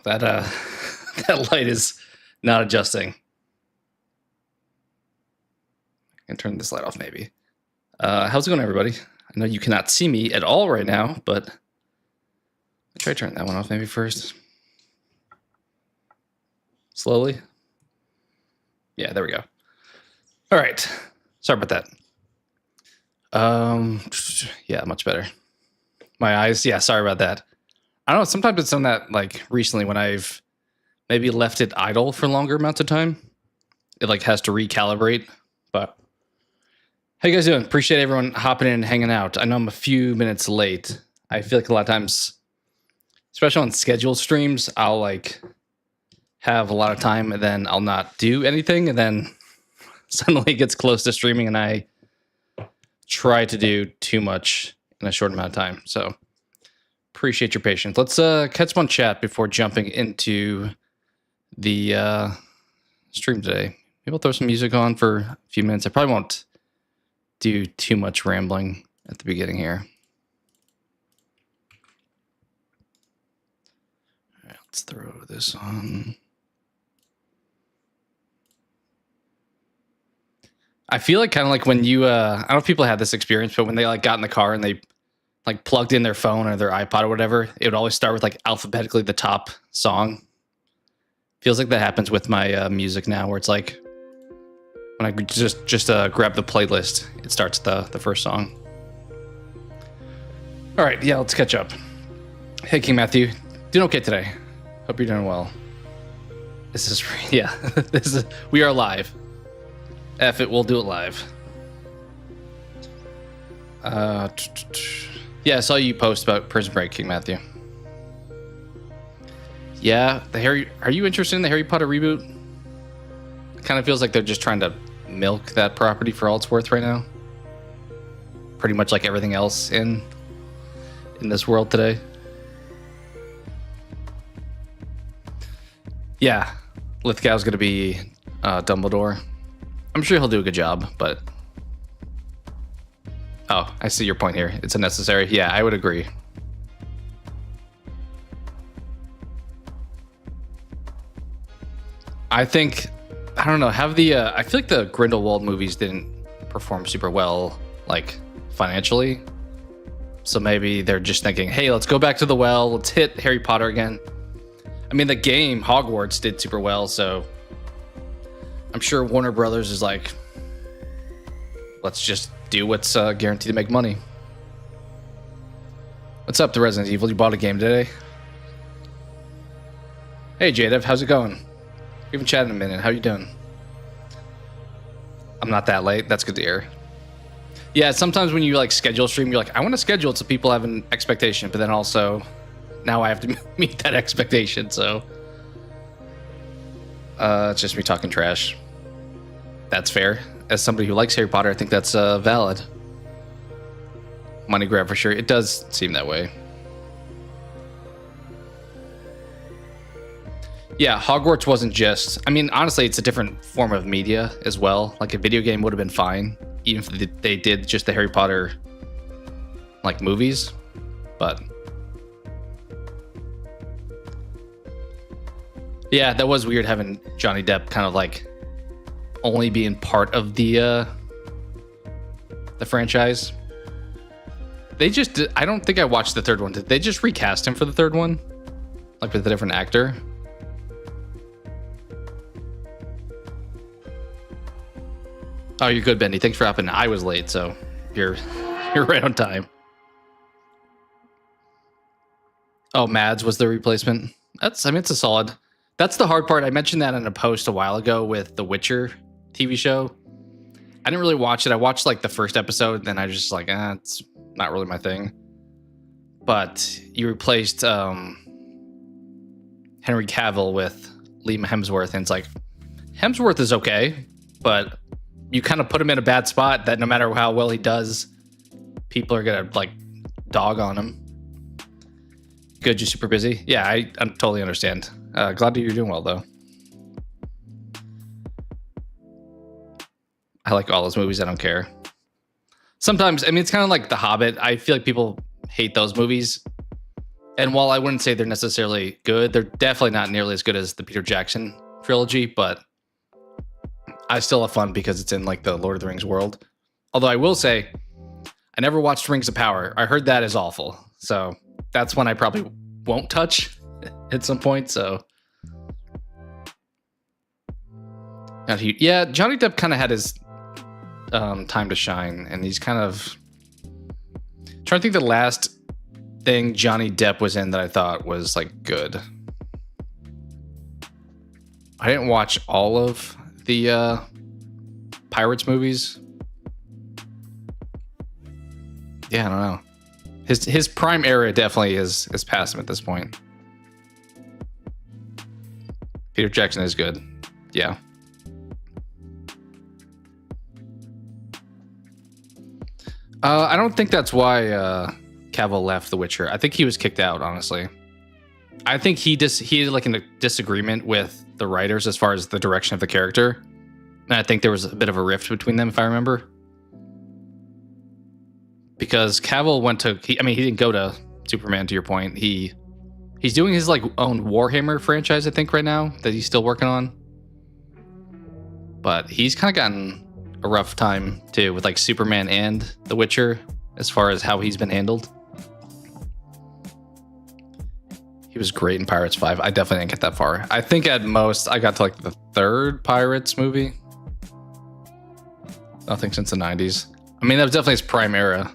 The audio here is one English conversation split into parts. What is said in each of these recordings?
that that light is not adjusting. I can turn this light off maybe. How's it going, everybody? I know you cannot see me at all right now, but I'll try to turn that one off maybe first. Slowly. Yeah, there we go. All right. Sorry about that. Yeah, much better. My eyes. Yeah, sorry about that. I don't know. Sometimes it's done that like recently when I've maybe left it idle for longer amounts of time. It like has to recalibrate. But how you guys doing? Appreciate everyone hopping in and hanging out. I know I'm a few minutes late. I feel like a lot of times, especially on scheduled streams, I'll like have a lot of time and then I'll not do anything. And then suddenly it gets close to streaming and I try to do too much in a short amount of time. So appreciate your patience. Let's catch one chat before jumping into the stream today. Maybe I'll throw some music on for a few minutes. I probably won't do too much rambling at the beginning here. All right, let's throw this on. I feel like kind of like when you, I don't know if people had this experience, but when they like got in the car and they like plugged in their phone or their iPod or whatever, it would always start with like alphabetically the top song. Feels like that happens with my music now, where it's like when I just grab the playlist, it starts the first song. All right, yeah, let's catch up. Hey, King Matthew, doing okay today? Hope you're doing well. This is yeah, we are live. F it, we'll do it live. Yeah, I saw you post about Prison Break, King Matthew. Yeah, are you interested in the Harry Potter reboot? It kind of feels like they're just trying to milk that property for all it's worth right now. Pretty much like everything else in this world today. Yeah, Lithgow's gonna be Dumbledore. I'm sure he'll do a good job, but oh, I see your point here. It's unnecessary. Yeah, I would agree. I don't know, I feel like the Grindelwald movies didn't perform super well, like, financially. So maybe they're just thinking, hey, let's go back to the well, let's hit Harry Potter again. I mean, the game, Hogwarts, did super well, so I'm sure Warner Brothers is like, let's just do what's guaranteed to make money. What's up to Resident Evil? You bought a game today? Hey, Jadev, how's it going? We haven't chatted in a minute. How you doing? I'm not that late. That's good to hear. Yeah, sometimes when you like schedule stream, you're like, I want to schedule it so people have an expectation, but then also now I have to meet that expectation. So it's just me talking trash. That's fair. As somebody who likes Harry Potter, I think that's valid. Money grab for sure. It does seem that way. Yeah, Hogwarts wasn't just... I mean, honestly, it's a different form of media as well. Like, a video game would have been fine, even if they did just the Harry Potter, like, movies. But... yeah, that was weird having Johnny Depp kind of, like, only being part of the franchise. They just... I don't think I watched the third one. Did they just recast him for the third one? Like, with a different actor? Oh, you're good, Bendy. Thanks for hopping. I was late, so you're right on time. Oh, Mads was the replacement. I mean, it's a solid. That's the hard part. I mentioned that in a post a while ago with the Witcher TV show. I didn't really watch it. I watched like the first episode, and then I was just like, it's not really my thing. But you replaced Henry Cavill with Liam Hemsworth, and it's like, Hemsworth is okay, but you kind of put him in a bad spot that no matter how well he does, people are gonna like dog on him. Good, you're super busy. Yeah, I totally understand. Glad that you're doing well though. I like all those movies. I don't care. Sometimes, I mean, it's kind of like The Hobbit. I feel like people hate those movies, And while I wouldn't say they're necessarily good, they're definitely not nearly as good as the Peter Jackson trilogy, but I still have fun because it's in like the Lord of the Rings world. Although I will say, I never watched Rings of Power. I heard that is awful. So that's one I probably won't touch at some point. So yeah, Johnny Depp kind of had his time to shine, and he's kind of trying to think the last thing Johnny Depp was in that I thought was like good. I didn't watch all of the Pirates movies. Yeah, I don't know. His prime era definitely is past him at this point. Peter Jackson is good. Yeah. I don't think that's why Cavill left The Witcher. I think he was kicked out, honestly. I think he had like a disagreement with the writers as far as the direction of the character. And I think there was a bit of a rift between them, if I remember. Because Cavill went to, he didn't go to Superman, to your point. He's doing his like own Warhammer franchise, I think, right now, that he's still working on. But he's kind of gotten a rough time too with like Superman and The Witcher as far as how he's been handled. He was great in Pirates 5. I definitely didn't get that far. I think at most I got to like the third Pirates movie. Nothing since the 90s. I mean, that was definitely his prime era.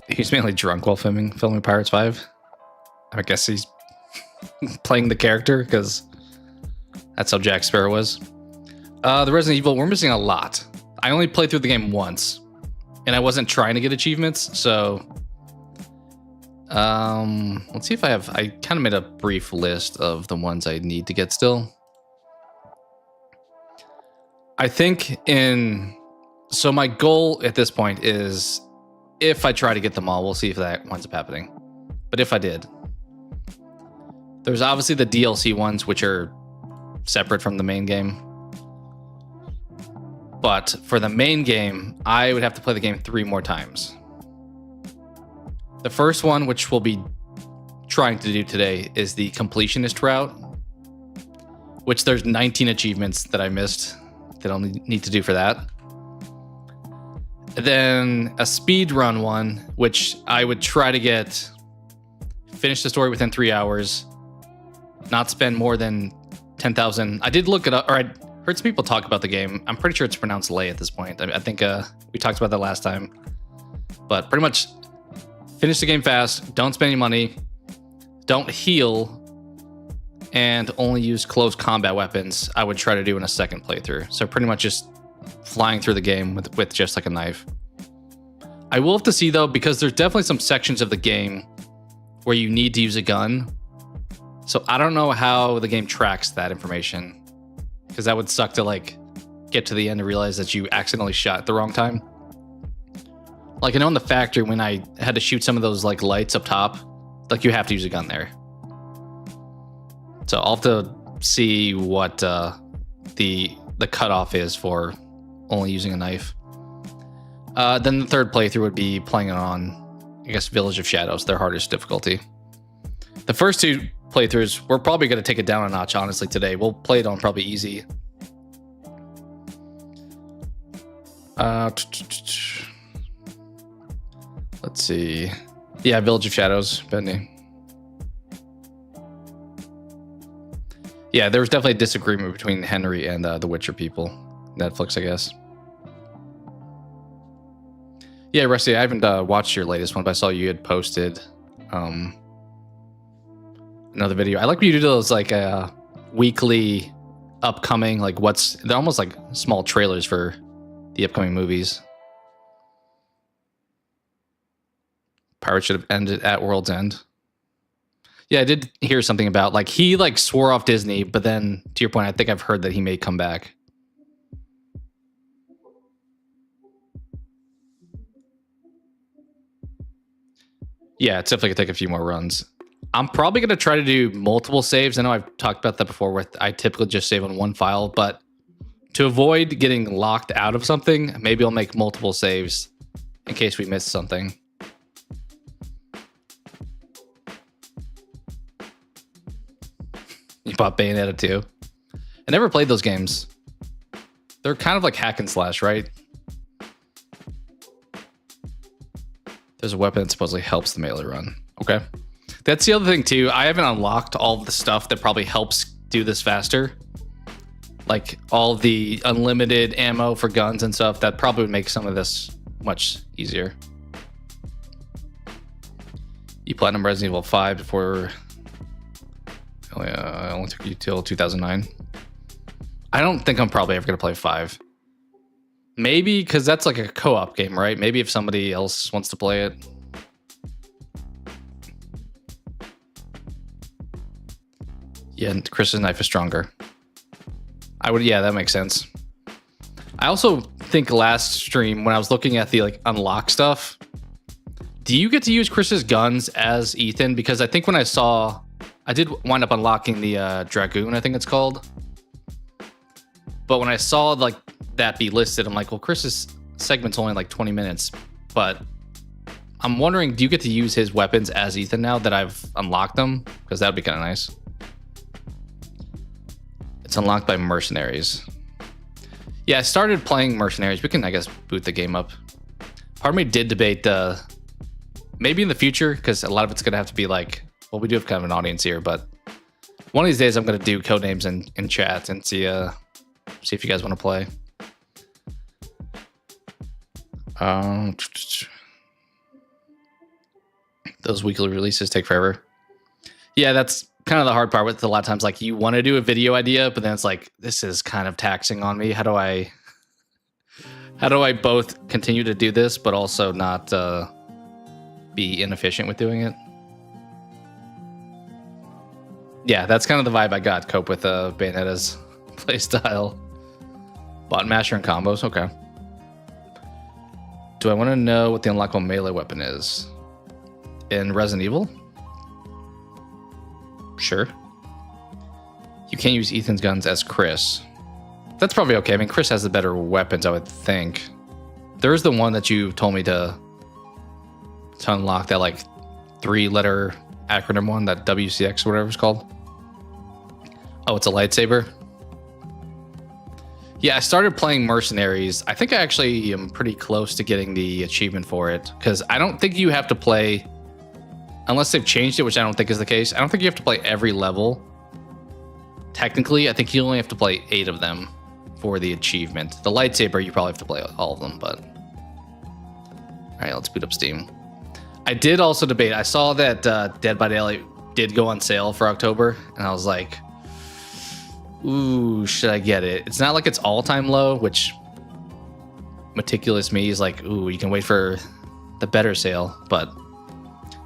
He's mainly drunk while filming Pirates 5. I guess he's playing the character because that's how Jack Sparrow was. The Resident Evil, we're missing a lot. I only played through the game once, and I wasn't trying to get achievements, so let's see if I kind of made a brief list of the ones I need to get still. I think so my goal at this point is, if I try to get them all, we'll see if that winds up happening. But if I did, there's obviously the DLC ones, which are separate from the main game. But for the main game, I would have to play the game 3 more times. The first one, which we'll be trying to do today, is the completionist route, which there's 19 achievements that I missed that I'll need to do for that. Then a speed run one, which I would try to finish the story within 3 hours, not spend more than 10,000. I did look it up, or I heard some people talk about the game. I'm pretty sure it's pronounced Lay at this point. I think we talked about that last time. But pretty much finish the game fast, don't spend any money, don't heal, and only use close combat weapons. I would try to do in a second playthrough. So pretty much just flying through the game with just like a knife. I will have to see though, because there's definitely some sections of the game where you need to use a gun. So I don't know how the game tracks that information, because that would suck to like get to the end and realize that you accidentally shot at the wrong time. Like I know in the factory when I had to shoot some of those like lights up top, like you have to use a gun there. So I'll have to see what the cutoff is for only using a knife. Then the third playthrough would be playing it on, I guess, Village of Shadows, their hardest difficulty. The first 2 playthroughs, we're probably going to take it down a notch, honestly, today. We'll play it on probably easy. Let's see. Yeah, Village of Shadows, Bendy. Yeah, there was definitely a disagreement between Henry and the Witcher people. Netflix, I guess. Yeah, Rusty, I haven't watched your latest one, but I saw you had posted another video. I like when you do those like weekly upcoming, like they're almost like small trailers for the upcoming movies. Pirates should have ended at World's End. Yeah, I did hear something about like he like swore off Disney, but then to your point, I think I've heard that he may come back. Yeah, it's definitely gonna take a few more runs. I'm probably gonna try to do multiple saves. I know I've talked about that before, where I typically just save on one file, but to avoid getting locked out of something, maybe I'll make multiple saves in case we miss something. you bought Bayonetta 2. I never played those games. They're kind of like hack and slash, right? There's a weapon that supposedly helps the melee run. Okay. That's the other thing too. I haven't unlocked all of the stuff that probably helps do this faster. Like all the unlimited ammo for guns and stuff. That probably would make some of this much easier. You platinum Resident Evil 5 before... it only took you till 2009. I don't think I'm probably ever going to play 5. Maybe because that's like a co-op game, right? Maybe if somebody else wants to play it. Yeah, and Chris's knife is stronger. Yeah, that makes sense. I also think last stream when I was looking at the like unlock stuff, do you get to use Chris's guns as Ethan? Because I think when I did wind up unlocking the Dragoon, I think it's called. But when I saw like that be listed, I'm like, well, Chris's segment's only like 20 minutes. But I'm wondering, do you get to use his weapons as Ethan now that I've unlocked them? Because that would be kind of nice. It's unlocked by Mercenaries. Yeah, I started playing Mercenaries. We can, I guess, boot the game up. Part of me did debate maybe in the future, because a lot of it's going to have to be like, well, we do have kind of an audience here, but one of these days I'm going to do codenames in chat and see if you guys want to play. Those weekly releases take forever. Yeah, that's kind of the hard part with a lot of times. Like you want to do a video idea, but then it's like, this is kind of taxing on me. How do I both continue to do this, but also not be inefficient with doing it? Yeah, that's kind of the vibe I got. Cope with Bayonetta's playstyle. Bot masher and combos. Okay. Do I want to know what the unlockable melee weapon is in Resident Evil? Sure. You can't use Ethan's guns as Chris. That's probably okay. I mean, Chris has the better weapons, I would think. There's the one that you told me to unlock, that like 3-letter acronym one, that WCX or whatever it's called. Oh, it's a lightsaber. Yeah, I started playing Mercenaries. I think I actually am pretty close to getting the achievement for it, because I don't think you have to play, unless they've changed it, which I don't think is the case. I don't think you have to play every level. Technically, I think you only have to play 8 of them for the achievement. The lightsaber, you probably have to play all of them, but... All right, let's boot up Steam. I did also debate. I saw that Dead by Daylight did go on sale for October, and I was like, ooh, should I get it? It's not like it's all-time low, which meticulous me is like, ooh, you can wait for the better sale, but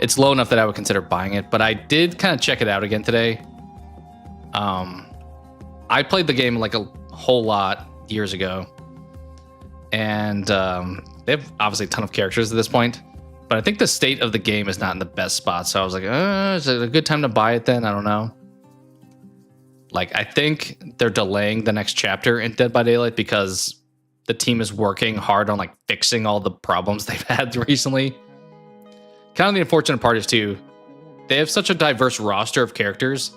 it's low enough that I would consider buying it. But I did kind of check it out again today. I played the game like a whole lot years ago, and they have obviously a ton of characters at this point, but I think the state of the game is not in the best spot. So I was like, is it a good time to buy it then? I don't know. Like, I think they're delaying the next chapter in Dead by Daylight because the team is working hard on like fixing all the problems they've had recently. Kind of the unfortunate part is too, they have such a diverse roster of characters,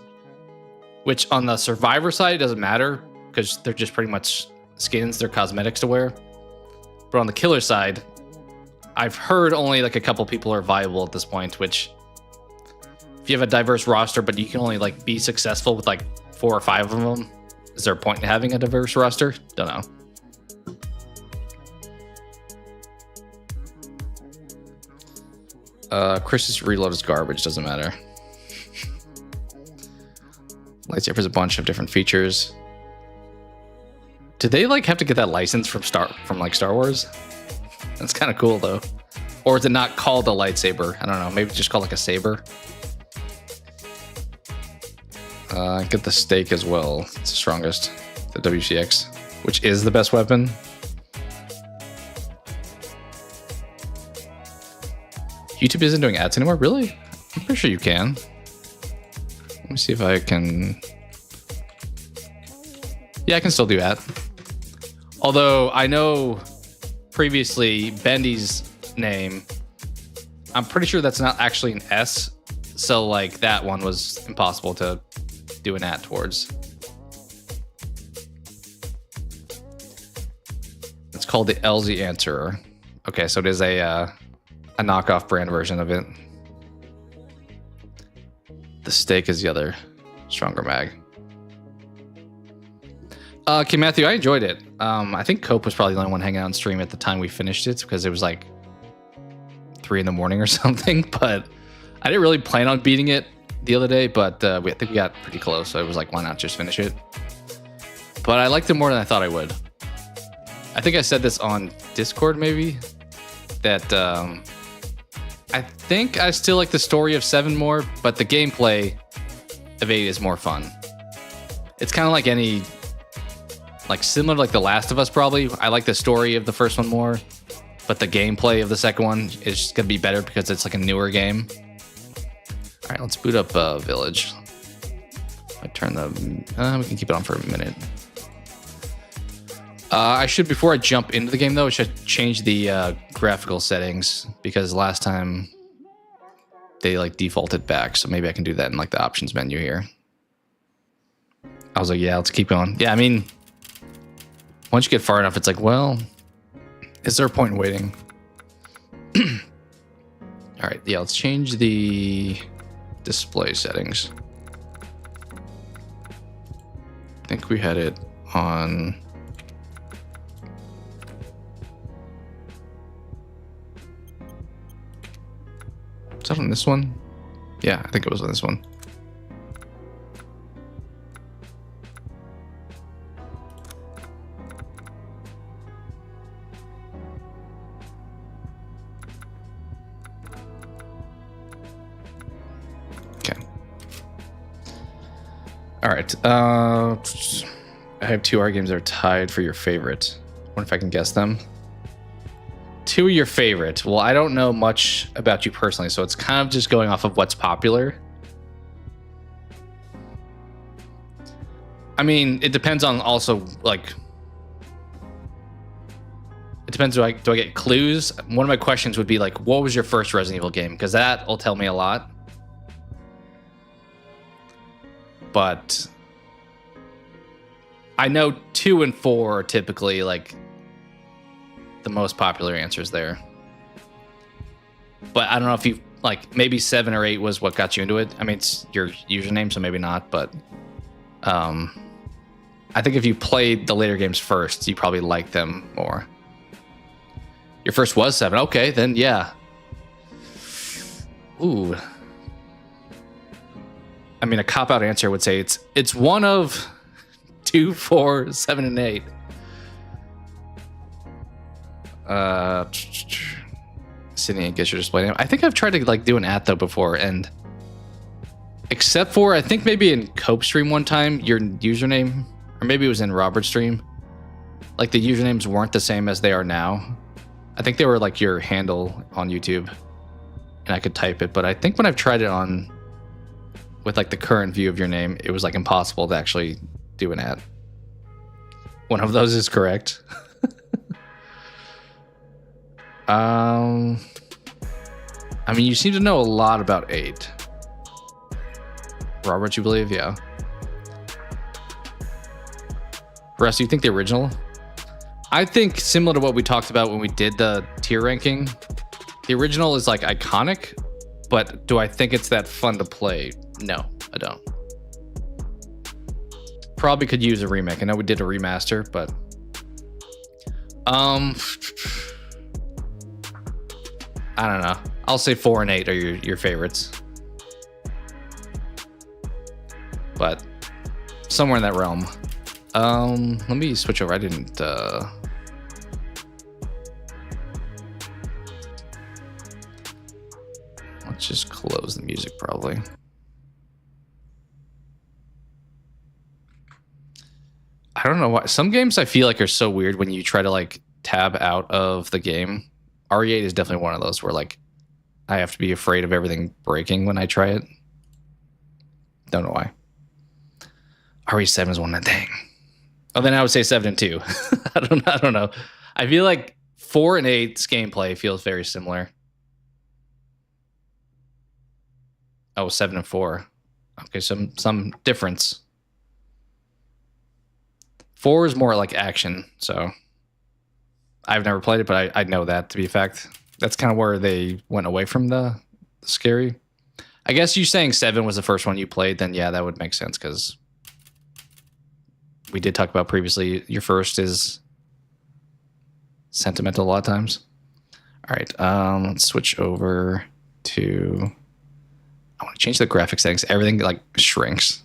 which on the survivor side doesn't matter because they're just pretty much skins, they're cosmetics to wear. But on the killer side, I've heard only like a couple people are viable at this point, which if you have a diverse roster, but you can only like be successful with like 4 or 5 of them, is there a point in having a diverse roster? Don't know. Chris's reload is garbage, doesn't matter. Lightsaber's a bunch of different features. Do they like have to get that license from Star Wars? That's kind of cool though. Or is it not called a lightsaber? I don't know. Maybe just called like a saber. Get the stake as well. It's the strongest. The WCX, which is the best weapon. YouTube isn't doing ads anymore? Really? I'm pretty sure you can. Let me see if I can... Yeah, I can still do that. Although I know previously Bendy's name, I'm pretty sure that's not actually an S. So like that one was impossible to do an at towards. It's called the LZ Answerer. Okay, so it is a knockoff brand version of it. The steak is the other stronger mag. Okay, Matthew, I enjoyed it. I think Cope was probably the only one hanging out on stream at the time we finished it because it was like 3 in the morning or something. But I didn't really plan on beating it the other day, but I think we got pretty close. So it was like, why not just finish it? But I liked it more than I thought I would. I think I said this on Discord maybe, that I think I still like the story of 7 more, but the gameplay of 8 is more fun. It's kind of like any, like similar to like The Last of Us probably. I like the story of the first one more, but the gameplay of the second one is just going to be better because it's like a newer game. All right, let's boot up Village. I turn the, we can keep it on for a minute. I should, before I jump into the game though, I should change the graphical settings because last time they like defaulted back. So maybe I can do that in like the options menu here. I was like, yeah, let's keep going. Yeah, I mean, once you get far enough, it's like, well, is there a point in waiting? All right, yeah, let's change the display settings. I think we had it on. Is that on this one? Yeah, I think it was on this one. Okay. All right. I have 2 art games that are tied for your favorite. I wonder if I can guess them. 2 of your favorite. Well, I don't know much about you personally, so it's kind of just going off of what's popular. I mean, it depends on also like. It depends. Do I get clues? One of my questions would be like, what was your first Resident Evil game? Because that will tell me a lot. But I know 2 and 4 are typically like the most popular answers there. But I don't know if you like, maybe 7 or 8 was what got you into it. I mean, it's your username, so maybe not, but I think if you played the later games first, you probably like them more. Your first was 7. Okay, then yeah. Ooh. I mean, a cop-out answer would say it's one of 2, 4, 7, and 8. Sydney and get your display name. I think I've tried to like do an at though before, and except for I think maybe in Cope stream one time, your username, or maybe it was in Robert's stream, like the usernames weren't the same as they are now. I think they were like your handle on YouTube, and I could type it. But I think when I've tried it on with like the current view of your name, it was like impossible to actually do an at. One of those is correct. I mean, you seem to know a lot about 8. Robert, you believe? Yeah. Russ, you think the original? I think similar to what we talked about when we did the tier ranking, the original is like iconic, but do I think it's that fun to play? No, I don't. Probably could use a remake. I know we did a remaster, but I don't know. I'll say 4 and 8 are your favorites. But somewhere in that realm. Let me switch over. I didn't let's just close the music probably. I don't know why. Some games I feel like are so weird when you try to like tab out of the game. RE8 is definitely one of those where like I have to be afraid of everything breaking when I try it. Don't know why. RE7 is one that thing. Oh, then I would say 7 and 2. I don't know. I feel like 4 and 8's gameplay feels very similar. Oh, 7 and 4. Okay, some difference. 4 is more like action, so I've never played it, but I know that to be a fact. That's kind of where they went away from the scary. I guess you saying 7 was the first one you played, then yeah, that would make sense because we did talk about previously. Your first is sentimental a lot of times. All right, let's switch over to. I want to change the graphic settings. Everything like shrinks.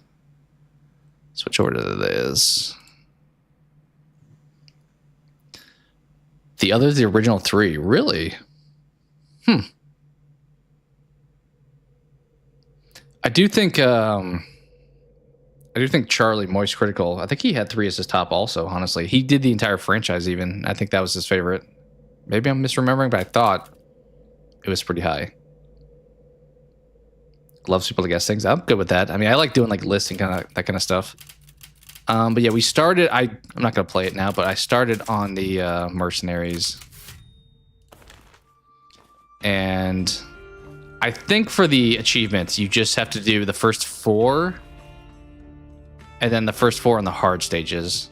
Switch over to this. The original 3, really? I do think Charlie Moist Critical. I think he had 3 as his top. Also, honestly, he did the entire franchise. Even I think that was his favorite. Maybe I'm misremembering, but I thought it was pretty high. Loves people to guess things. I'm good with that. I mean, I like doing like lists and that kind of stuff. But yeah, we started. I'm not gonna play it now, but I started on the Mercenaries, and I think for the achievements, you just have to do the first 4, and then the first 4 on the hard stages.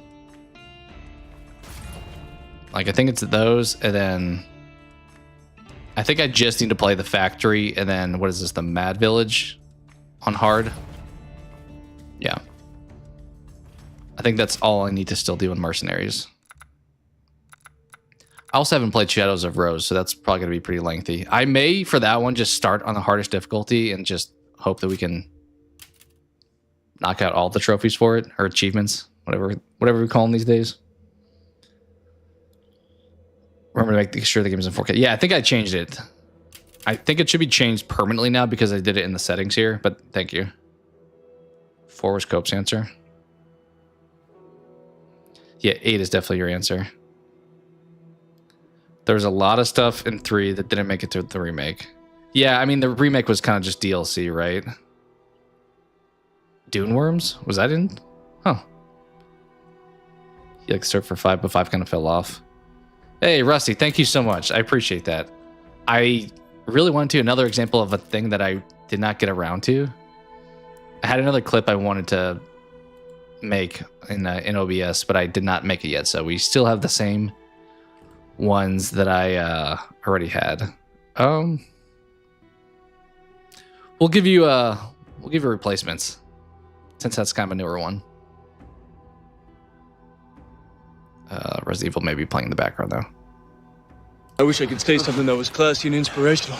Like I think it's those, and then I think I just need to play the factory, and then what is this? The Mad Village on hard. Yeah. I think that's all I need to still do in Mercenaries. I also haven't played Shadows of Rose, so that's probably going to be pretty lengthy. I may, for that one, just start on the hardest difficulty and just hope that we can knock out all the trophies for it, or achievements, whatever we call them these days. Remember to make sure the game's in 4K. Yeah, I think I changed it. I think it should be changed permanently now because I did it in the settings here, but thank you. 4 was Cope's answer. Yeah, 8 is definitely your answer. There's a lot of stuff in 3 that didn't make it to the remake. Yeah, I mean, the remake was kind of just DLC, right? Dune Worms? Was that in? Huh. He like searched for 5, but 5 kind of fell off. Hey, Rusty, thank you so much. I appreciate that. I really wanted to. Another example of a thing that I did not get around to. I had another clip I wanted to make in OBS, but I did not make it yet. So we still have the same ones that I already had. We'll give you replacements since that's kind of a newer one. Resident Evil may be playing in the background though. I wish I could say something that was classy and inspirational,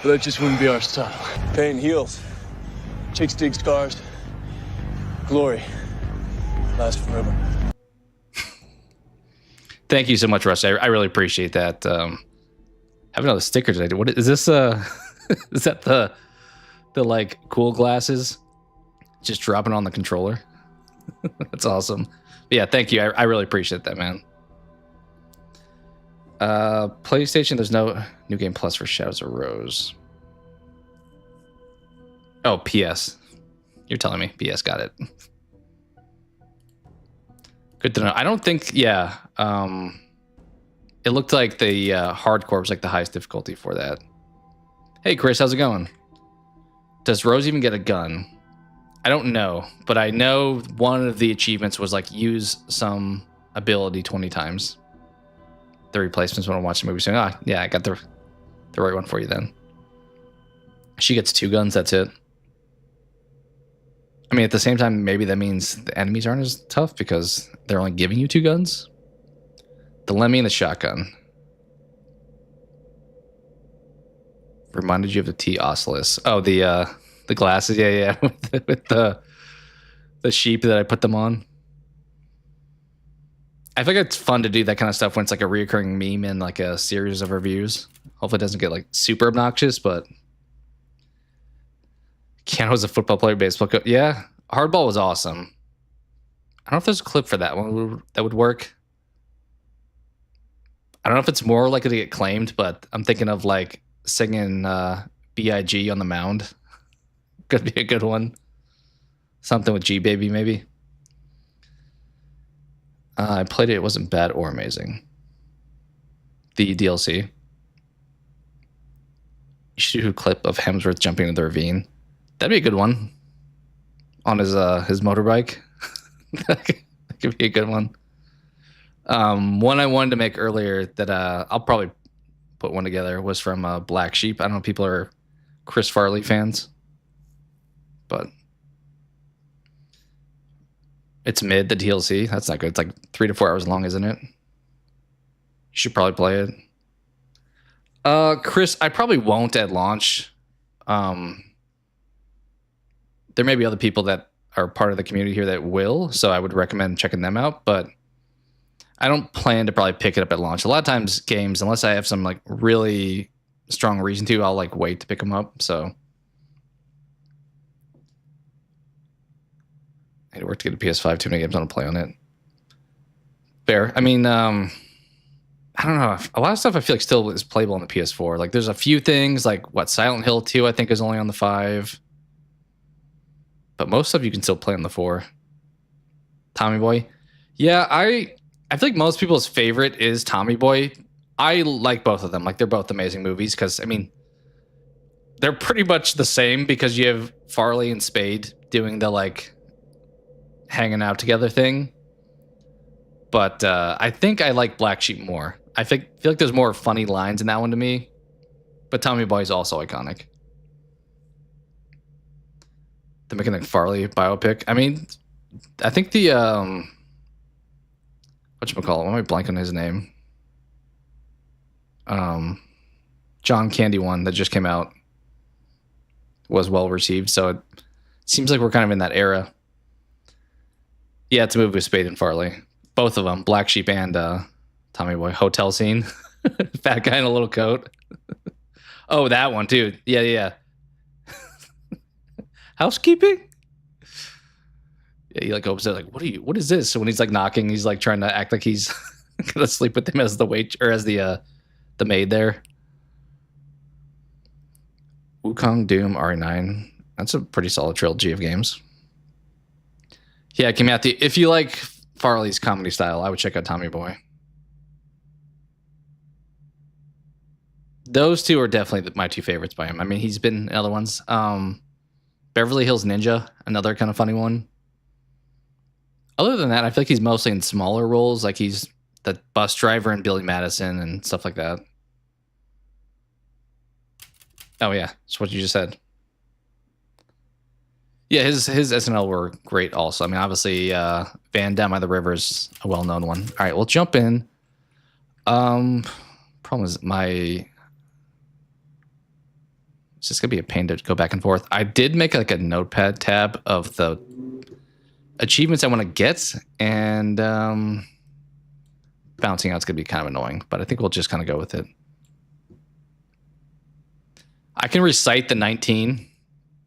but that just wouldn't be our style. Pain heals. Chicks dig scars. Glory lasts forever. Thank you so much, Russ. I really appreciate that. I have another sticker today. What is this? Is that the like cool glasses just dropping on the controller? That's awesome. But yeah, thank you. I really appreciate that, man. PlayStation, there's no New Game Plus for Shadows of Rose. Oh, PS. You're telling me. PS got it. Good to know. I don't think, yeah. It looked like the hardcore was like the highest difficulty for that. Hey, Chris, how's it going? Does Rose even get a gun? I don't know, but I know one of the achievements was like use some ability 20 times. The replacements when I'm watching movies saying, yeah, I got the right one for you then. She gets 2 guns, that's it. I mean, at the same time, maybe that means the enemies aren't as tough because they're only giving you 2 guns. The Lemmy and the shotgun. Reminded you of the T Oculus. Oh, the glasses, yeah, with the sheep that I put them on. I think it's fun to do that kind of stuff when it's like a reoccurring meme in like a series of reviews. Hopefully it doesn't get like super obnoxious, but Keanu was a football player, baseball coach. Yeah, Hardball was awesome. I don't know if there's a clip for that one that would work. I don't know if it's more likely to get claimed, but I'm thinking of like singing B.I.G. on the mound. Could be a good one. Something with G Baby, maybe. I played it. It wasn't bad or amazing. The DLC. You should do a clip of Hemsworth jumping into the ravine. That'd be a good one. on his motorbike. That could be a good one. One I wanted to make earlier that I'll probably put one together was from Black Sheep. I don't know if people are Chris Farley fans, but it's mid, the DLC. That's not good. It's like 3 to 4 hours long, isn't it? You should probably play it. Chris, I probably won't at launch. There may be other people that are part of the community here that will, so I would recommend checking them out, but I don't plan to probably pick it up at launch. A lot of times games, unless I have some like really strong reason to, I'll like wait to pick them up. So I had to work to get a PS5. Too many games I don't play on it. Fair. I mean, I don't know. A lot of stuff I feel like still is playable on the PS4. Like there's a few things like what Silent Hill 2 I think is only on the 5. But most stuff you can still play on the 4. Tommy Boy. Yeah, I feel like most people's favorite is Tommy Boy. I like both of them. Like they're both amazing movies because I mean they're pretty much the same because you have Farley and Spade doing the like hanging out together thing. But I think I like Black Sheep more. I feel like there's more funny lines in that one to me. But Tommy Boy is also iconic. The Mechanic Farley biopic. I mean, I think the whatchamacallit, why am I blanking on his name? John Candy one that just came out was well received. So it seems like we're kind of in that era. Yeah, it's a movie with Spade and Farley. Both of them, Black Sheep and Tommy Boy. Hotel scene. Fat guy in a little coat. Oh, that one too. Yeah. Housekeeping? Yeah, he like opens it like, what is this? So when he's like knocking, he's like trying to act like he's gonna sleep with him as the wait or as the maid there. Wukong, Doom, RE9. That's a pretty solid trilogy of games. Yeah, came out if you like Farley's comedy style, I would check out Tommy Boy. Those two are definitely my two favorites by him. I mean, he's been in other ones. Beverly Hills Ninja, another kind of funny one. Other than that, I feel like he's mostly in smaller roles, like he's the bus driver in Billy Madison and stuff like that. Oh yeah, that's what you just said. Yeah, his SNL were great also. I mean, obviously, Van Down by the River is a well-known one. All right, we'll jump in. Problem is it's just gonna be a pain to go back and forth. I did make like a notepad tab of the achievements I want to get, and bouncing out's gonna be kind of annoying, but I think we'll just kind of go with it. I can recite the 19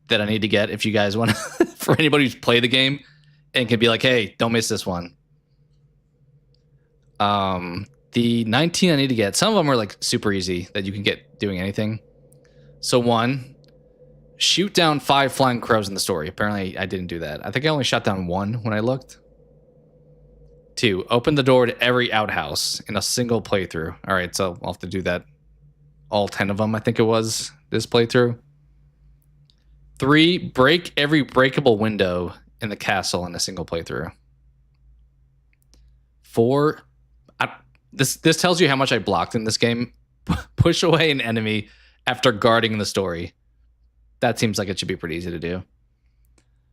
that I need to get if you guys want to, for anybody who's played the game and can be like, hey, don't miss this one. The 19 I need to get, some of them are like super easy that you can get doing anything. So 1, shoot down 5 flying crows in the story. Apparently I didn't do that. I think I only shot down 1 when I looked. 2, open the door to every outhouse in a single playthrough. All right, so I'll have to do that. All 10 of them, I think it was, this playthrough. 3, break every breakable window in the castle in a single playthrough. 4, this tells you how much I blocked in this game. Push away an enemy after guarding the story. That seems like it should be pretty easy to do.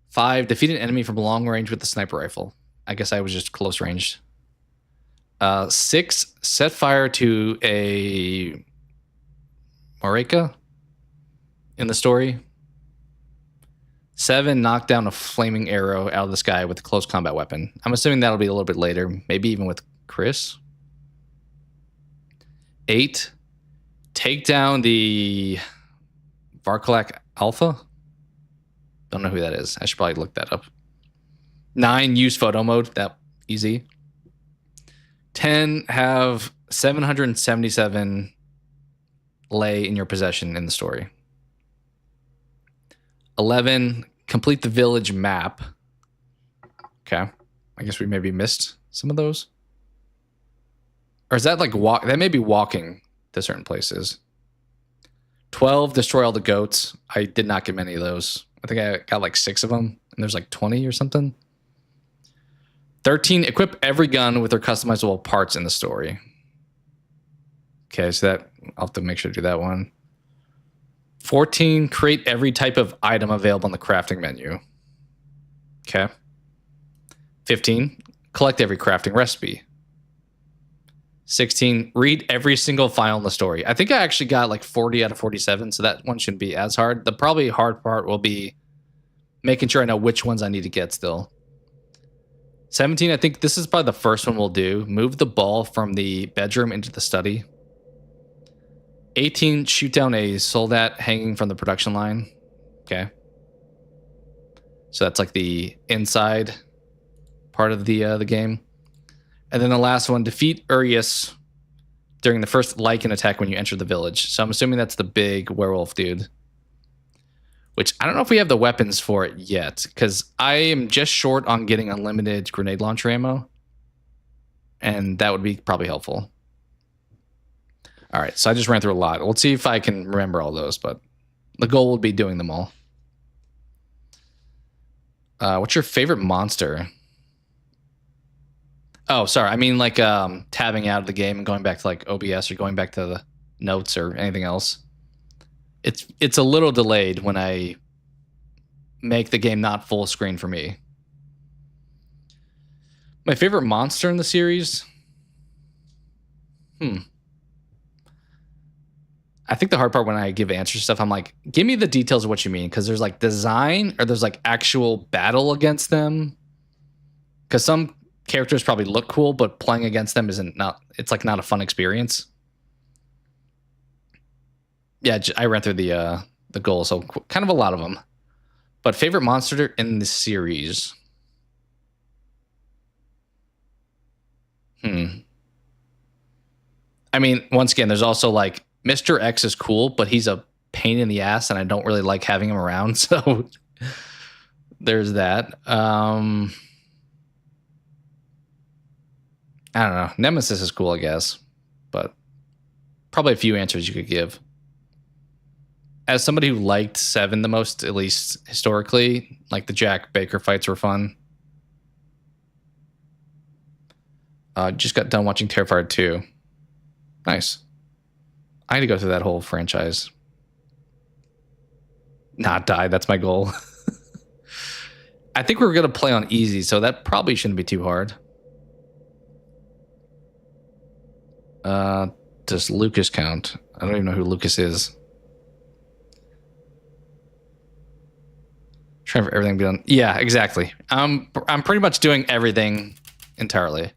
5, defeat an enemy from long range with the sniper rifle. I guess I was just close range. 6, set fire to a Mareka in the story. 7, knock down a flaming arrow out of the sky with a close combat weapon. I'm assuming that'll be a little bit later, maybe even with Chris. 8, take down the Varklak Alpha. Don't know who that is. I should probably look that up. 9, use photo mode. That easy. 10, have 777 lay in your possession in the story. 11, complete the village map. Okay. I guess we maybe missed some of those. Or is that like walk? That may be walking to certain places. 12, destroy all the goats. I did not get many of those. I think I got like 6 of them, and there's like 20 or something. 13, equip every gun with their customizable parts in the story. Okay, so that I'll have to make sure to do that one. 14, create every type of item available in the crafting menu. Okay. 15, collect every crafting recipe. 16, read every single file in the story. I think I actually got like 40 out of 47, so that one shouldn't be as hard. The probably hard part will be making sure I know which ones I need to get still. 17, I think this is probably the first one we'll do. Move the ball from the bedroom into the study. 18, shoot down a soldat hanging from the production line. Okay. So that's like the inside part of the game. And then the last one, defeat Urias during the first Lycan attack when you enter the village. So I'm assuming that's the big werewolf dude. Which I don't know if we have the weapons for it yet, because I am just short on getting unlimited grenade launcher ammo. And that would be probably helpful. All right, so I just ran through a lot. Let's see if I can remember all those, but the goal would be doing them all. What's your favorite monster? Oh, sorry. I mean like tabbing out of the game and going back to like OBS or going back to the notes or anything else. It's a little delayed when I make the game not full screen for me. My favorite monster in the series? I think the hard part when I give answers to stuff, I'm like, give me the details of what you mean. Because there's like design or there's like actual battle against them. Because some characters probably look cool, but playing against them it's like not a fun experience. Yeah, I ran through the goals, so kind of a lot of them. But favorite monster in the series? I mean, once again, there's also like Mr. X is cool, but he's a pain in the ass, and I don't really like having him around. So there's that. I don't know. Nemesis is cool, I guess, but probably a few answers you could give. As somebody who liked 7 the most, at least historically, like the Jack Baker fights were fun. Just got done watching Terrifier 2. Nice. I need to go through that whole franchise. Not die, that's my goal. I think we're going to play on easy, so that probably shouldn't be too hard. Does Lucas count? I don't even know who Lucas is. Trying for everything to be done. Yeah, exactly. I'm pretty much doing everything entirely.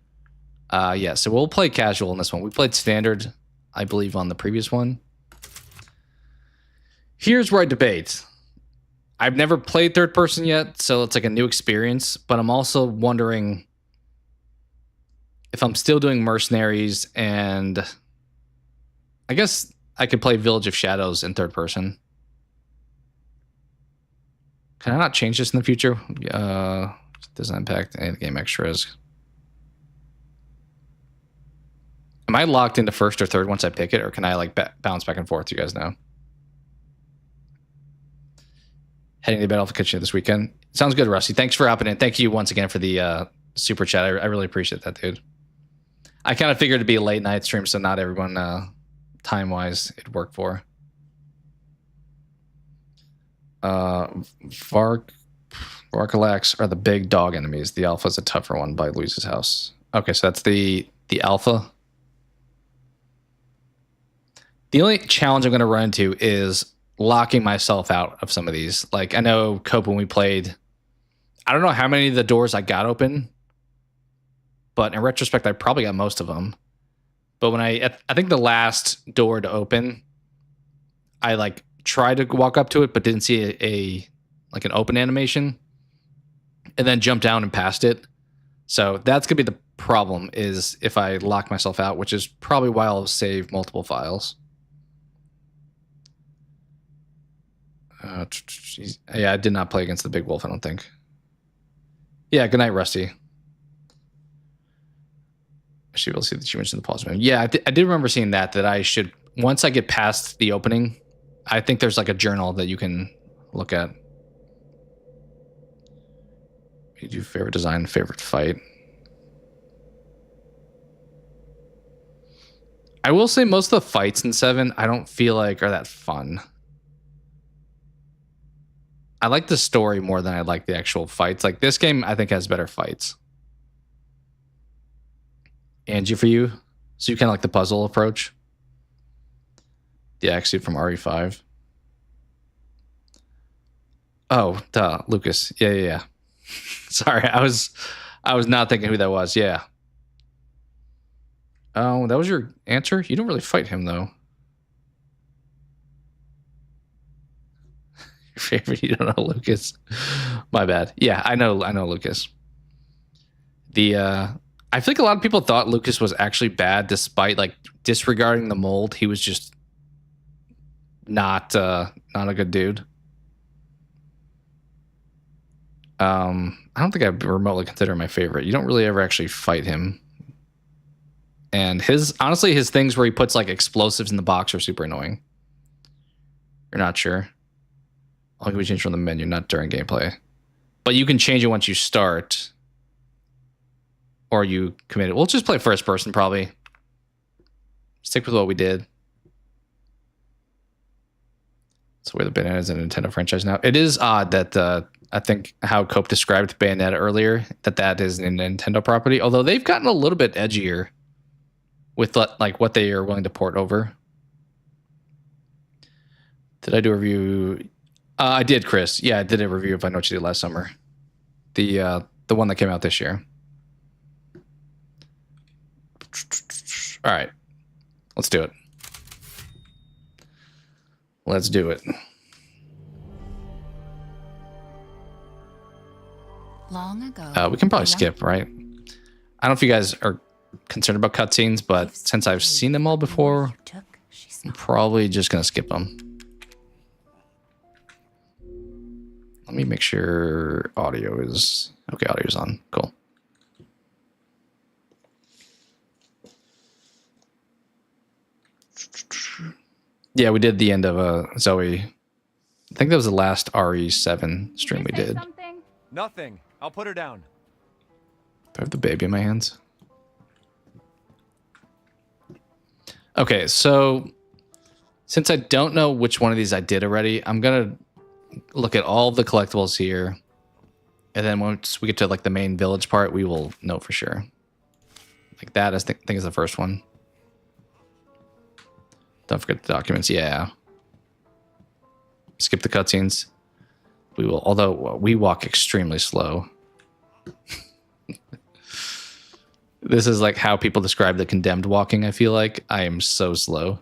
Yeah, so we'll play casual in this one. We played standard, I believe, on the previous one. Here's where I debate. I've never played third person yet, so it's like a new experience, but I'm also wondering if I'm still doing Mercenaries, and I guess I could play Village of Shadows in third person. Can I not change this in the future? Doesn't impact any of the game extras. Am I locked into first or third once I pick it, or can I like bounce back and forth? You guys know. Heading to Battlefield Kitchen this weekend. Sounds good, Rusty. Thanks for hopping in. Thank you once again for the super chat. I really appreciate that, dude. I kind of figured it'd be a late night stream, so not everyone time-wise it'd work for. Varkalax are the big dog enemies. The alpha is a tougher one by Louise's house. Okay, so that's the alpha. The only challenge I'm going to run into is locking myself out of some of these. Like, I know, Cope, when we played, I don't know how many of the doors I got open, but in retrospect, I probably got most of them. But when I think the last door to open, I like tried to walk up to it, but didn't see like an open animation, and then jumped down and passed it. So that's gonna be the problem, is if I lock myself out, which is probably why I'll save multiple files. Yeah, I did not play against the big wolf, I don't think. Yeah, good night, Rusty. I should be able to see that you mentioned the pause menu. Yeah, I did remember seeing that I should, once I get past the opening, I think there's like a journal that you can look at. You do favorite design, favorite fight. I will say most of the fights in 7 I don't feel like are that fun. I like the story more than I like the actual fights. Like this game, I think has better fights. Angie, for you, so you kind of like the puzzle approach. The Axie from RE5. Oh, duh, Lucas. Yeah. Sorry, I was not thinking who that was. Yeah. Oh, that was your answer? You don't really fight him though. Your favorite? You don't know Lucas. My bad. Yeah, I know Lucas. I think a lot of people thought Lucas was actually bad despite like disregarding the mold. He was just not a good dude. I don't think I'd remotely consider my favorite. You don't really ever actually fight him. And honestly, his things where he puts like explosives in the box are super annoying. You're not sure. Only can be changed from the menu, not during gameplay. But you can change it once you start. Or you commit it. We'll just play first person probably. Stick with what we did. So we're the Bananas in a Nintendo franchise now. It is odd that I think how Cope described Bayonetta earlier, that is a Nintendo property. Although they've gotten a little bit edgier with like what they are willing to port over. Did I do a review? I did, Chris. Yeah, I did a review of I Know What You Did Last Summer. The one that came out this year. All right. Let's do it. Let's do it. Long ago, we can probably skip, right? I don't know if you guys are concerned about cutscenes, but since I've seen them all before, I'm probably just going to skip them. Let me make sure audio is... Okay, audio's on. Cool. Yeah, we did the end of Zoe. I think that was the last RE7 stream we did. Something? Nothing. I'll put her down. Do I have the baby in my hands? Okay, so since I don't know which one of these I did already, I'm going to look at all the collectibles here. And then once we get to like the main village part, we will know for sure. Like that, I think is the first one. Don't forget the documents. Yeah. Skip the cutscenes. We will, although we walk extremely slow. This is like how people describe the Condemned walking, I feel like. I am so slow.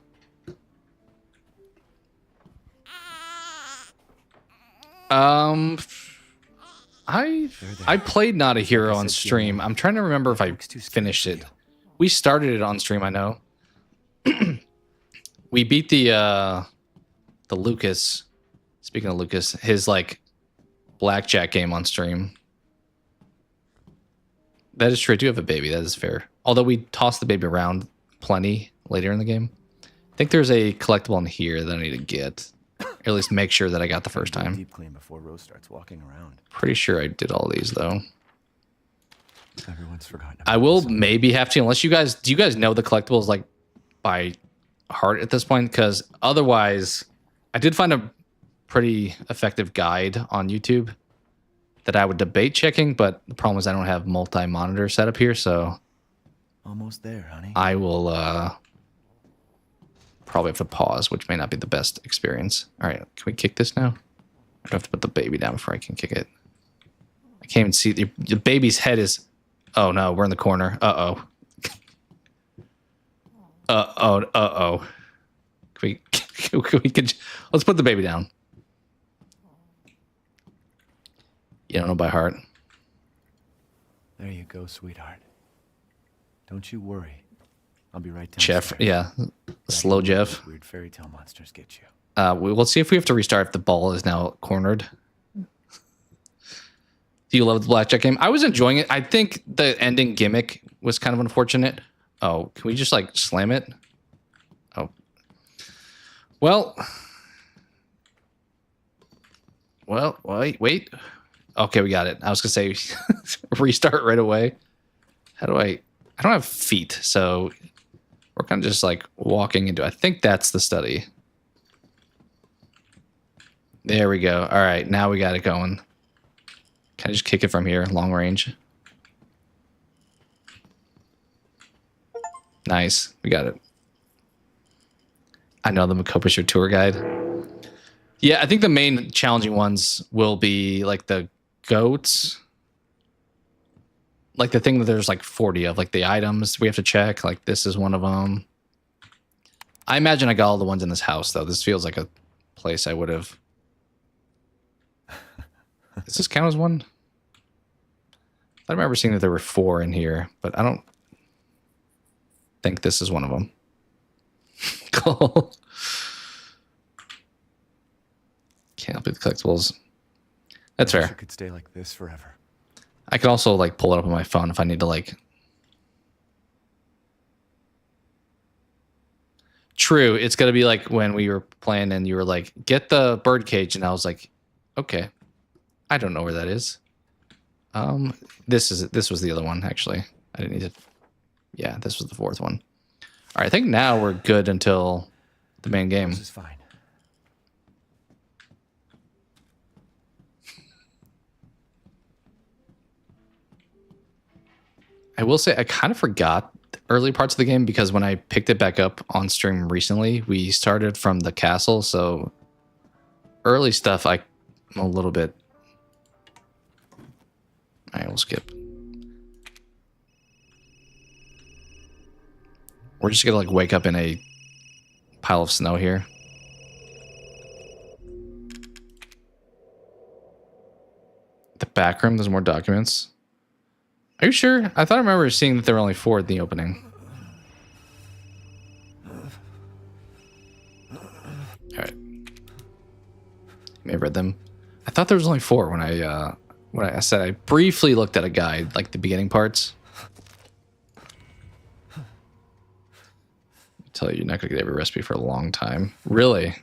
I played Not a Hero on stream. I'm trying to remember if I finished it. We started it on stream, I know. We beat the Lucas. Speaking of Lucas, his like blackjack game on stream. That is true. I do have a baby. That is fair. Although we tossed the baby around plenty later in the game. I think there's a collectible in here that I need to get. Or at least make sure that I got the first time. Deep clean before Rose starts walking around. Pretty sure I did all these though. Everyone's forgotten. I will maybe have to, unless you guys, do you guys know the collectibles like by heart at this point? Because otherwise, I did find a pretty effective guide on YouTube that I would debate checking, but the problem is I don't have multi-monitor set up here, so Almost there, honey. I will probably have to pause, which may not be the best experience. All right, can we kick this now? I have to put the baby down before I can kick it. I can't even see. The baby's head is... Oh, no, we're in the corner. Uh-oh. Uh-oh. Can we let's put the baby down. You don't know by heart. There you go, sweetheart. Don't you worry. I'll be right down. Jeff, yeah. Slow Jeff. Weird fairy tale monsters get you. We'll see if we have to restart if the ball is now cornered. Do you love the blackjack game? I was enjoying it. I think the ending gimmick was kind of unfortunate. Oh, can we just like slam it? Oh. Well, wait. Okay, we got it. I was gonna say restart right away. How do I don't have feet, so we're kind of just like walking into. I think that's the study. There we go. All right, now we got it going. Can I just kick it from here, long range? Nice, we got it. I know the Makopa's your tour guide. Yeah, I think the main challenging ones will be like the goats. Like the thing that there's like 40 of, like the items we have to check. Like this is one of them. I imagine I got all the ones in this house though. This feels like a place I would have. Does this count as one? I remember seeing that there were 4 in here, but I don't think this is one of them. Cool. Can't help it, collectibles. That's fair. I could stay like this forever. I could also like pull it up on my phone if I need to like. True, it's gonna be like when we were playing and you were like, "Get the bird cage," and I was like, "Okay, I don't know where that is." This was the other one actually. I didn't need it. Yeah, this was the 4th one. All right, I think now we're good until the main game. This is fine. I will say I kind of forgot the early parts of the game because when I picked it back up on stream recently, we started from the castle. So early stuff, I'm a little bit. I will skip. We're just gonna like wake up in a pile of snow here. The back room, there's more documents. Are you sure? I thought I remember seeing that there were only 4 in the opening. All right. You may have read them. I thought there was only 4 when I said I briefly looked at a guide, like the beginning parts. I tell you, you're not gonna get every recipe for a long time. Really?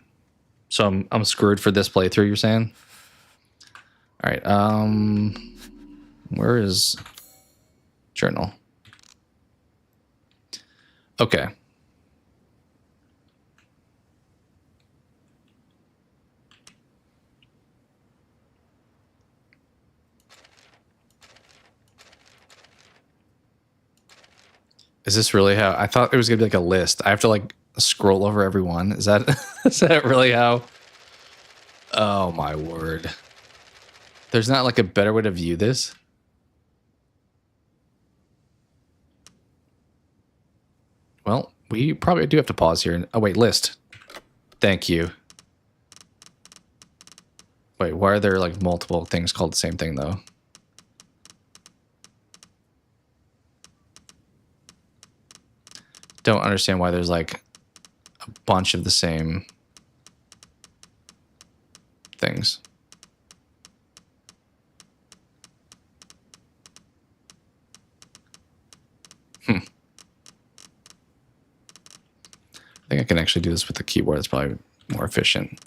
So I'm screwed for this playthrough, you're saying? All right. Where is journal? Okay. Is this really how I thought it was gonna be like a list? I have to like scroll over every one. Is that is that really how? Oh my word. There's not like a better way to view this? Well, we probably do have to pause here. Oh, wait, list. Thank you. Wait, why are there like multiple things called the same thing though? Don't understand why there's like a bunch of the same things. I think I can actually do this with the keyboard. It's probably more efficient.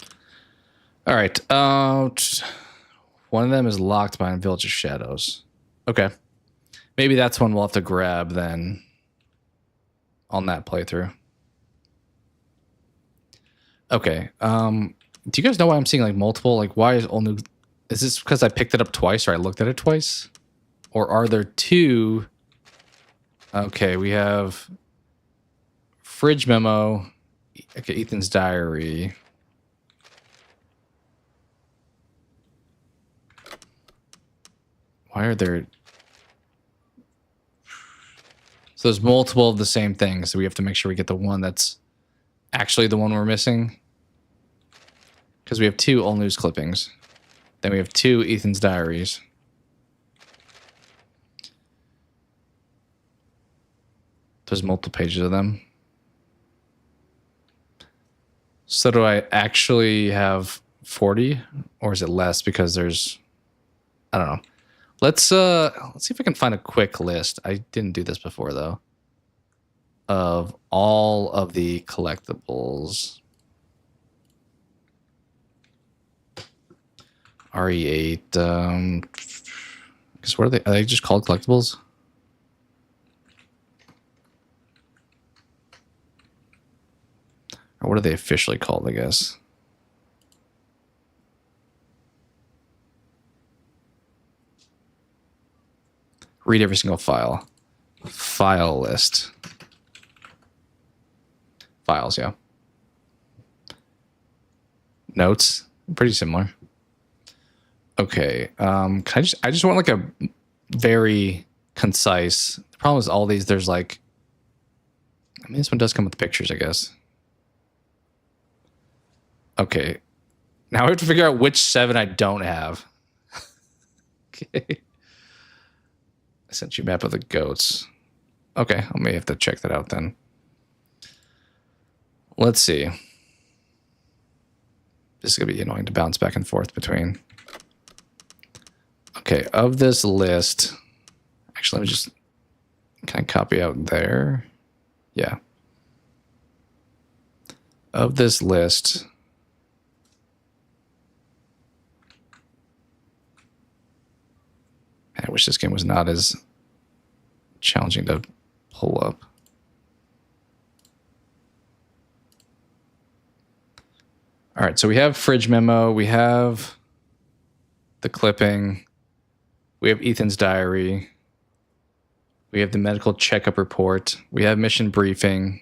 All right. One of them is locked behind Village of Shadows. Okay. Maybe that's one we'll have to grab then on that playthrough. Okay. Do you guys know why I'm seeing like multiple? Like why is only... Is this because I picked it up twice or I looked at it twice? Or are there 2? Okay, we have fridge memo. Okay, Ethan's diary. Why are there... So there's multiple of the same thing, so we have to make sure we get the one that's actually the one we're missing. Because we have 2 all news clippings. Then we have 2 Ethan's diaries. There's multiple pages of them. So do I actually have 40 or is it less because there's, I don't know. Let's see if I can find a quick list. I didn't do this before though. Of all of the collectibles. RE8. Because what are they? Are they just called collectibles? Or what are they officially called, I guess? Read every single file. File list. Files, yeah. Notes. Pretty similar. Okay. Can I just want like a very concise. The problem is all these, there's like, I mean, this one does come with pictures, I guess. Okay. Now I have to figure out which 7 I don't have. Okay. I sent you a map of the goats. Okay, I may have to check that out then. Let's see. This is going to be annoying to bounce back and forth between. Okay, of this list... Actually, let me just... Can I copy out there? Yeah. Of this list... I wish this game was not as challenging to pull up. All right, so we have fridge memo, we have the clipping, we have Ethan's diary, we have the medical checkup report, we have mission briefing,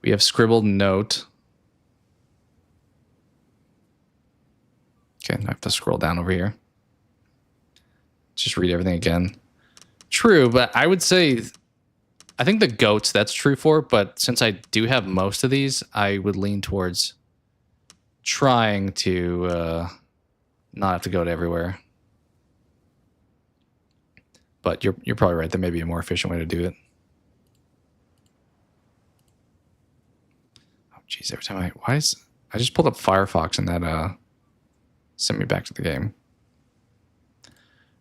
we have scribbled note. Okay, I have to scroll down over here. Just read everything again. True, but I would say, I think the goats that's true for, but since I do have most of these, I would lean towards trying to not have to go to everywhere. But you're probably right. There may be a more efficient way to do it. Oh, geez, every time I just pulled up Firefox and that sent me back to the game.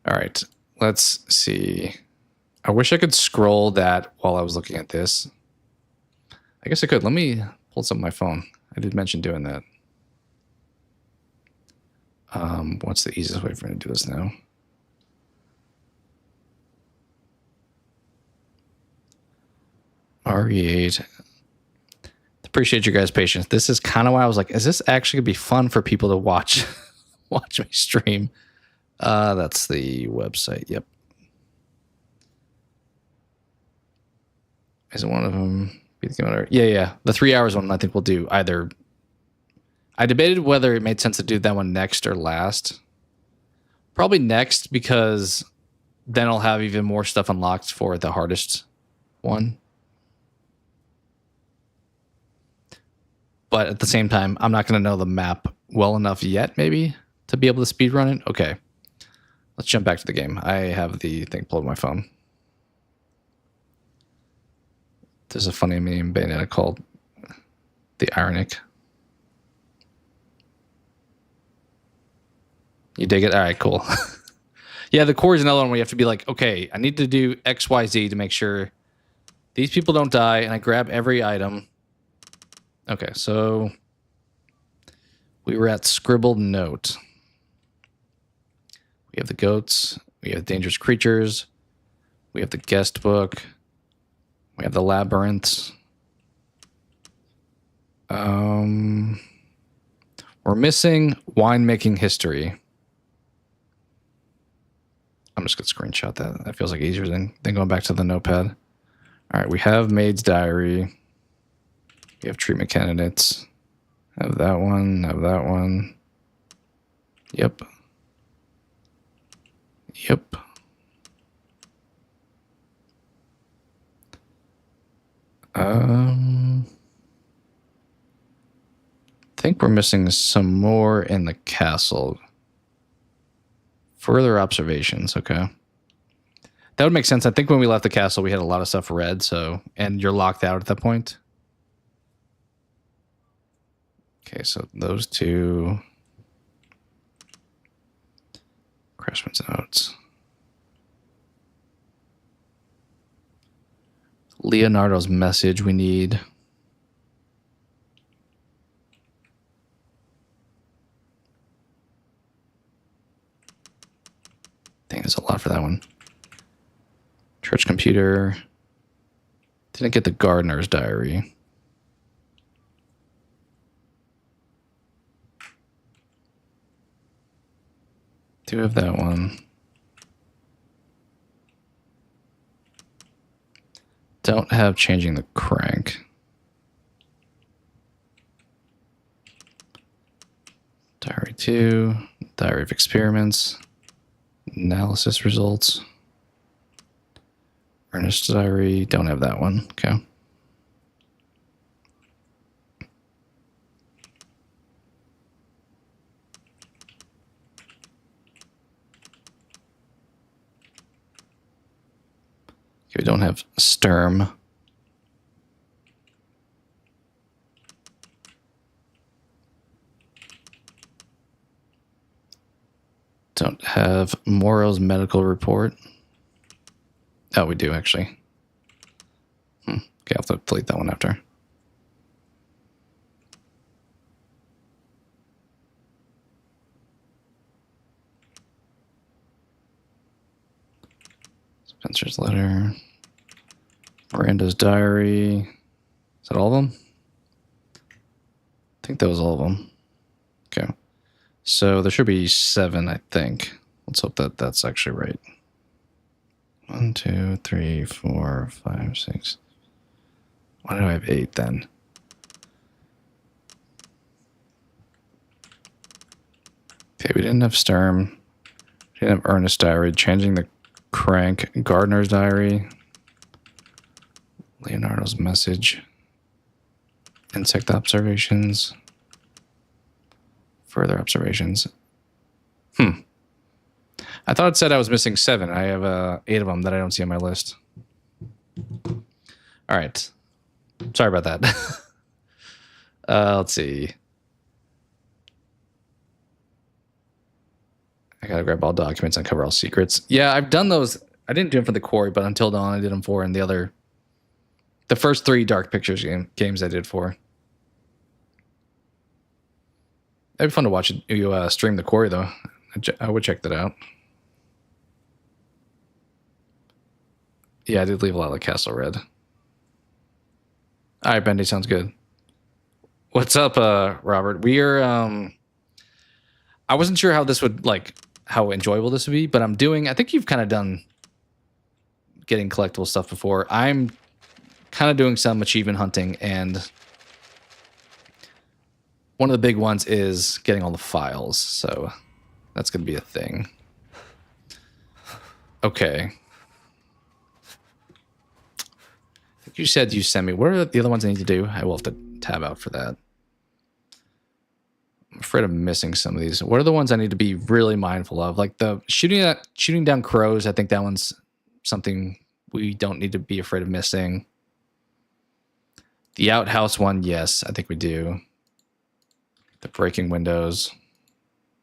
All right, let's see. I wish I could scroll that while I was looking at this. I guess I could. Let me pull this up on my phone. I did mention doing that. What's the easiest way for me to do this now? RE8. Appreciate your guys' patience. This is kind of why I was like, is this actually gonna be fun for people to watch watch me stream? That's the website. Yep. Is it one of them? Yeah. The 3 hours one, I think we'll do either. I debated whether it made sense to do that one next or last. Probably next, because then I'll have even more stuff unlocked for the hardest one. But at the same time, I'm not going to know the map well enough yet, maybe, to be able to speedrun it. Okay. Let's jump back to the game. I have the thing pulled on my phone. There's a funny meme Bayonetta called the Ironic. You dig it? All right, cool. Yeah, the core is another one where you have to be like, okay, I need to do X, Y, Z to make sure these people don't die, and I grab every item. Okay, so we were at scribbled note. We have the goats. We have dangerous creatures. We have the guest book. We have the labyrinths. We're missing winemaking history. I'm just going to screenshot that. That feels like easier than going back to the notepad. All right, we have maid's diary. We have treatment candidates. Have that one. Have that one. Yep. Yep. I think we're missing some more in the castle. Further observations, okay. That would make sense. I think when we left the castle, we had a lot of stuff read, so, and you're locked out at that point. Okay, so those two. Craftsman's notes. Leonardo's message we need. there's a lot for that one. Church computer. Didn't get the gardener's diary. Do have that one. Don't have changing the crank. Diary 2, diary of experiments, analysis results, Ernest diary, don't have that one. Okay. We don't have Sturm. Don't have Moro's medical report. Oh, we do actually. Okay, I'll have to delete that one after. Spencer's letter. Miranda's diary. Is that all of them? I think that was all of them. Okay. So there should be 7, I think. Let's hope that that's actually right. 1, 2, 3, 4, 5, 6. Why do I have 8 then? Okay, we didn't have Sturm. We didn't have Ernest diary. Changing the crank. Gardner's diary. Leonardo's message. Insect observations. Further observations. I thought it said I was missing 7. I have 8 of them that I don't see on my list. All right. Sorry about that. Let's see. I gotta grab all documents and cover all secrets. Yeah, I've done those. I didn't do them for the quarry, but Until Dawn I did them for, and the first 3 Dark Pictures games I did for. It'd be fun to watch you stream the quarry, though. I would check that out. Yeah, I did leave a lot of the castle red. All right, Bendy, sounds good. What's up, Robert? We are. I wasn't sure how this would how enjoyable this would be, but I'm doing. I think you've kind of done getting collectible stuff before. I'm kind of doing some achievement hunting, and one of the big ones is getting all the files. So that's going to be a thing. Okay. I think you said you sent me. What are the other ones I need to do? I will have to tab out for that. I'm afraid I'm missing some of these. What are the ones I need to be really mindful of? Like the shooting down crows. I think that one's something we don't need to be afraid of missing. The outhouse one, yes, I think we do. The breaking windows,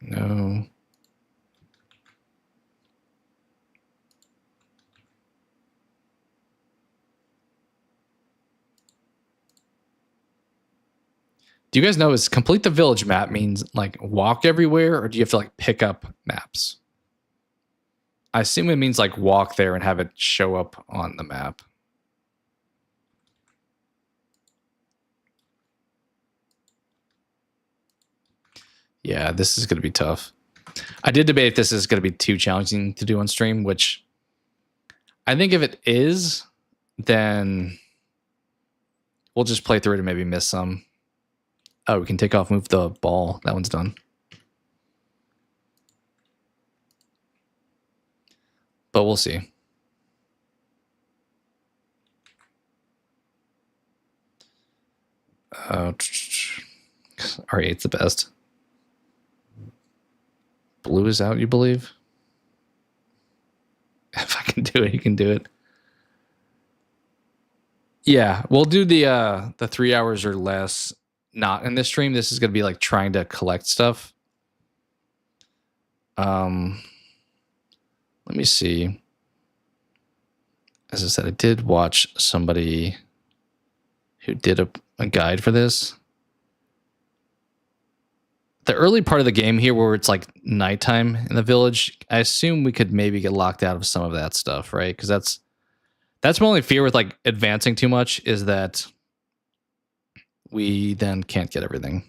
no. Do you guys know, is complete the village map means walk everywhere, or do you have to pick up maps? I assume it means walk there and have it show up on the map. Yeah, this is going to be tough. I did debate if this is going to be too challenging to do on stream, which I think if it is, then we'll just play through it and maybe miss some. Oh, we can take off, move the ball. That one's done. But we'll see. R8's the best. Blue is out, you believe? If I can do it, you can do it. Yeah, we'll do the 3 hours or less. Not in this stream. This is going to be trying to collect stuff. Let me see. As I said, I did watch somebody who did a guide for this. the early part of the game here where it's like nighttime in the village, I assume we could maybe get locked out of some of that stuff, right? Because that's my only fear with like advancing too much is that we then can't get everything.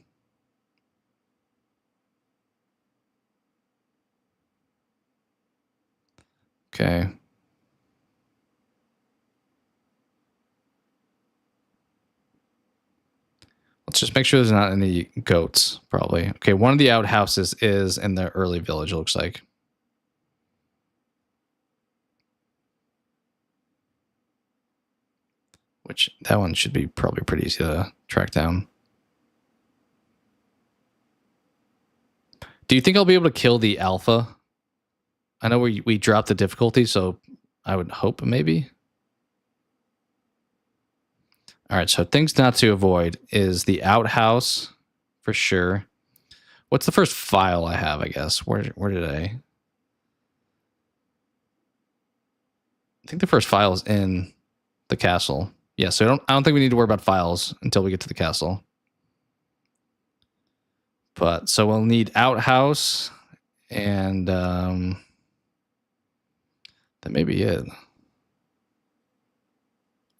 Okay. Let's just make sure there's not any goats, probably. Okay, one of the outhouses is in the early village, it looks like. Which, that one should be probably pretty easy to track down. Do you think I'll be able to kill the alpha? I know we dropped the difficulty, so I would hope maybe. All right, so things not to avoid is the outhouse for sure. What's the first file I have, I guess? Where did I think the first file is in the castle. Yeah, so I don't think we need to worry about files until we get to the castle. But so we'll need outhouse and that may be it.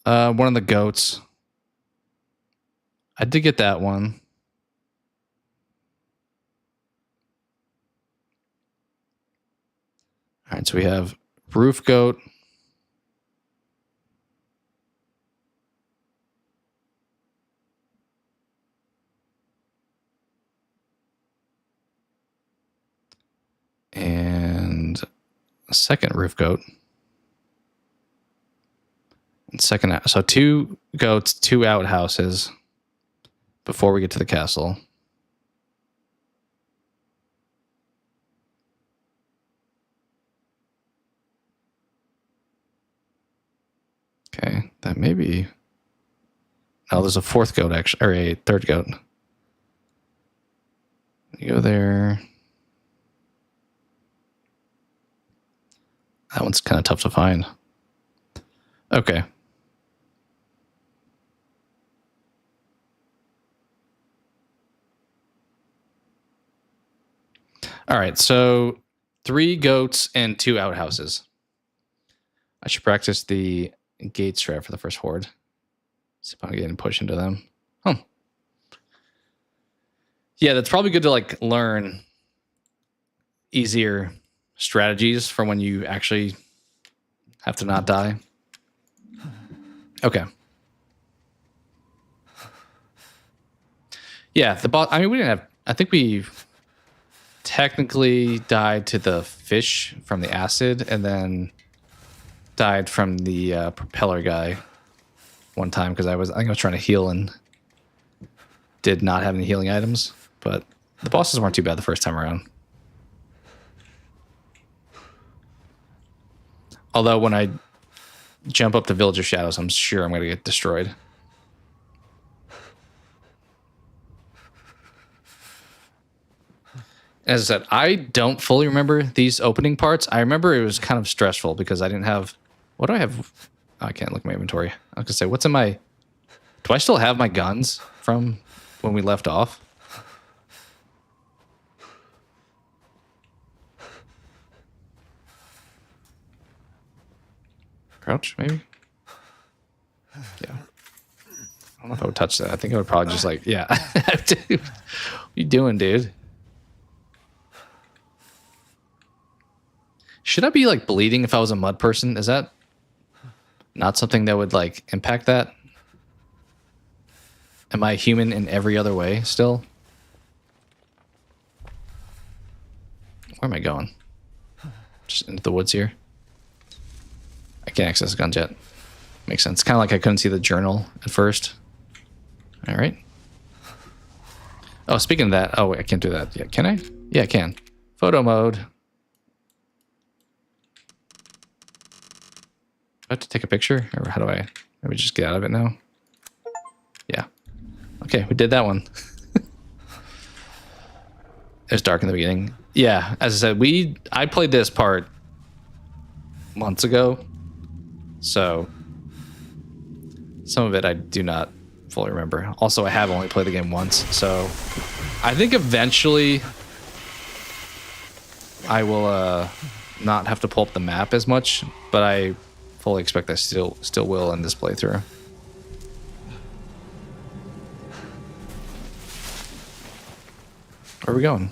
One of the goats. I did get that one. All right, so we have roof goat. And a second roof goat. And second, so 2 goats, 2 outhouses before we get to the castle. Okay, that may be. Oh, there's a 4th goat actually, or a 3rd goat. You go there. That one's kind of tough to find. Okay. All right, so 3 goats and 2 outhouses. I should practice the gate strat for the first horde. See if I can get and push into them. Huh. Yeah, that's probably good to like learn easier strategies for when you actually have to not die. Okay. Yeah, the boss. I mean, we didn't have. I think we technically died to the fish from the acid, and then died from the propeller guy one time because I think I was trying to heal and did not have any healing items. But the bosses weren't too bad the first time around. Although when I jump up to Village of Shadows, I'm sure I'm going to get destroyed. As I said, I don't fully remember these opening parts. I remember it was kind of stressful because I didn't have... What do I have? Oh, I can't look at my inventory. I was going to say, what's in my... Do I still have my guns from when we left off? Crouch, maybe? Yeah. I don't know if I would touch that. I think I would probably just like, yeah. Dude, what are you doing, dude? Should I be like bleeding if I was a mud person? Is that not something that would like impact that? Am I human in every other way still? Where am I going? Just into the woods here. I can't access the guns yet. Makes sense. Kind of like I couldn't see the journal at first. All right. Oh, speaking of that. Oh, wait, I can't do that. Yeah, can I? Yeah, I can. Photo mode. Do I have to take a picture? Or how do I... Maybe just get out of it now? Yeah. Okay, we did that one. It was dark in the beginning. Yeah, as I said, I played this part months ago. So some of it I do not fully remember. Also, I have only played the game once, so I think eventually I will not have to pull up the map as much, but I fully expect I still will in this playthrough. Where are we going?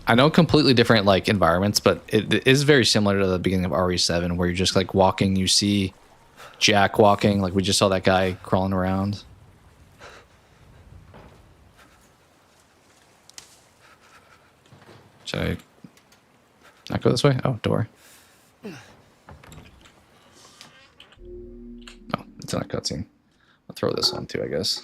I know completely different like environments, but it is very similar to the beginning of RE7 where you're just like walking, you see Jack walking, like we just saw that guy crawling around. Should I not go this way? Oh, door. Oh, it's not a cutscene. I'll throw this on too, I guess.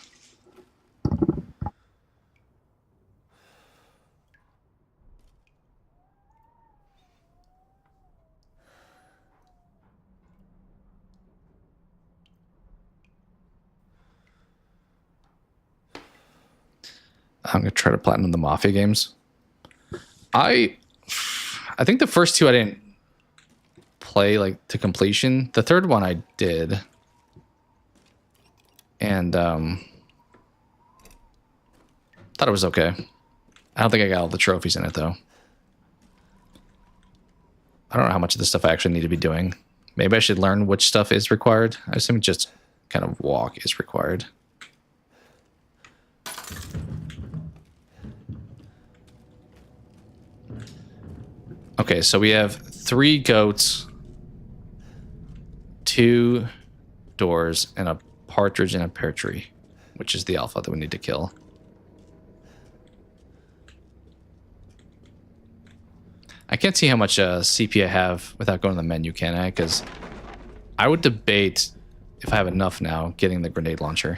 I'm gonna try to platinum the Mafia games. I think the first two I didn't play like to completion. The third one I did. And thought it was okay. I don't think I got all the trophies in it though. I don't know how much of this stuff I actually need to be doing. Maybe I should learn which stuff is required. I assume just kind of walk is required. Okay, so we have 3 goats, 2 doors, and a partridge and a pear tree, which is the alpha that we need to kill. I can't see how much CP I have without going to the menu, can I? Because I would debate, if I have enough now, getting the grenade launcher.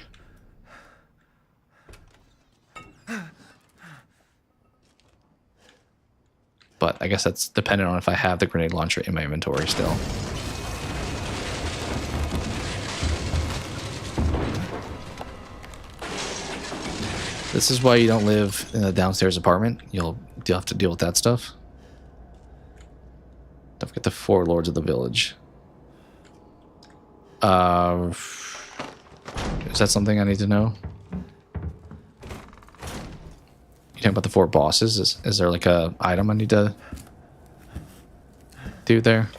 But I guess that's dependent on if I have the grenade launcher in my inventory still. This is why you don't live in a downstairs apartment. You'll have to deal with that stuff. Don't forget the 4 lords of the village. Is that something I need to know? You talking about the 4 bosses? Is there like a item I need to do there?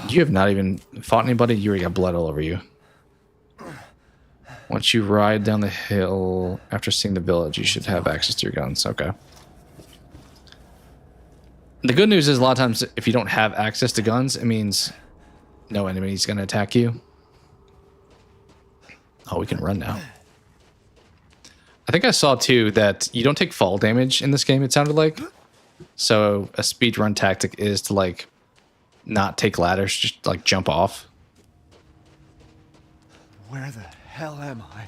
You have not even fought anybody. You already got blood all over you. Once you ride down the hill after seeing the village, you should have access to your guns. Okay. The good news is a lot of times if you don't have access to guns, it means no enemy's going to attack you. Oh, we can run now. I think I saw too that you don't take fall damage in this game, it sounded like. So a speed run tactic is to like not take ladders, just like jump off. Where the hell am I?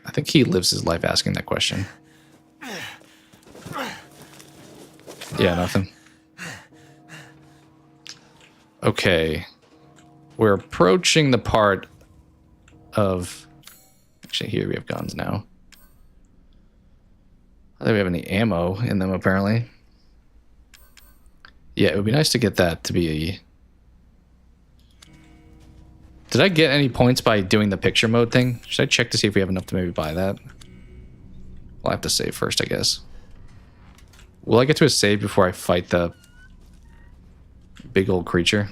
I think he lives his life asking that question. Yeah, nothing. Okay. We're approaching the part of... Actually, here we have guns now. I don't think we have any ammo in them, apparently. Yeah, it would be nice to get that to be a... Did I get any points by doing the picture mode thing? Should I check to see if we have enough to maybe buy that? I'll have to save first, I guess. Will I get to a save before I fight the big old creature?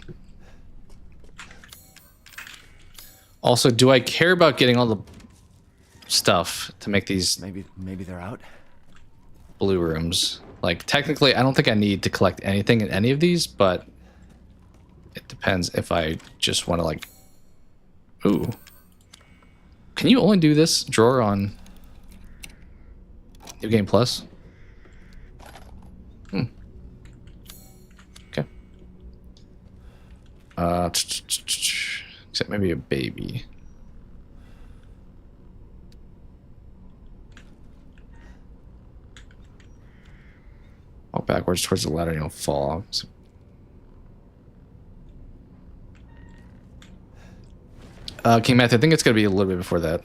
Also, do I care about getting all the stuff to make these Maybe they're out. blue rooms? Like, technically, I don't think I need to collect anything in any of these, but it depends if I just want to, like... Ooh. Can you only do this drawer on New Game Plus? Okay. Except maybe a baby. Walk backwards towards the ladder and you'll fall. King Matthew, I think it's going to be a little bit before that.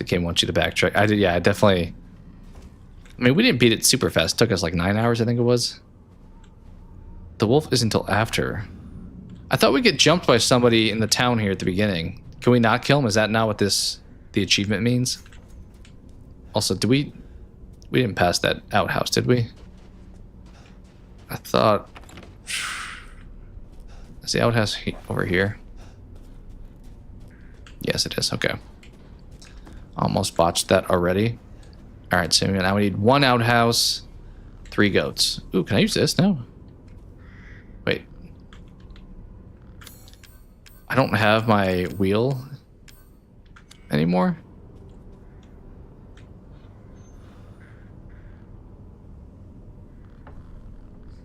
game wants you to backtrack. I did, yeah, I definitely. I mean, we didn't beat it super fast. It took us like 9 hours, I think it was. The wolf isn't until after. I thought we get jumped by somebody in the town here at the beginning. Can we not kill him? Is that not what the achievement means? Also, we didn't pass that outhouse, did we? I thought. Is the outhouse over here? Yes, it is. Okay. Almost botched that already. All right, so now we need 1 outhouse, 3 goats. Ooh, can I use this now? Wait. I don't have my wheel anymore.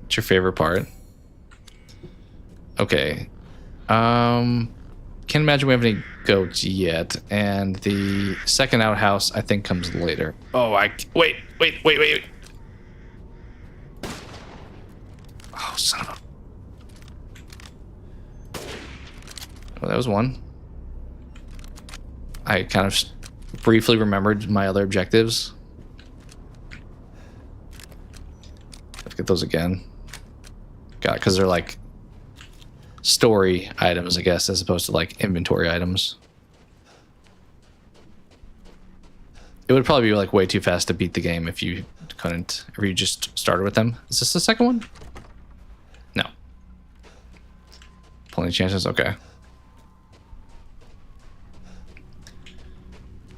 What's your favorite part? Okay. Can't imagine we have any goats yet, and the second outhouse I think comes later. Oh, wait. Oh, son of a. Oh, that was one. I kind of briefly remembered my other objectives. Let's get those again. God, because they're like story items, I guess, as opposed to like inventory items. It would probably be like way too fast to beat the game if you couldn't, or you just started with them. Is this the second one? No. Plenty of chances? Okay.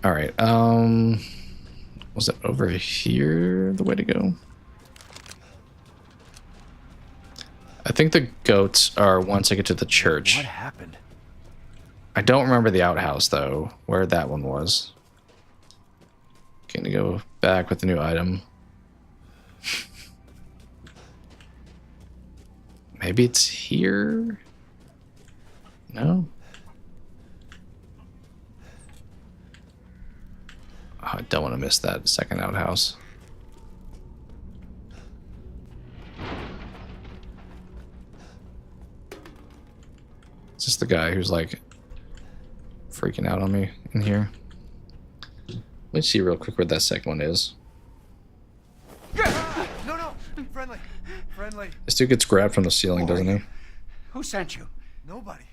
All right. Was it over here the way to go? I think the goats are once I get to the church. What happened? I don't remember the outhouse, though, where that one was. Gonna go back with the new item. Maybe it's here? No? Oh, I don't want to miss that second outhouse. Is this the guy who's like freaking out on me in here? Let's see real quick where that second one is. No, friendly. This dude gets grabbed from the ceiling, doesn't he? Who sent you? Nobody.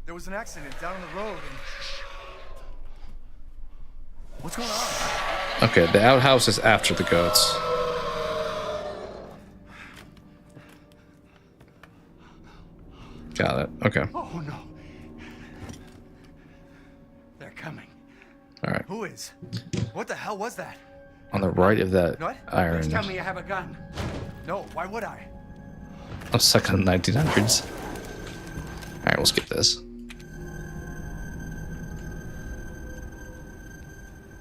There was an accident down on the road and... What's going on? Okay, the outhouse is after the goats. Got it. Okay. Oh no. They're coming. All right. Who is? What the hell was that? On the right of that What? iron. Please tell me you have a gun. No, why would I? I'm stuck in the 1900s. All right, we'll skip this.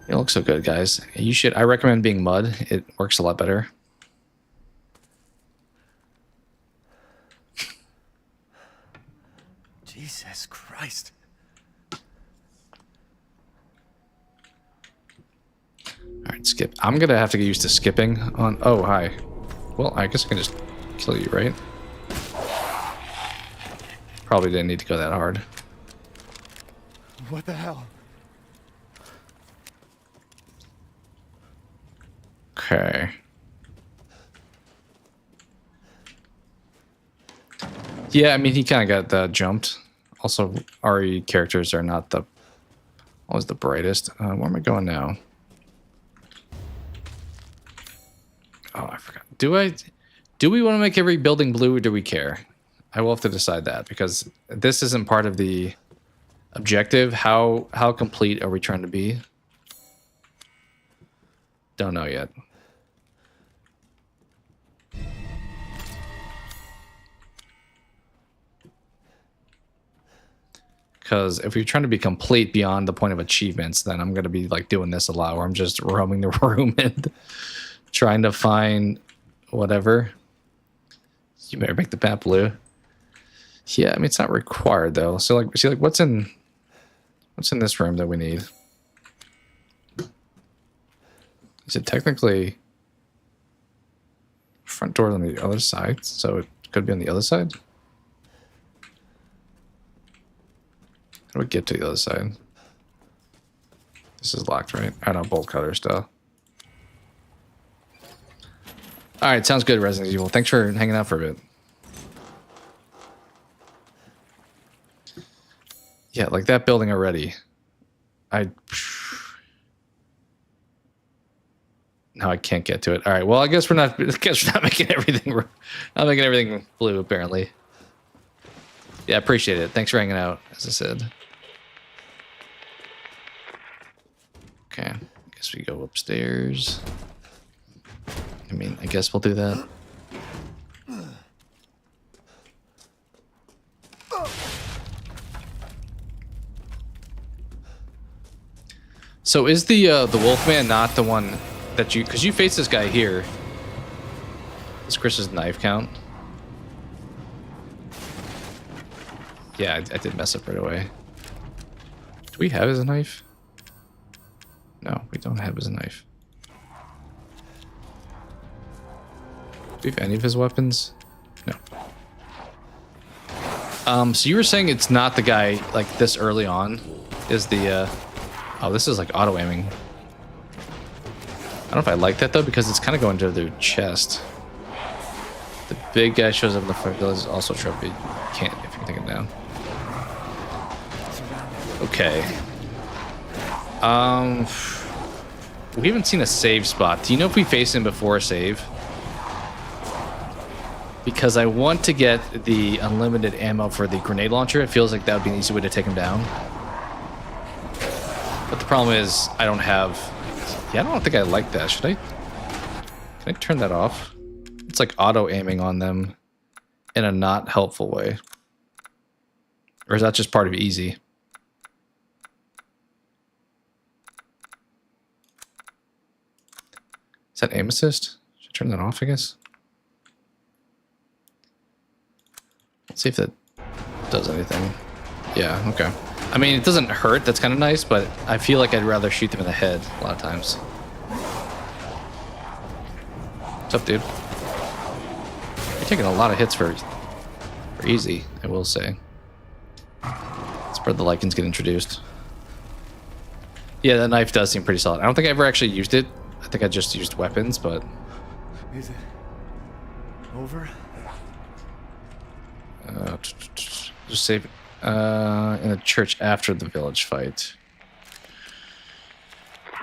It looks so good, guys. You should. I recommend being mud. It works a lot better. Jesus Christ. All right, skip. I'm gonna have to get used to skipping on. Oh, hi. Well, I guess I can just kill you, right? Probably didn't need to go that hard. What the hell? Okay. Yeah, I mean, he kind of got jumped. Also, RE characters are not always the brightest. Where am I going now? Oh, I forgot. Do we want to make every building blue, or do we care? I will have to decide that, because this isn't part of the objective. How complete are we trying to be? Don't know yet. Because if you're trying to be complete beyond the point of achievements, then I'm going to be like doing this a lot, where I'm just roaming the room and trying to find whatever. You better make the map blue. Yeah, I mean, it's not required though. So like, see, like what's in this room that we need? Is it technically front door on the other side? So it could be on the other side. How do we get to the other side? This is locked, right? I don't know, bolt cutter stuff. All right, sounds good, Resident Evil. Thanks for hanging out for a bit. Yeah, like that building already. Now I can't get to it. All right, well, I guess we're not making everything blue, apparently. Yeah, appreciate it. Thanks for hanging out, as I said. Okay, I guess we go upstairs. I mean, I guess we'll do that. So is the Wolfman not the one that you... Because you face this guy here. Does Chris's knife count? Yeah, I did mess up right away. Do we have his knife? No, we don't have his knife. Do we have any of his weapons? No. So you were saying it's not the guy, like, this early on is the... Oh, this is like auto-aiming. I don't know if I like that, though, because it's kind of going to their chest. The big guy shows up in the front. Does also trophy. You can't, if you can take it down. Okay. We haven't seen a save spot. Do you know if we face him before a save? Because I want to get the unlimited ammo for the grenade launcher. It feels like that would be an easy way to take him down. But the problem is, I don't have... Yeah, I don't think I like that. Should I... Can I turn that off? It's like auto-aiming on them in a not helpful way. Or is that just part of easy? Is that aim assist? Should I turn that off, I guess? Let's see if that does anything. Yeah, okay. I mean, it doesn't hurt. That's kind of nice, but I feel like I'd rather shoot them in the head a lot of times. What's up, dude? You're taking a lot of hits for easy, I will say. That's where the lichens get introduced. Yeah, that knife does seem pretty solid. I don't think I ever actually used it. I think I just used weapons, but... Is it over? Just save it. In the church after the village fight.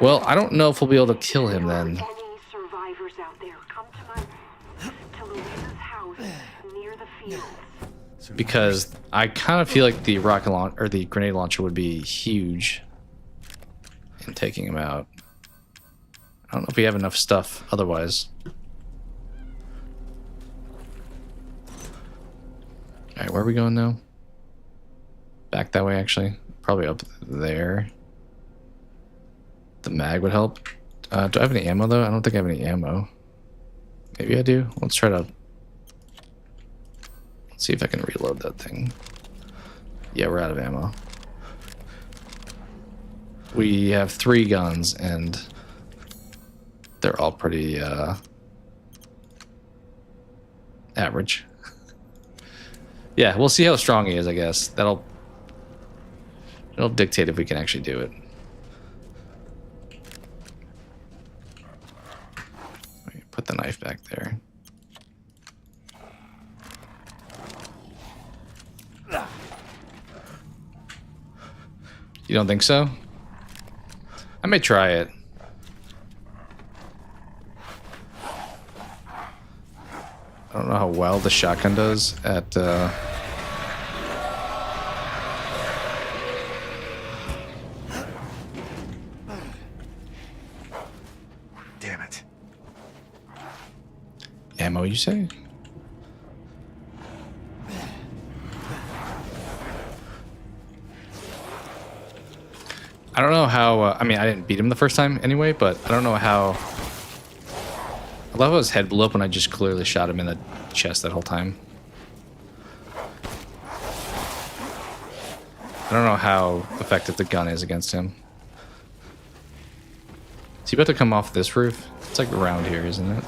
Well, I don't know if we'll be able to kill him then. Any survivors out there, come to Louisa's house near the fields. Because I kind of feel like the rocket launch or the grenade launcher would be huge in taking him out. I don't know if we have enough stuff otherwise. Alright, where are we going now? Back that way, actually. Probably up there. The mag would help. Do I have any ammo, though? I don't think I have any ammo. Maybe I do. Let's try to... Let's see if I can reload that thing. Yeah, we're out of ammo. We have 3 guns, and they're all pretty, average. Yeah, we'll see how strong he is, I guess. It'll dictate if we can actually do it. Put the knife back there. You don't think so? I may try it. I don't know how well the shotgun does at Damn it. ammo, you say? I don't know how, I mean, I didn't beat him the first time anyway, but I don't know how... I love how his head blew up when I just clearly shot him in the chest that whole time. I don't know how effective the gun is against him. Is he about to come off this roof? It's like around here, isn't it?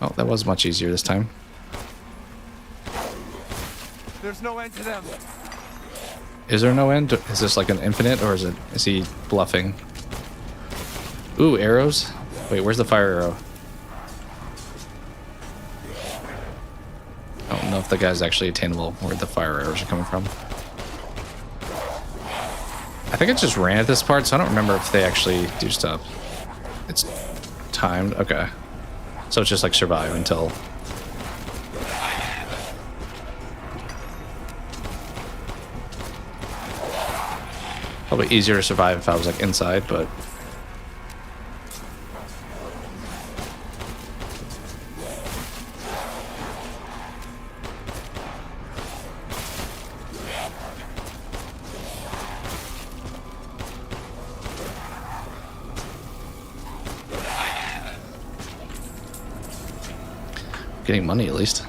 Oh, that was much easier this time. There's no end to them. Is there no end? Is this like an infinite, or is he bluffing? Ooh, arrows. Wait, where's the fire arrow? I don't know if the guy's actually attainable where the fire arrows are coming from. I think I just ran at this part, so I don't remember if they actually do stuff. It's timed. Okay. So it's just like survive until... Probably easier to survive if I was like inside, but... Getting money at least.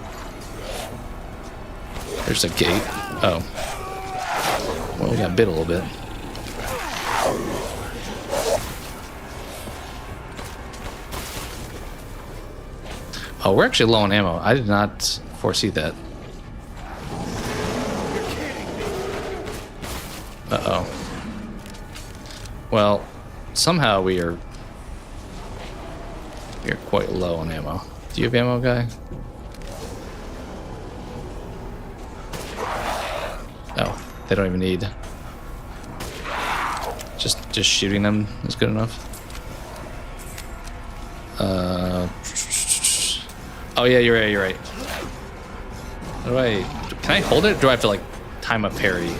There's a gate. Oh. Well, we got bit a little bit. Oh, we're actually low on ammo. I did not foresee that. Uh-oh. Well, somehow we are quite low on ammo. Do you have ammo, guy? Oh, they don't even need. Just shooting them is good enough. Oh yeah, you're right. How do I? Can I hold it? Or do I have to like time a parry? You're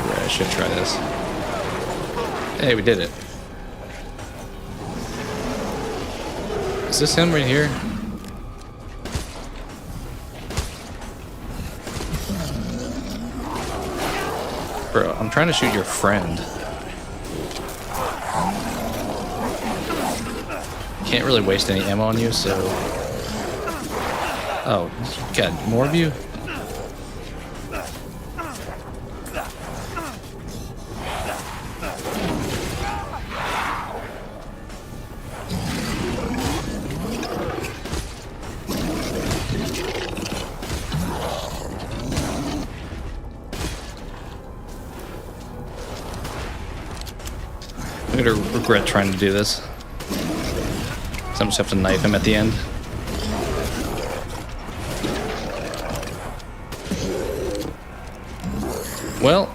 right. I should try this. Hey, we did it. Is this him right here? Bro, I'm trying to shoot your friend. Can't really waste any ammo on you, so... Oh, God, more of you? I'm gonna regret trying to do this. So I'm just have to knife him at the end. Well,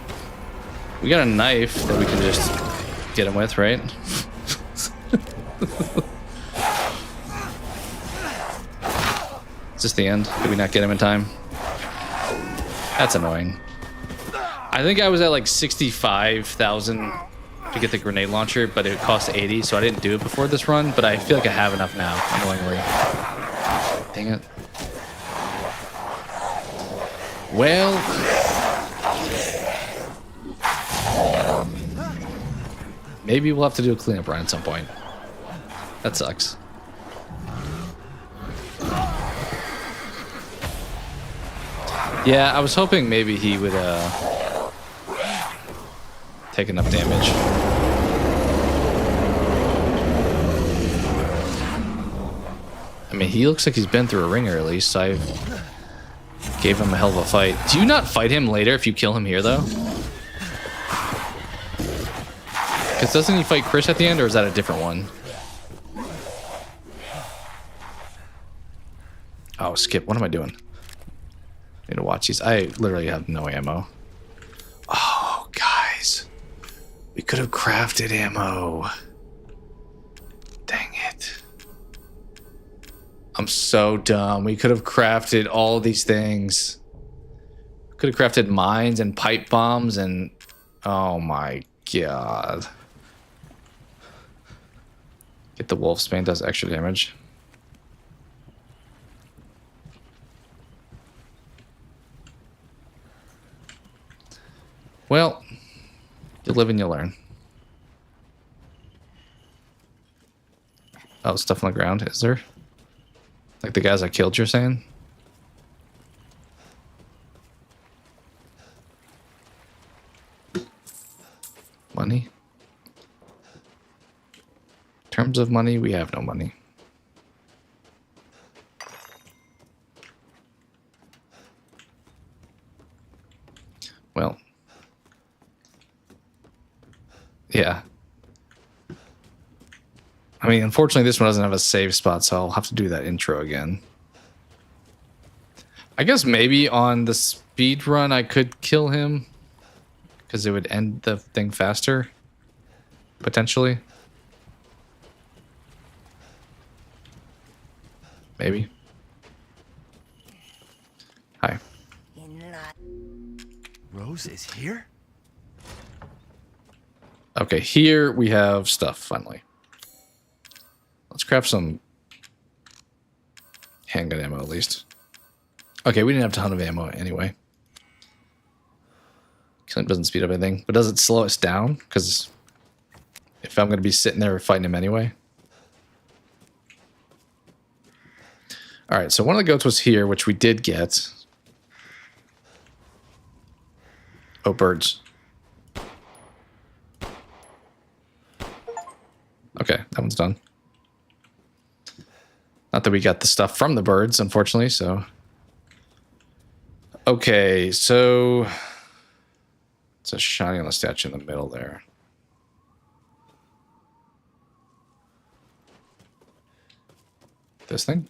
we got a knife that we can just get him with, right? Is this the end? Did we not get him in time? That's annoying. I think I was at like 65,000 to get the grenade launcher, but it cost 80, so I didn't do it before this run, but I feel like I have enough now, annoyingly. Dang it. Well... maybe we'll have to do a cleanup run at some point. That sucks. Yeah, I was hoping maybe he would, take enough damage. I mean, he looks like he's been through a ringer at least, so I gave him a hell of a fight. Do you not fight him later if you kill him here, though? Because doesn't he fight Chris at the end, or is that a different one? Oh, skip. What am I doing? I need to watch these. I literally have no ammo. Oh, guys. We could have crafted ammo. Dang it. I'm so dumb. We could have crafted all these things. Could have crafted mines and pipe bombs and... oh my god. Get the Wolfsbane, does extra damage. Well, you live and you learn. Oh, stuff on the ground, is there? Like the guys I killed, you're saying? Money? In terms of money? We have no money. Well. Yeah. I mean, unfortunately, this one doesn't have a save spot, so I'll have to do that intro again. I guess maybe on the speed run I could kill him, because it would end the thing faster, potentially. Maybe. Hi. Rose is here? Okay, here we have stuff, finally. Let's craft some handgun ammo, at least. Okay, we didn't have a ton of ammo anyway. Killing doesn't speed up anything, but does it slow us down? Because if I'm going to be sitting there fighting him anyway. Alright, so one of the goats was here, which we did get. Oh, birds. Okay, that one's done. Not that we got the stuff from the birds, unfortunately, so... Okay, so... It's a shiny on the statue in the middle there. This thing?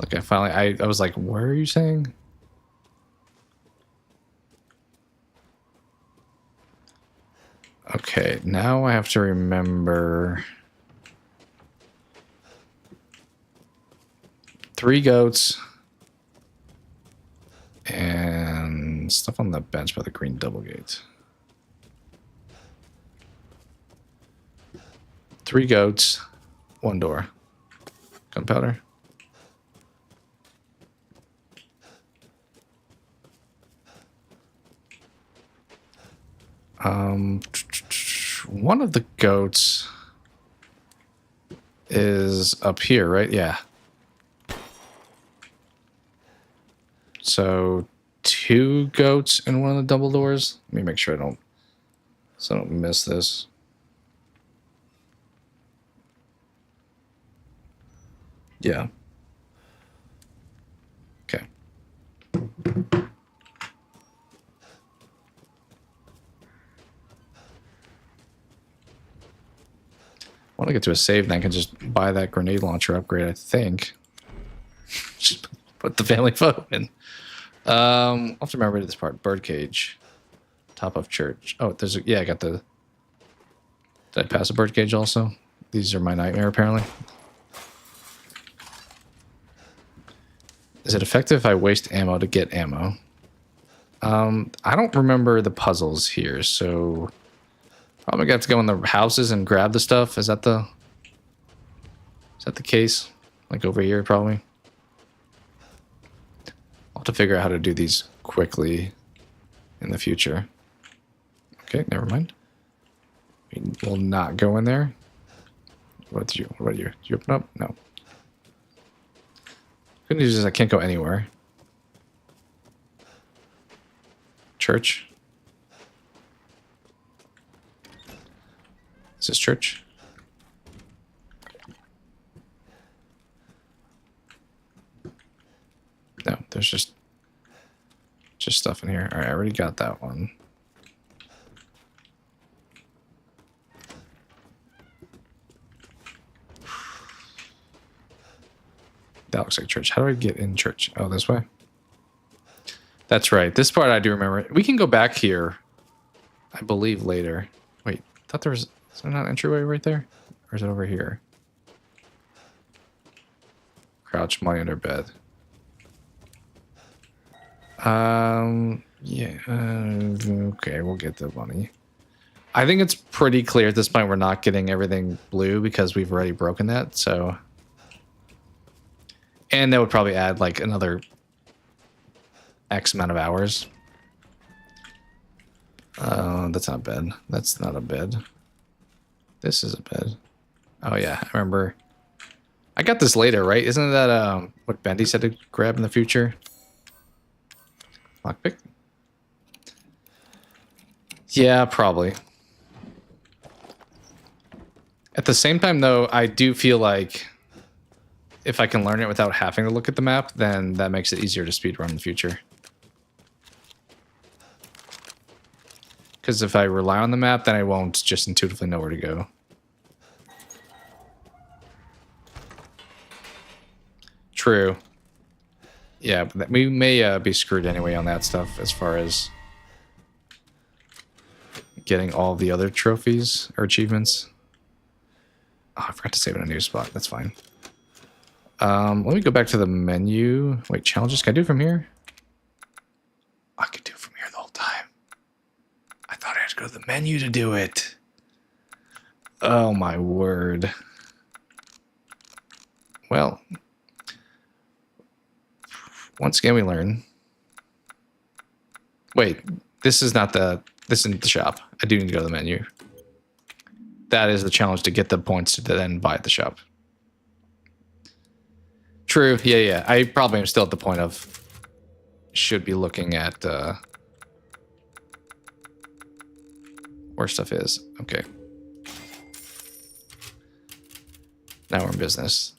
Okay, finally, I was like, where are you saying? Okay, now I have to remember... 3 goats. And stuff on the bench by the green double gate. 3 goats, 1 door. Gunpowder. One of the goats is up here, right? Yeah. So 2 goats in one of the double doors. Let me make sure I don't miss this. Yeah. Okay. I want to get to a save, and I can just buy that grenade launcher upgrade, I think. Just put the family photo in. I'll have to remember this part. Birdcage. Top of church. Oh, there's a... Yeah, I got the... Did I pass a birdcage also? These are my nightmare, apparently. Is it effective if I waste ammo to get ammo? I don't remember the puzzles here, so... Probably got to go in the houses and grab the stuff. Is that the case? Like over here, probably. I'll have to figure out how to do these quickly in the future. Okay, never mind. We will not go in there. What about you? Did you open up? No. Good news is I can't go anywhere. Church. Is this church? No, there's just stuff in here. All right, I already got that one. That looks like church. How do I get in church? Oh, this way? That's right. This part I do remember. We can go back here, I believe, later. Wait, I thought there was... Is there not an entryway right there? Or is it over here? Crouch, money under bed. Yeah. Okay, we'll get the money. I think it's pretty clear at this point we're not getting everything blue because we've already broken that, so... And that would probably add, like, another X amount of hours. That's not a bed. That's not a bed. This is a bed. Oh, yeah, I remember. I got this later, right? Isn't that what Bendy said to grab in the future? Lockpick. Yeah, probably. At the same time, though, I do feel like if I can learn it without having to look at the map, then that makes it easier to speedrun in the future. Because if I rely on the map, then I won't just intuitively know where to go. True. Yeah, but we may be screwed anyway on that stuff as far as getting all the other trophies or achievements. Oh, I forgot to save it in a new spot. That's fine. Let me go back to the menu. Wait, challenges? Can I do it from here? I could do it from here the whole time. I thought I had to go to the menu to do it. Oh my word. Well, once again we learn. Wait, this isn't the shop. I do need to go to the menu. That is the challenge, to get the points to then buy at the shop. True, yeah. I probably am still at the point of should be looking at where stuff is. Okay. Now we're in business.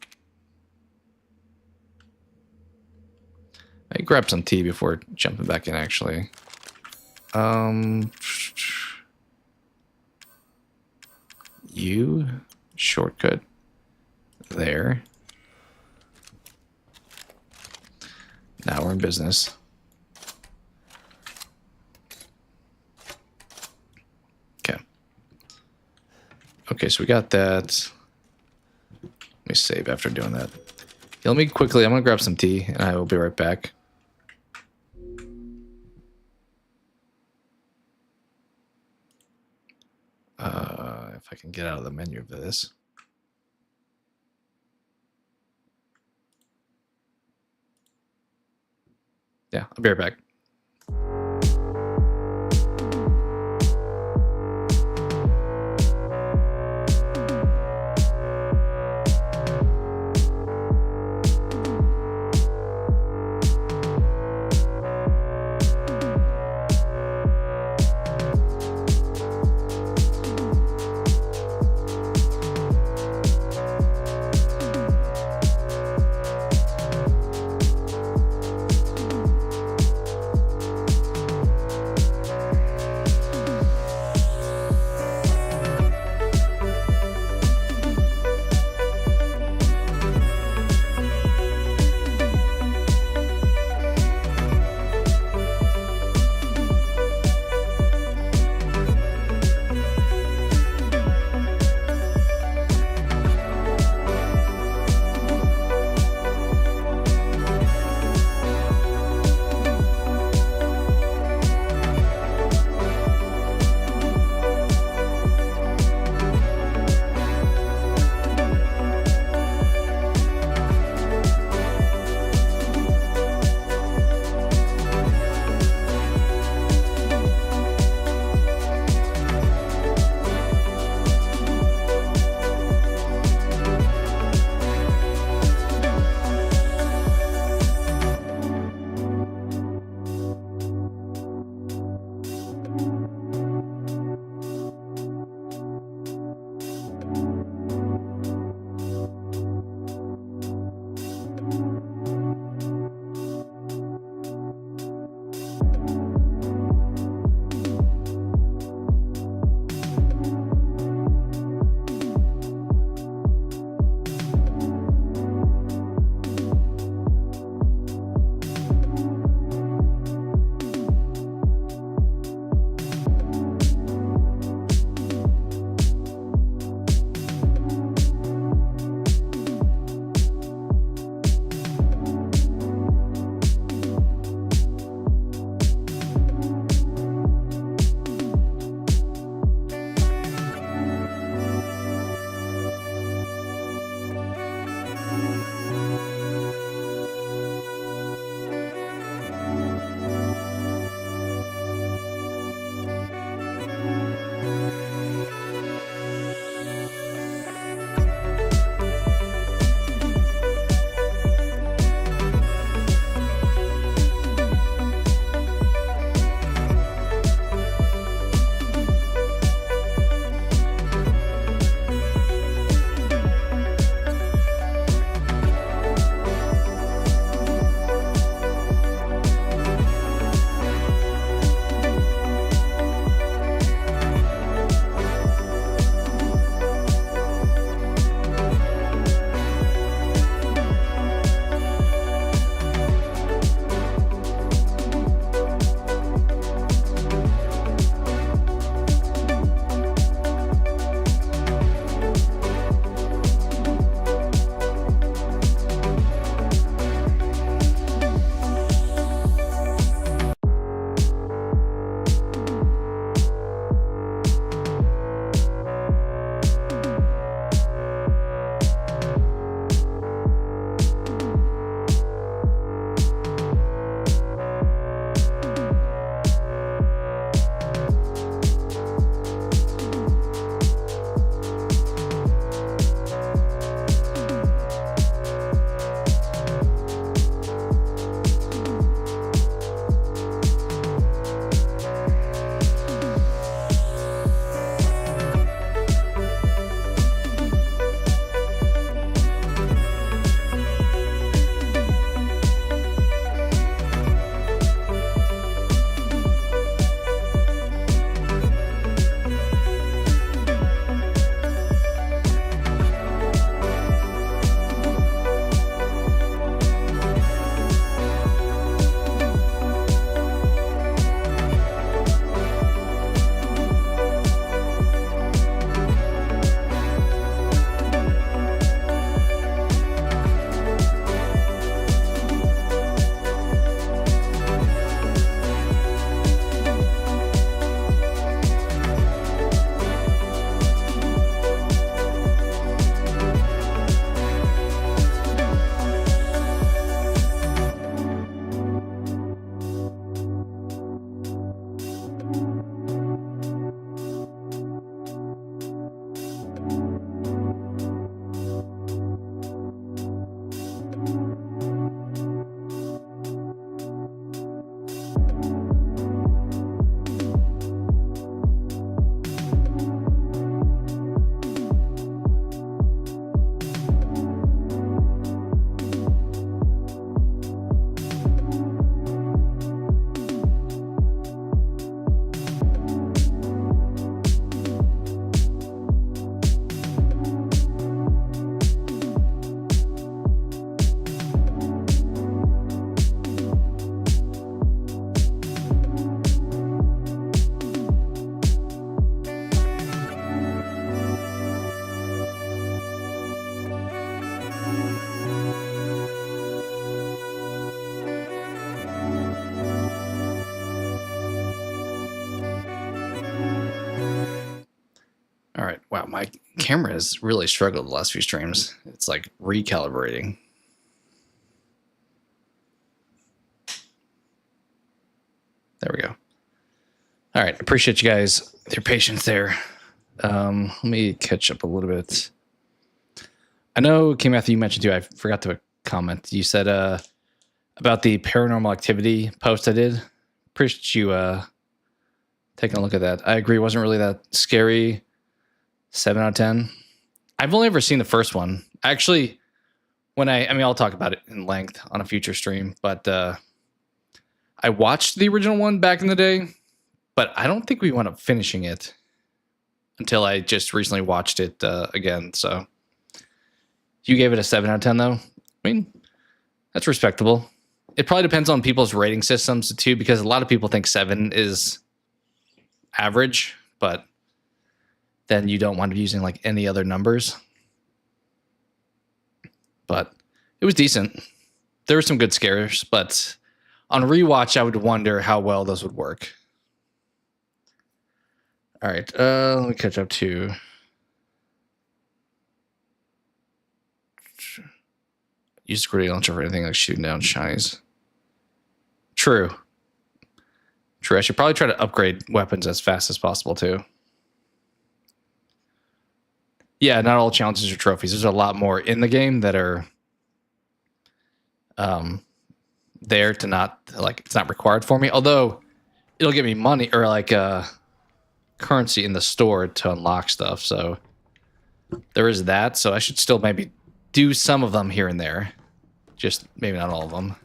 I grabbed some tea before jumping back in, actually. You shortcut there. Now we're in business. Okay. Okay, so we got that. Let me save after doing that. Yeah, let me quickly, I'm gonna grab some tea and I will be right back. If I can get out of the menu of this. Yeah, I'll be right back. Wow, my camera has really struggled the last few streams. It's like recalibrating. There we go. All right, appreciate you guys, your patience there. Let me catch up a little bit. I know, King Matthew, you mentioned too, I forgot to comment. You said about the paranormal activity post I did. Appreciate you taking a look at that. I agree, it wasn't really that scary. 7 out of 10. I've only ever seen the first one. Actually, when I mean, I'll talk about it in length on a future stream, but I watched the original one back in the day, but I don't think we wound up finishing it until I just recently watched it again. So you gave it a 7 out of 10, though. I mean, that's respectable. It probably depends on people's rating systems, too, because a lot of people think 7 is average, but then you don't want to be using like any other numbers. But it was decent. There were some good scares, but on rewatch, I would wonder how well those would work. All right, let me catch up to... Use grenade launcher for anything like shooting down shinies. True. I should probably try to upgrade weapons as fast as possible, too. Yeah, not all challenges are trophies. There's a lot more in the game that are there to not, like, it's not required for me. Although, it'll give me money or, like, currency in the store to unlock stuff. So, there is that. So, I should still maybe do some of them here and there. Just maybe not all of them.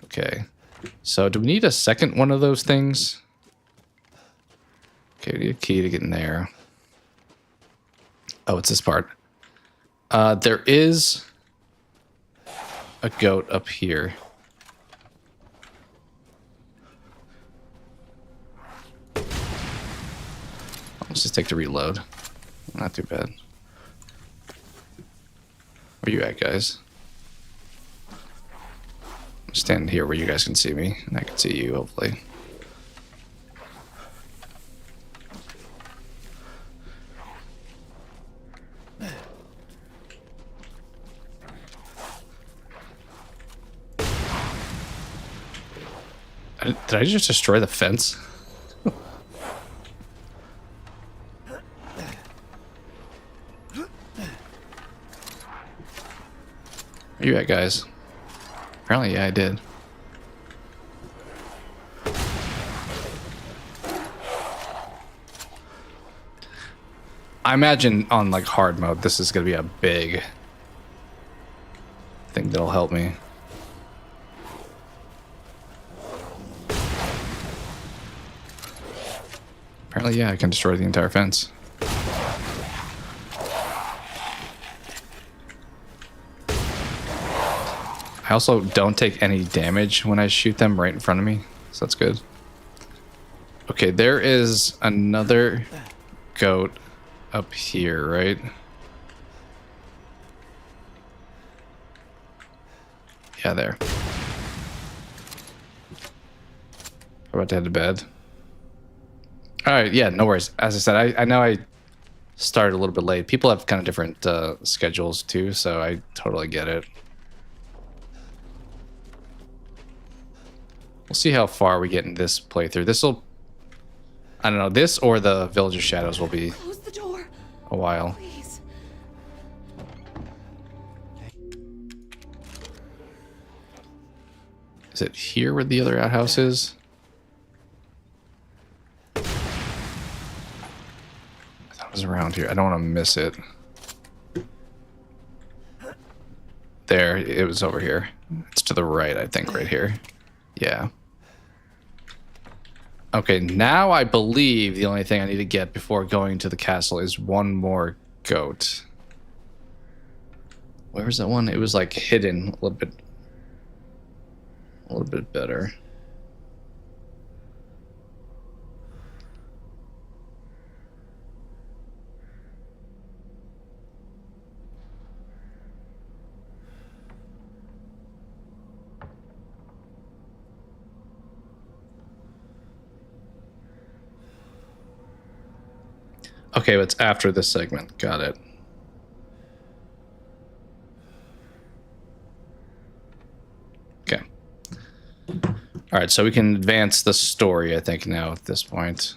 Okay. So, do we need a second one of those things? Okay, we need a key to get in there. Oh, it's this part. There is a goat up here. Let's just take the reload. Not too bad. Where you at, guys? I'm standing here where you guys can see me, and I can see you, hopefully. Did I just destroy the fence? Where you at, guys? Apparently, yeah, I did. I imagine on like hard mode, this is gonna be a big thing that'll help me. Apparently, yeah, I can destroy the entire fence. I also don't take any damage when I shoot them right in front of me, so that's good. Okay, there is another goat up here, right? Yeah, there. I'm about to head to bed. All right, yeah, no worries. As I said, I know I started a little bit late. People have kind of different schedules too, so I totally get it. We'll see how far we get in this playthrough. This'll, I don't know, this or the Village of Shadows will be Close the door, a while. please. Is it here where the other outhouse is? Was around here. I don't want to miss it. There, it was over here. It's to the right, I think, right here. Yeah. Okay, now I believe the only thing I need to get before going to the castle is one more goat. Where was that one? It was like hidden a little bit better. Okay, it's after this segment. Got it. Okay. All right, so we can advance the story, I think, now at this point.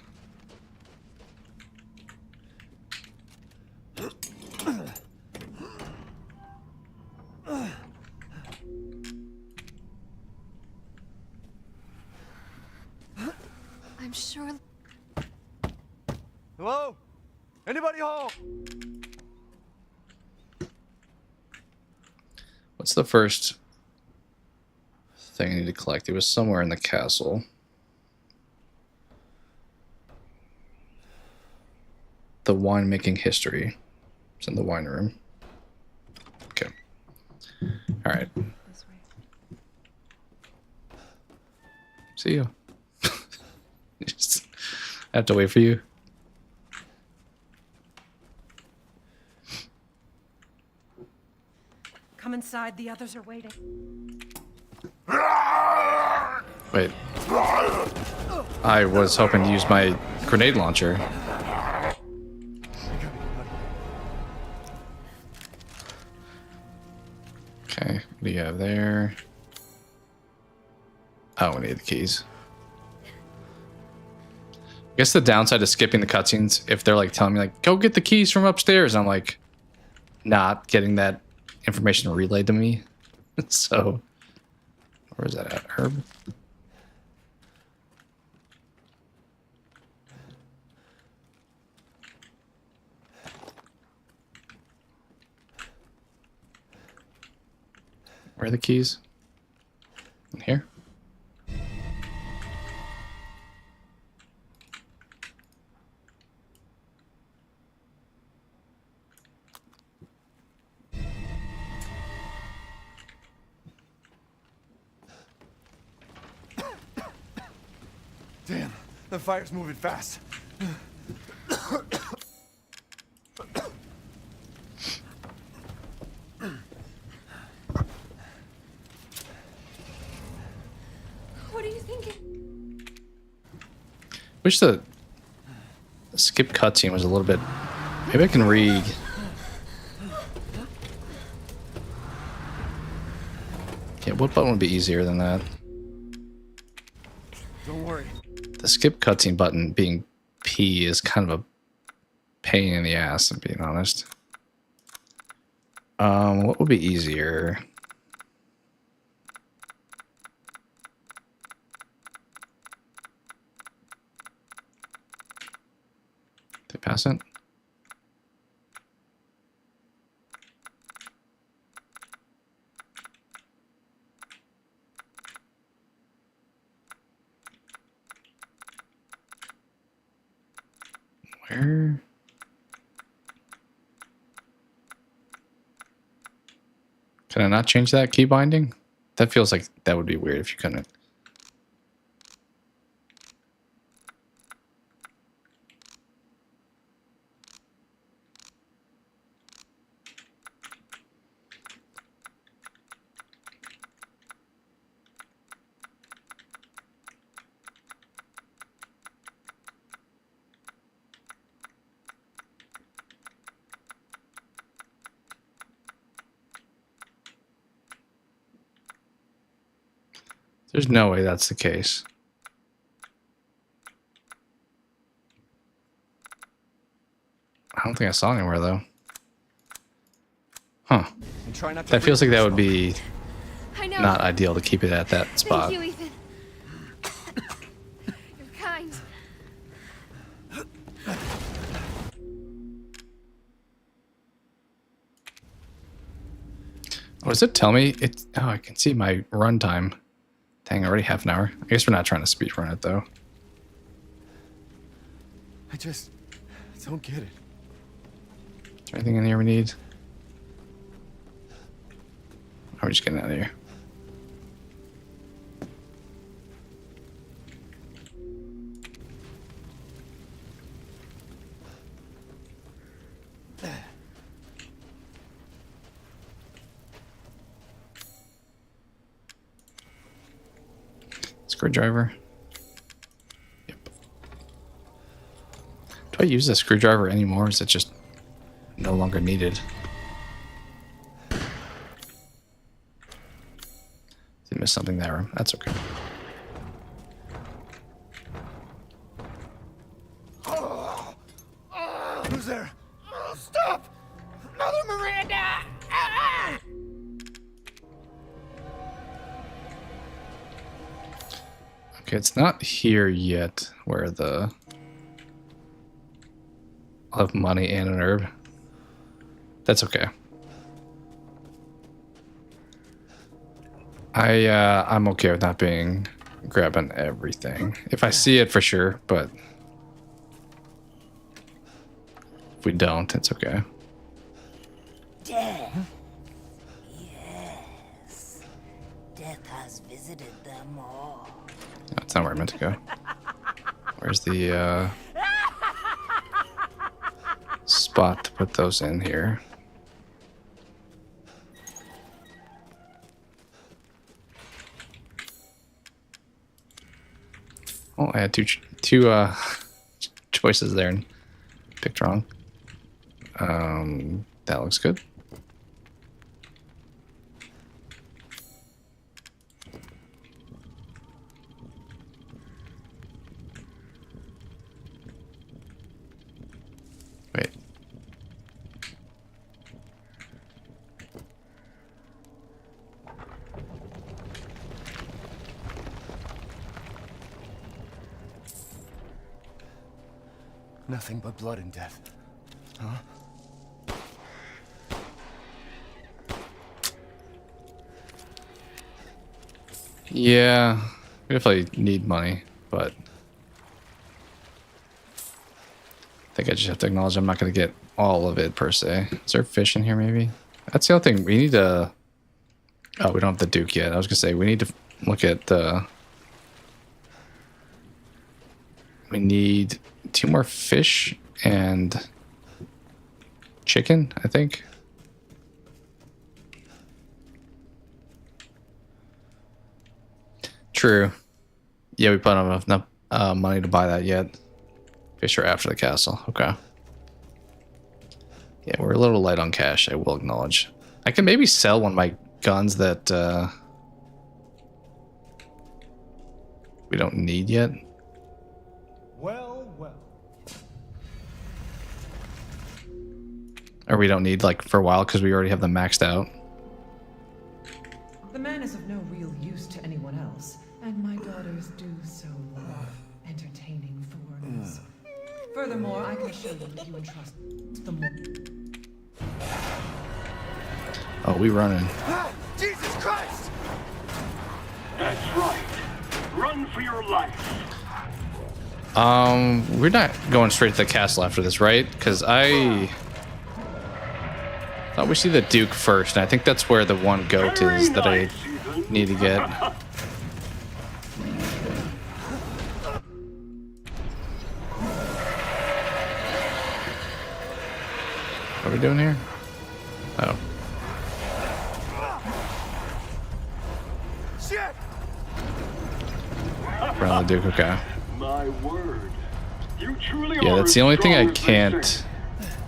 I'm sure. Hello? Anybody home? What's the first thing I need to collect? It was somewhere in the castle. The winemaking history. It's in the wine room. Okay. All right. This way. See you. Just I have to wait for you. Come inside, the others are waiting. Wait. I was hoping to use my grenade launcher. Okay, what do you have there? Oh, we need the keys. I guess the downside of skipping the cutscenes, if they're like telling me like, go get the keys from upstairs, I'm like not getting that information relayed to me. So where is that at? Herb? Where are the keys? In here? Damn, the fire's moving fast. What are you thinking? Wish the skip cutscene was a little bit. Maybe I can read. Yeah, what button would be easier than that? Don't worry. The skip cutscene button being P is kind of a pain in the ass, I'm being honest. What would be easier? Did I pass it? Where? Can I not change that key binding? That feels like that would be weird if you couldn't. There's no way that's the case. I don't think I saw anywhere though. Huh. And try not to That feels like breathe that would be I know. not ideal to keep it at that spot. Thank you, Ethan. You're kind. Oh, does it tell me? Oh, I can see my runtime. Dang, already half an hour. I guess we're not trying to speed run it though. I just don't get it. Is there anything in here we need? Oh, we're just getting out of here. Screwdriver. Yep. Do Do I use the screwdriver anymore? Or is it just no longer needed? Did I miss something there? That's okay. Who's there? Stop! Mother Miranda! Ah! Okay, it's not here yet where the... I'll have money and an herb. That's okay. I'm okay with not being grabbing everything. If I see it for sure, but if we don't, it's okay. Death. Yes. Death has visited them all. That's not where I meant to go. Where's the spot to put those in here? Oh, I had two choices there and picked wrong. That looks good. Wait. Nothing but blood and death. Huh? Yeah, we definitely need money, but I think I just have to acknowledge I'm not going to get all of it per se. Is there fish in here maybe? That's the other thing. We need to... Oh, we don't have the Duke yet. I was going to say, we need to look at the... We need 2 more fish and chicken, I think. True. Yeah, we don't have enough money to buy that yet. Fish are after the castle. Okay. Yeah, we're a little light on cash, I will acknowledge. I can maybe sell one of my guns that we don't need yet. Well, well. Or we don't need, like, for a while because we already have them maxed out. The man is of no real use to anyone else, and my daughters do so love entertaining foreigners. Furthermore, I can assure you that you entrust the more. Oh, we running. Jesus Christ! That's right. Run for your life. We're not going straight to the castle after this, right? Because I thought we see the Duke first, and I think that's where the one goat is that I need to get. What are we doing here? Oh. Shit! Around the Duke, okay. My word. You truly Yeah, are that's the only thing I as strong as they can't say.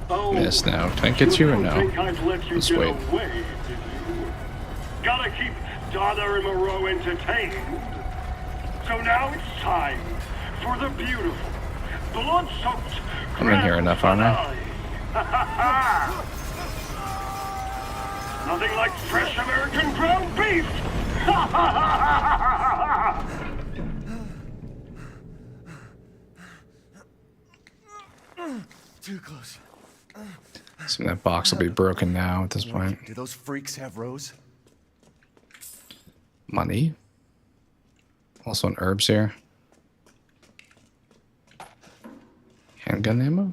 Oh, miss now. Can I get you or don't no? think I'd let you Let's get wait. away, did you? Gotta keep Donna and Moreau entertained. So now it's time for the beautiful, blood-soaked. I'm in here enough, aren't I? Nothing like fresh American ground beef. Too close. Assume that box will be broken now at this point. Do those freaks have Rose? Money. Also an herbs here. Handgun ammo?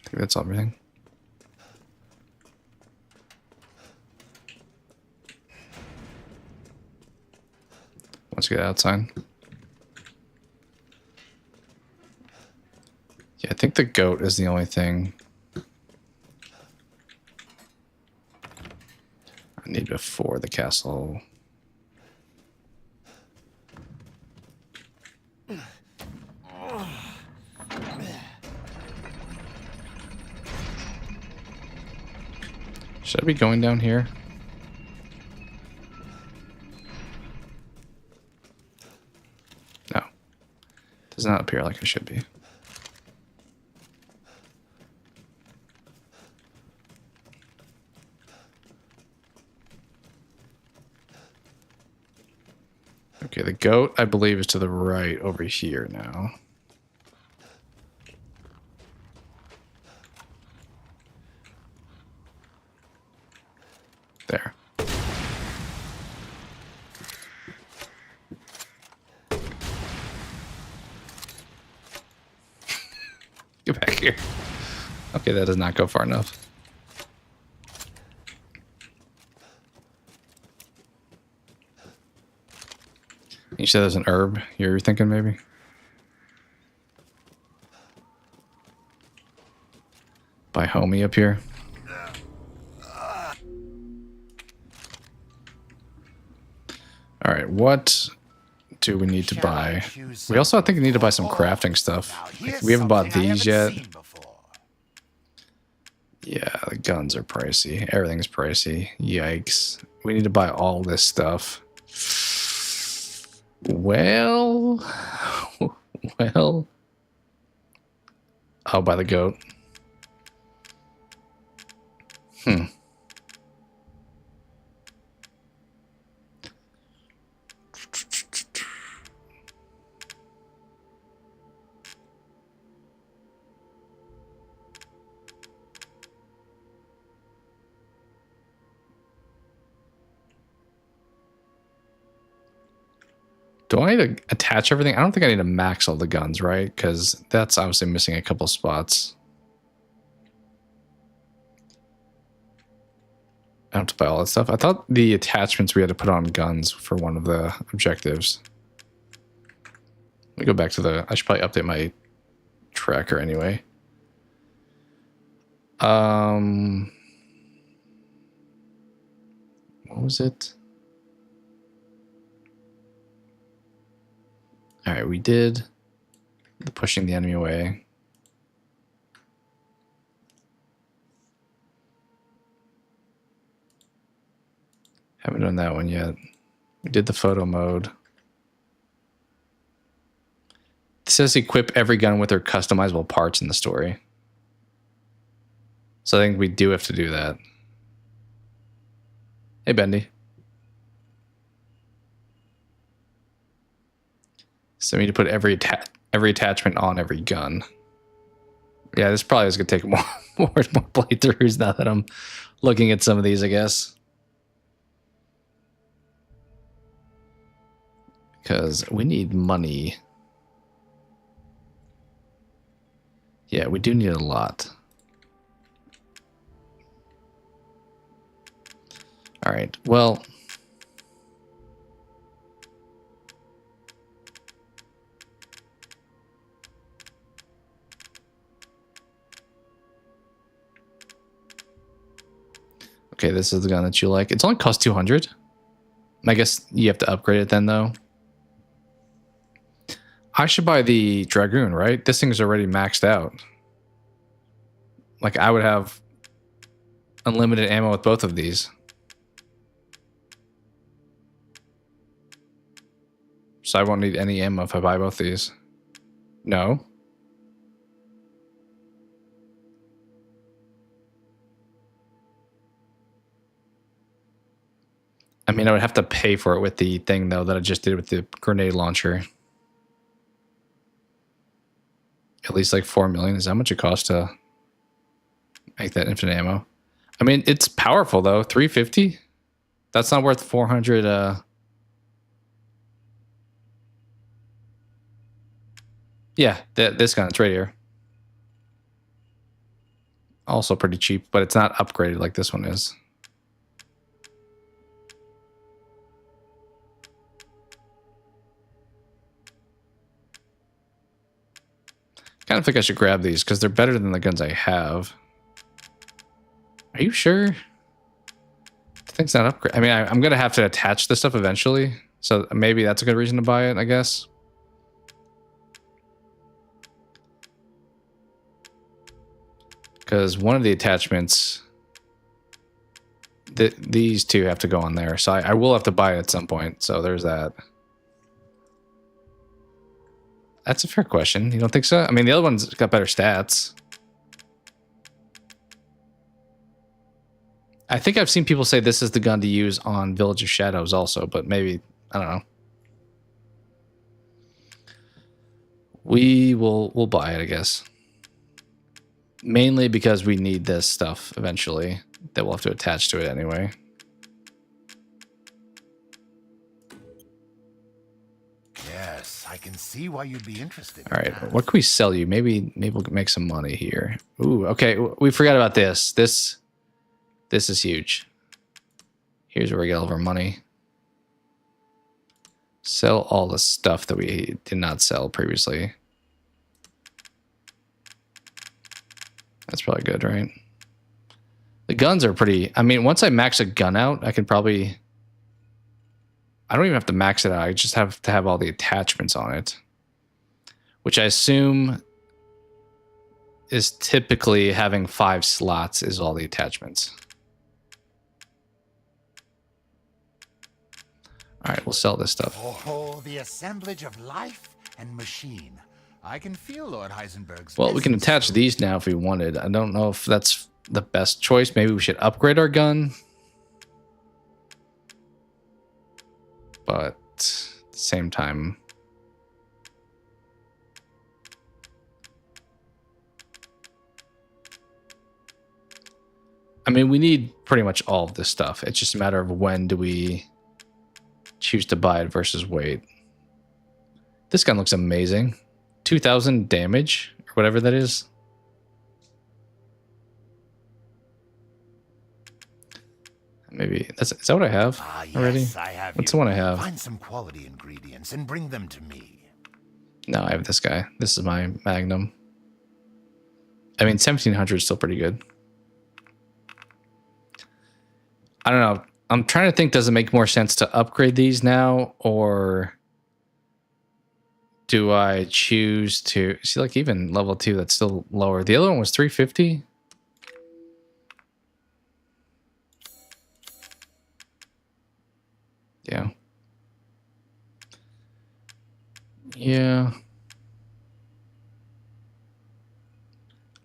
I think that's everything. Let's get outside. Yeah, I think the goat is the only thing I need before the castle. Should I be going down here? No. Does not appear like I should be. Okay, the goat, I believe, is to the right over here now. There. Get back here. Okay, that does not go far enough. You said there's an herb you're thinking maybe? By homie up here. Alright, what do we need to buy? We also, I think, need to buy some crafting stuff. Like, we haven't bought these yet. Yeah, the guns are pricey. Everything's pricey. Yikes. We need to buy all this stuff. Well... Well... I'll buy the goat. Do I need to attach everything? I don't think I need to max all the guns, right? Because that's obviously missing a couple spots. I don't have to buy all that stuff. I thought the attachments we had to put on guns for one of the objectives. Let me go back to the... I should probably update my tracker anyway. What was it? Alright, we did the pushing the enemy away. Haven't done that one yet. We did the photo mode. It says equip every gun with their customizable parts in the story. So I think we do have to do that. Hey, Bendy. So we need to put every attachment on every gun. Yeah, this probably is going to take more playthroughs now that I'm looking at some of these, I guess. Because we need money. Yeah, we do need a lot. All right, well... Okay, this is the gun that you like. It's only cost 200. I guess you have to upgrade it then, though. I should buy the Dragoon, right? This thing is already maxed out. Like, I would have unlimited ammo with both of these. So I won't need any ammo if I buy both these. No. I mean, I would have to pay for it with the thing, though, that I just did with the grenade launcher. At least like 4 million. Is that how much it costs to make that infinite ammo? I mean, it's powerful, though. 350? That's not worth 400. Yeah, this gun, it's right here. Also pretty cheap, but it's not upgraded like this one is. Kind of think I should grab these because they're better than the guns I have. Are you sure? The thing's not upgraded. I mean, I'm going to have to attach this stuff eventually. So maybe that's a good reason to buy it, I guess. Because one of the attachments these two have to go on there. So I will have to buy it at some point. So there's that. That's a fair question. You don't think so? I mean, the other one's got better stats. I think I've seen people say this is the gun to use on Village of Shadows also, but maybe, I don't know. We'll buy it, I guess. Mainly because we need this stuff eventually that we'll have to attach to it anyway. Yes, I can see why you'd be interested. All right, what can we sell you? Maybe we'll make some money here. Ooh, okay, we forgot about this. This is huge. Here's where we get all of our money. Sell all the stuff that we did not sell previously. That's probably good, right? The guns are pretty... I mean, once I max a gun out, I can probably... I don't even have to max it out. I just have to have all the attachments on it. Which I assume is typically having 5 slots is all the attachments. All right, we'll sell this stuff. Oh, the assemblage of life and machine. I can feel Lord Heisenberg's... Well, we can attach these now if we wanted. I don't know if that's the best choice. Maybe we should upgrade our gun. But at the same time... I mean, we need pretty much all of this stuff. It's just a matter of when do we choose to buy it versus wait. This gun looks amazing. 2,000 damage or whatever that is. Maybe is that what I have already? Yes, I have. What's the one I have? Find some quality ingredients and bring them to me. No, I have this guy. This is my Magnum. I mean, 1,700 is still pretty good. I don't know. I'm trying to think, does it make more sense to upgrade these now, or do I choose to see, like, even level 2, that's still lower. The other one was 350. Yeah. Yeah.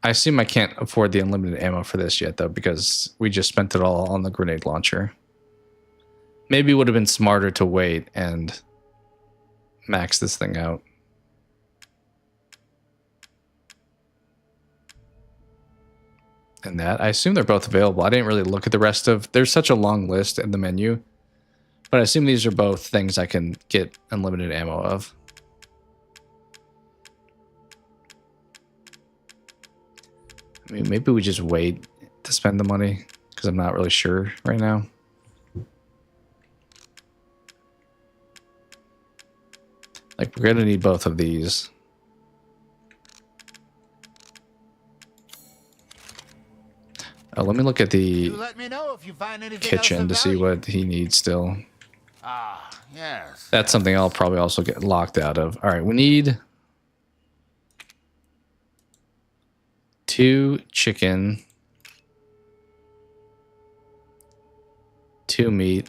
I assume I can't afford the unlimited ammo for this yet, though, because we just spent it all on the grenade launcher. Maybe it would have been smarter to wait and max this thing out. And that, I assume they're both available. I didn't really look at the rest of... There's such a long list in the menu. But I assume these are both things I can get unlimited ammo of. I mean, maybe we just wait to spend the money, because I'm not really sure right now. Like, we're gonna need both of these. Let me look at the kitchen to see what he needs still. Ah, yes. That's something I'll probably also get locked out of. All right, we need 2 chicken, 2 meat,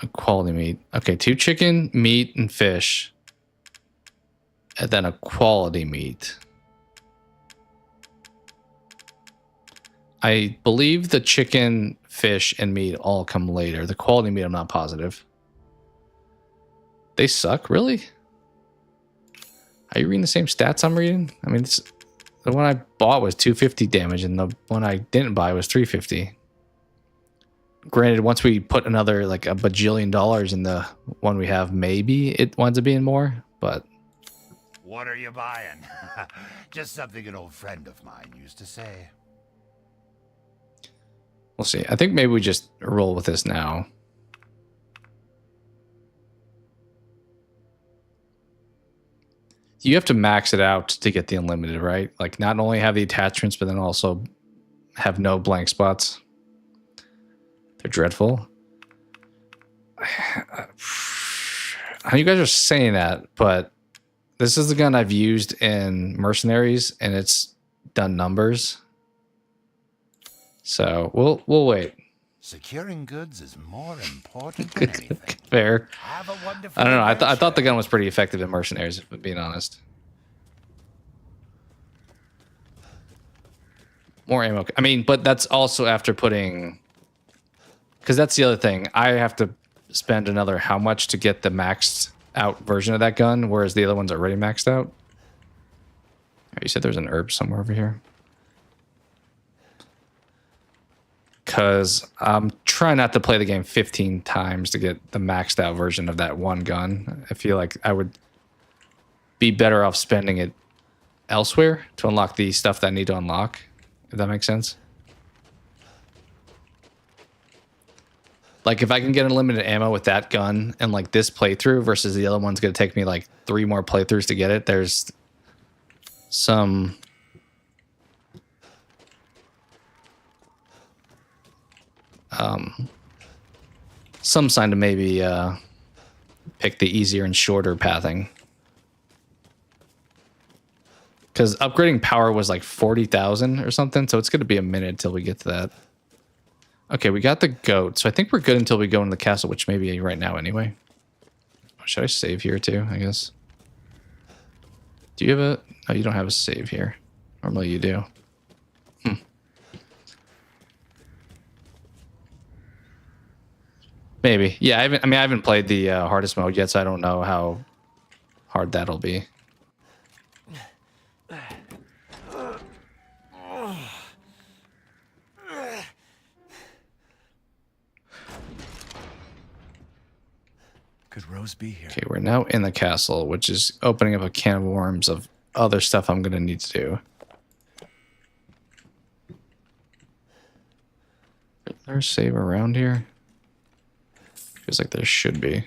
a quality meat. Okay, 2 chicken, meat, and fish. And then a quality meat. I believe the chicken, fish, and meat all come later. The quality meat, I'm not positive. They suck, really? Are you reading the same stats I'm reading? I mean, the one I bought was 250 damage, and the one I didn't buy was 350. Granted, once we put another, like, a bajillion dollars in the one we have, maybe it winds up being more, but... What are you buying? Just something an old friend of mine used to say. We'll see. I think maybe we just roll with this now. You have to max it out to get the unlimited, right? Like, not only have the attachments, but then also have no blank spots. They're dreadful. I know you guys are saying that, but this is the gun I've used in Mercenaries, and it's done numbers. So we'll wait. Securing goods is more important than anything. Fair. Have a wonderful I don't know. I thought the adventure. gun was pretty effective in mercenaries, if I'm being honest. More ammo. I mean, but that's also after putting... Because that's the other thing. I have to spend another how much to get the maxed out version of that gun, whereas the other one's already maxed out. You said there's an herb somewhere over here. Because I'm trying not to play the game 15 times to get the maxed out version of that one gun. I feel like I would be better off spending it elsewhere to unlock the stuff that I need to unlock, if that makes sense. Like, if I can get unlimited ammo with that gun and, like, this playthrough versus the other one's going to take me, like, 3 more playthroughs to get it, there's some... some sign to maybe pick the easier and shorter pathing. Because upgrading power was like 40,000 or something, so it's going to be a minute until we get to that. Okay, we got the goat, so I think we're good until we go into the castle, which may be right now anyway. Should I save here too, I guess? Do you have a... Oh, you don't have a save here. Normally you do. Maybe. Yeah, I haven't played the hardest mode yet, so I don't know how hard that'll be. Could Rose be here? Okay, we're now in the castle, which is opening up a can of worms of other stuff I'm going to need to do. Is there a save around here? Feels like there should be.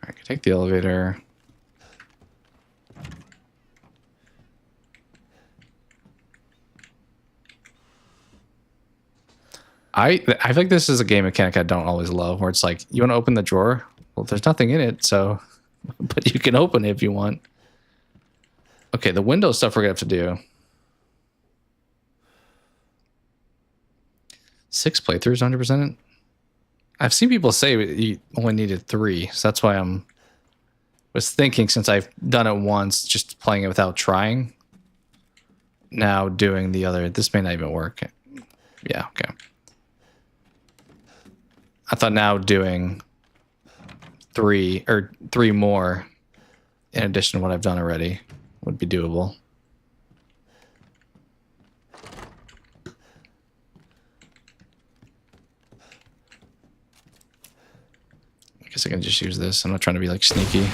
Alright, take the elevator. I feel like this is a game mechanic I don't always love, where it's like, you want to open the drawer? Well, there's nothing in it, so... But you can open it if you want. Okay, the window stuff we're going to have to do. 6 playthroughs, 100%. I've seen people say you only needed 3, so that's why was thinking, since I've done it once, just playing it without trying. Now doing the other. This may not even work. Yeah, okay. I thought now doing 3 more in addition to what I've done already would be doable. I guess I can just use this. I'm not trying to be like sneaky.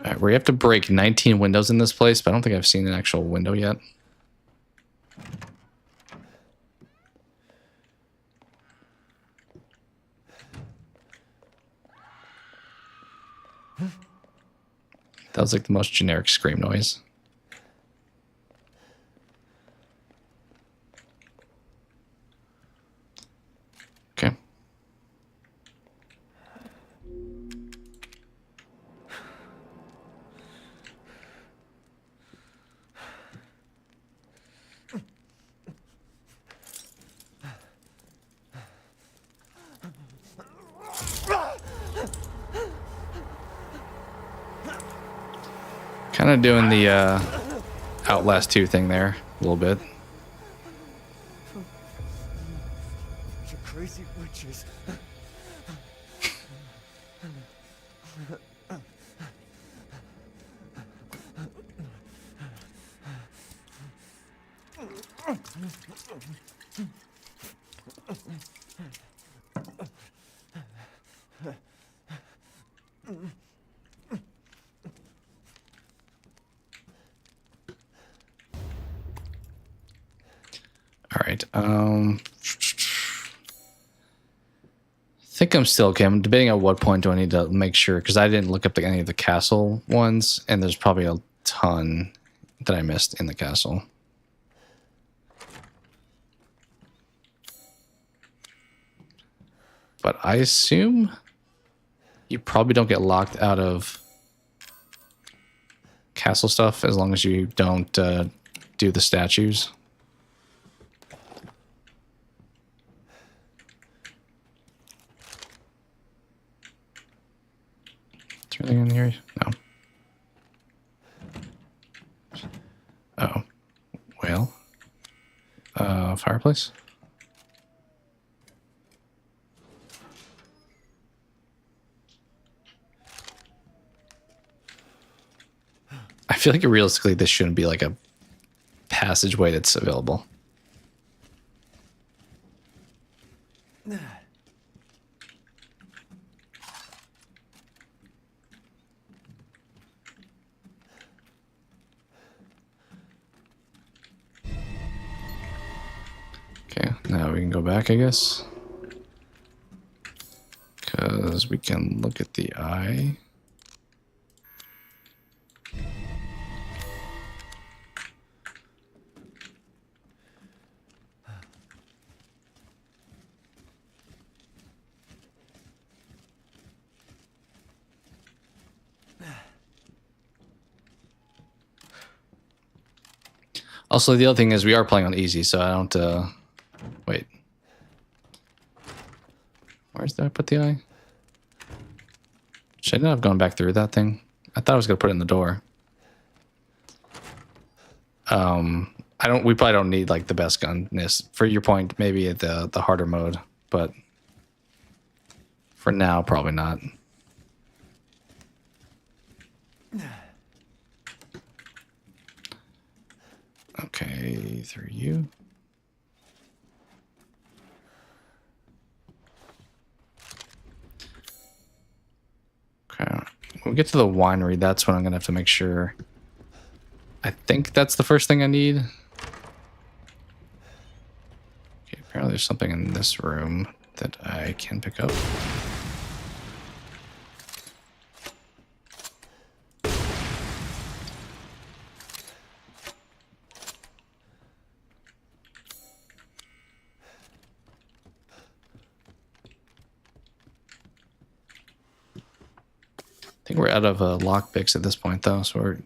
All right, we have to break 19 windows in this place, but I don't think I've seen an actual window yet. That was like the most generic scream noise. Okay. Kind of doing the Outlast 2 thing there a little bit. You crazy witches. All right. I think I'm still okay. I'm debating at what point do I need to make sure, because I didn't look up any of the castle ones, and there's probably a ton that I missed in the castle. But I assume you probably don't get locked out of castle stuff as long as you don't do the statues. Is there anything in here? No. Oh. Well. Fireplace? I feel like realistically this shouldn't be like a passageway that's available. Okay, now we can go back, I guess. Because we can look at the eye. Also, the other thing is we are playing on easy, so I don't, wait. Where's did I put the eye? Should I not have gone back through that thing? I thought I was going to put it in the door. We probably don't need, like, the best gunness. For your point, maybe at the harder mode, but for now, probably not. Okay, through you. Okay, when we get to the winery, that's when I'm gonna have to make sure. I think that's the first thing I need. Okay, apparently there's something in this room that I can pick up. I think we're out of lockpicks at this point, though, so we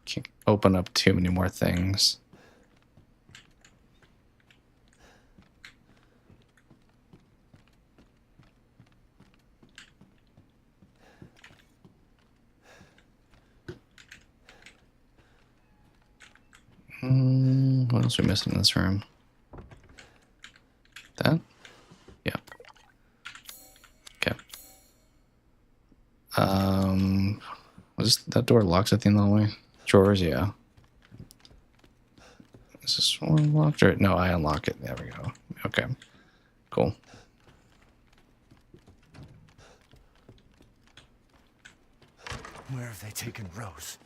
can't open up too many more things. What else are we missing in this room? That? Yeah. Okay. Was that door locked at the end of the way? Drawers, yeah. Is this one locked? Or no, I unlock it. There we go. Okay. Cool. Where have they taken Rose?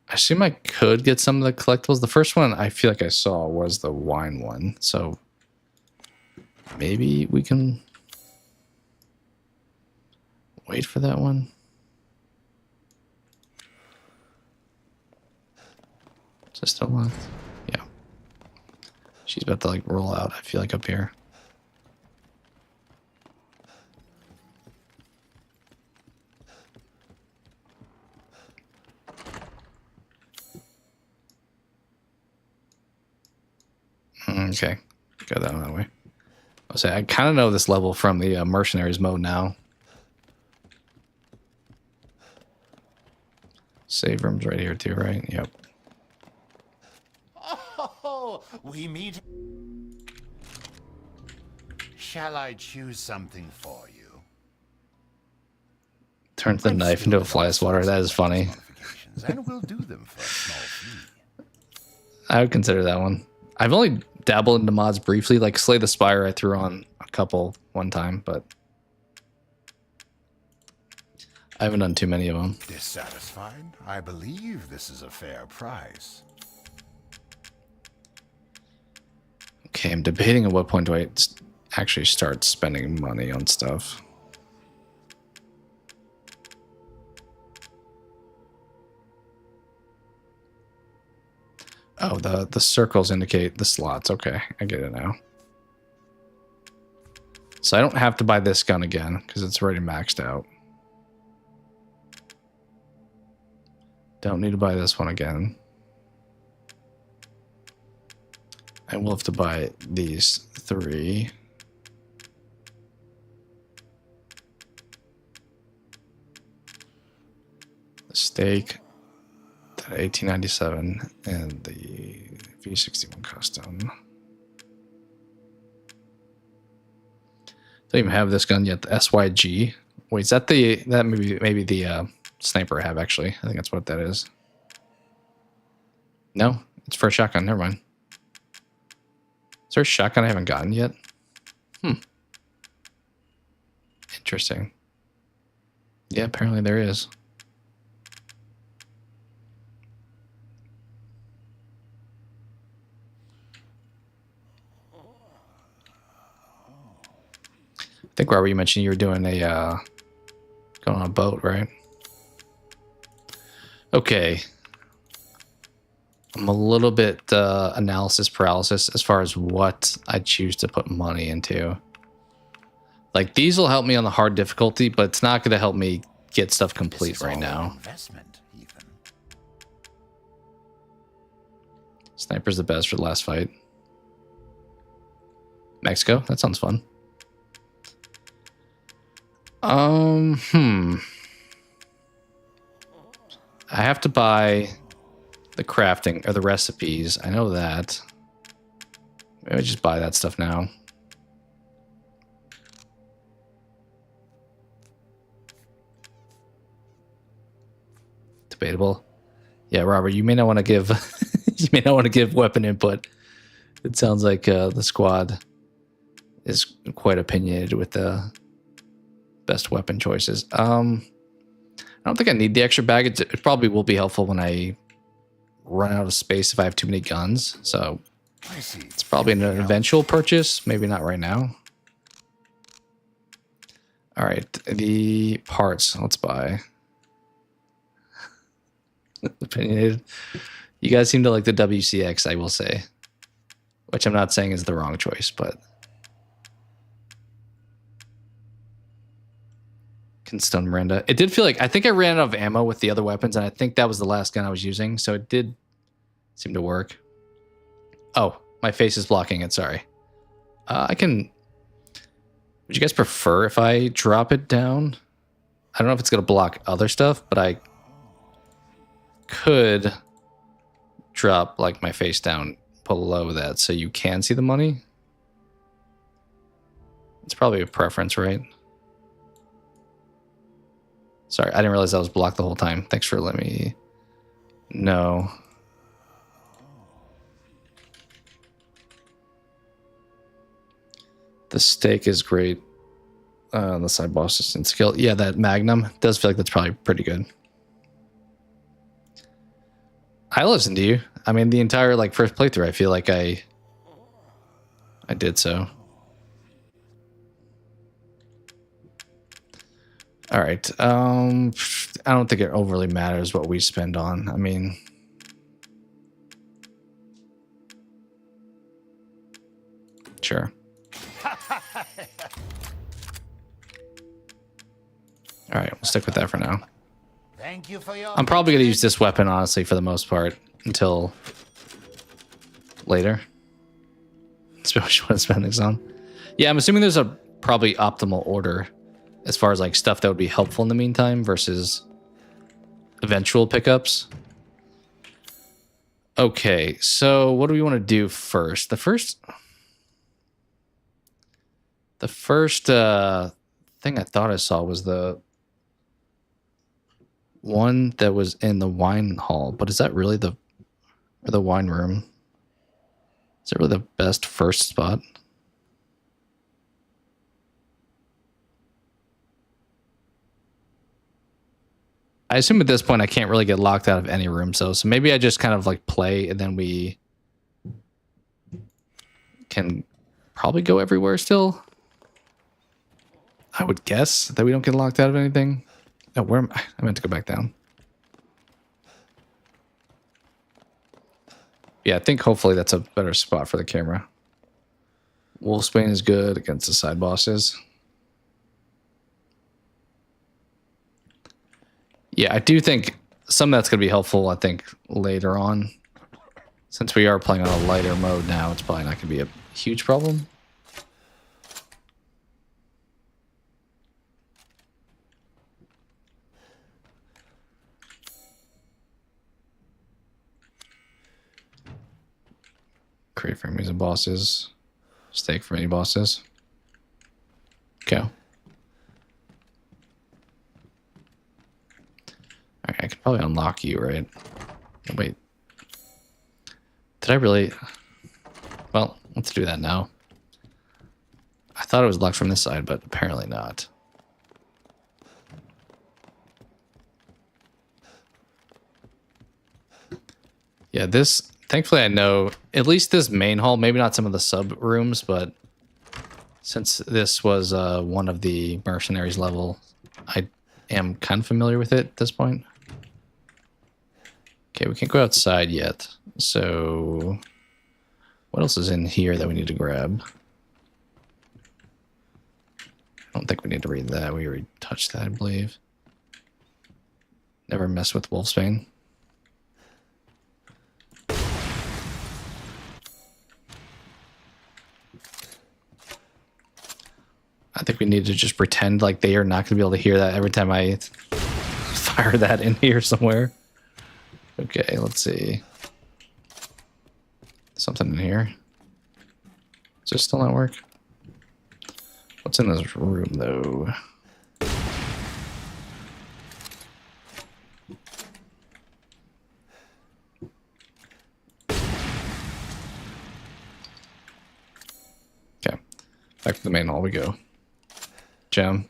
I assume I could get some of the collectibles. The first one I feel like I saw was the wine one, so maybe we can wait for that one. Is it still locked? Yeah. She's about to like roll out, I feel like, up here. Okay, go that way. I'll say I kind of know this level from the mercenaries mode now. Save room's right here too, right? Yep. Oh, we meet. Shall I choose something for you? Turns the knife into a fly swatter. That is funny. And we'll do them for a small fee. I would consider that one. I've only dabbled into mods briefly, like Slay the Spire I threw on a couple one time, but I haven't done too many of them. Dissatisfied? I believe this is a fair price. Okay, I'm debating at what point do I actually start spending money on stuff. Oh, the circles indicate the slots. Okay, I get it now. So I don't have to buy this gun again because it's already maxed out. Don't need to buy this one again. I will have to buy these 3. The steak, the 1897, and the V61 custom. Don't even have this gun yet. The SYG. Wait, is that maybe the sniper I have actually? I think that's what that is. No, it's for a shotgun. Never mind. Is there a shotgun I haven't gotten yet? Interesting. Yeah, apparently there is. I think, Robert, you mentioned you were doing a going on a boat, right? Okay. I'm a little bit analysis paralysis as far as what I choose to put money into. Like, these will help me on the hard difficulty, but it's not going to help me get stuff complete right now. Investment, even. Sniper's the best for the last fight. Mexico? That sounds fun. I have to buy the crafting or the recipes. I know that. Maybe just buy that stuff now. Debatable. Yeah, Robert, you may not want to give you may not want to give weapon input. It sounds like the squad is quite opinionated with the best weapon choices. I don't think I need the extra bag. It probably will be helpful when I run out of space if I have too many guns. So it's probably an eventual purchase. Maybe not right now. All right, the parts. Let's buy. Opinionated. You guys seem to like the WCX, I will say. Which I'm not saying is the wrong choice, but... Stone Miranda. It did feel like... I think I ran out of ammo with the other weapons, and I think that was the last gun I was using, so it did seem to work. Oh, my face is blocking it, sorry. I can... Would you guys prefer if I drop it down? I don't know if it's going to block other stuff, but I could drop like my face down below that so you can see the money. It's probably a preference, right? Sorry, I didn't realize that was blocked the whole time. Thanks for letting me know. The steak is great. The side boss and skill. Yeah, that Magnum does feel like that's probably pretty good. I listened to you. I mean, the entire like first playthrough, I feel like I did so. All right. I don't think it overly matters what we spend on. I mean, sure. All right, we'll stick with that for now. Thank you for your... I'm probably going to use this weapon, honestly, for the most part, until later. Especially when I spend this on. Yeah, I'm assuming there's a probably optimal order as far as like stuff that would be helpful in the meantime versus eventual pickups. Okay, so what do we want to do first? The first thing I thought I saw was the one that was in the wine hall, but is that really the wine room? Is it really the best first spot? I assume at this point I can't really get locked out of any room, so maybe I just kind of like play and then we can probably go everywhere still. I would guess that we don't get locked out of anything. Oh, where am I? I meant to go back down. Yeah, I think hopefully that's a better spot for the camera. Wolfsbane is good against the side bosses. Yeah, I do think some that's going to be helpful, I think, later on. Since we are playing on a lighter mode now, it's probably not going to be a huge problem. Create for enemies and bosses. Stake for many bosses. Okay. Alright, I can probably unlock you, right? Oh, wait. Did I really? Well, let's do that now. I thought it was locked from this side, but apparently not. Yeah, this... Thankfully, I know at least this main hall, maybe not some of the sub rooms, but since this was one of the mercenaries level, I am kind of familiar with it at this point. Okay, we can't go outside yet. So what else is in here that we need to grab? I don't think we need to read that. We already touched that, I believe. Never mess with Wolfsbane. I think we need to just pretend like they are not going to be able to hear that every time I fire that in here somewhere. Okay, let's see. Something in here. Does this still not work? What's in this room, though? Okay, back to the main hall we go. Gem.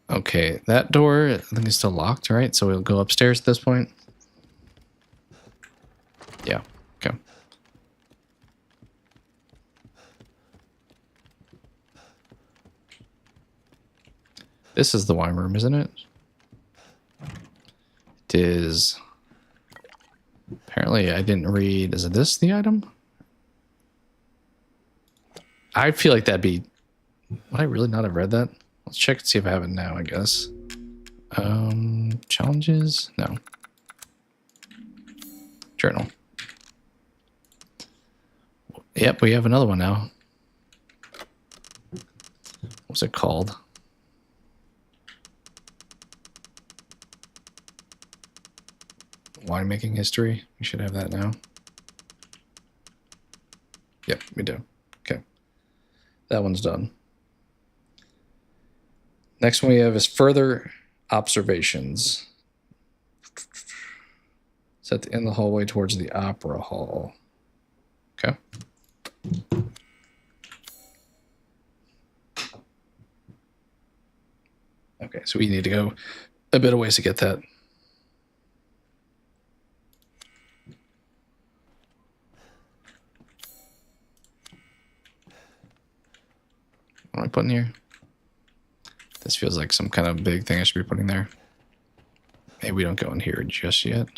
Okay, that door I think is still locked, right? So we'll go upstairs at this point. Yeah, okay. This is the wine room, isn't it? It is. Apparently, I didn't read. Is this the item? I feel like that'd be. Would I really not have read that? Let's check and see if I have it now, I guess. Challenges? No. Journal. Yep, we have another one now. What's it called? Winemaking history. We should have that now. Yep, we do. Okay. That one's done. Next one we have is further observations. Set in the hallway towards the opera hall. Okay. Okay, so we need to go a bit of ways to get that. What am I putting here? This feels like some kind of big thing I should be putting there. Maybe we don't go in here just yet.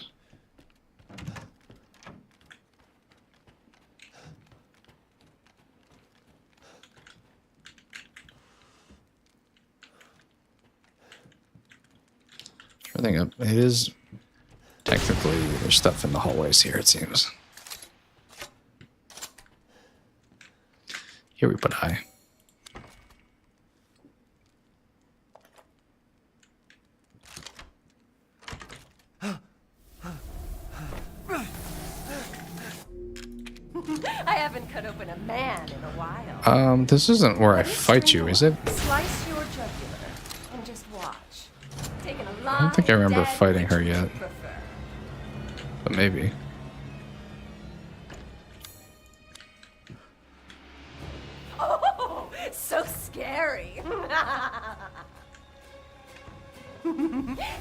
I think it is technically there's stuff in the hallways here, it seems. Here we put high. I haven't cut open a man in a while. This isn't where I fight you, is it? Slice your jugular and just watch. Taking a I don't think I remember fighting her yet. But maybe. Oh, so scary.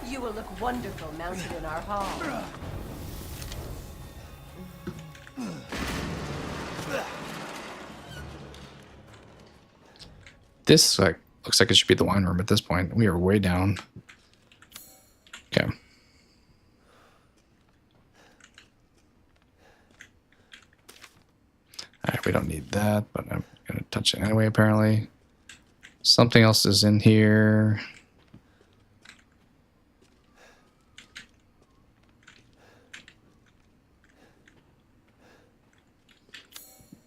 You will look wonderful mounted in our hall. This looks like it should be the wine room at this point. We are way down. Okay. Alright, we don't need that, but I'm gonna touch it anyway, apparently. Something else is in here.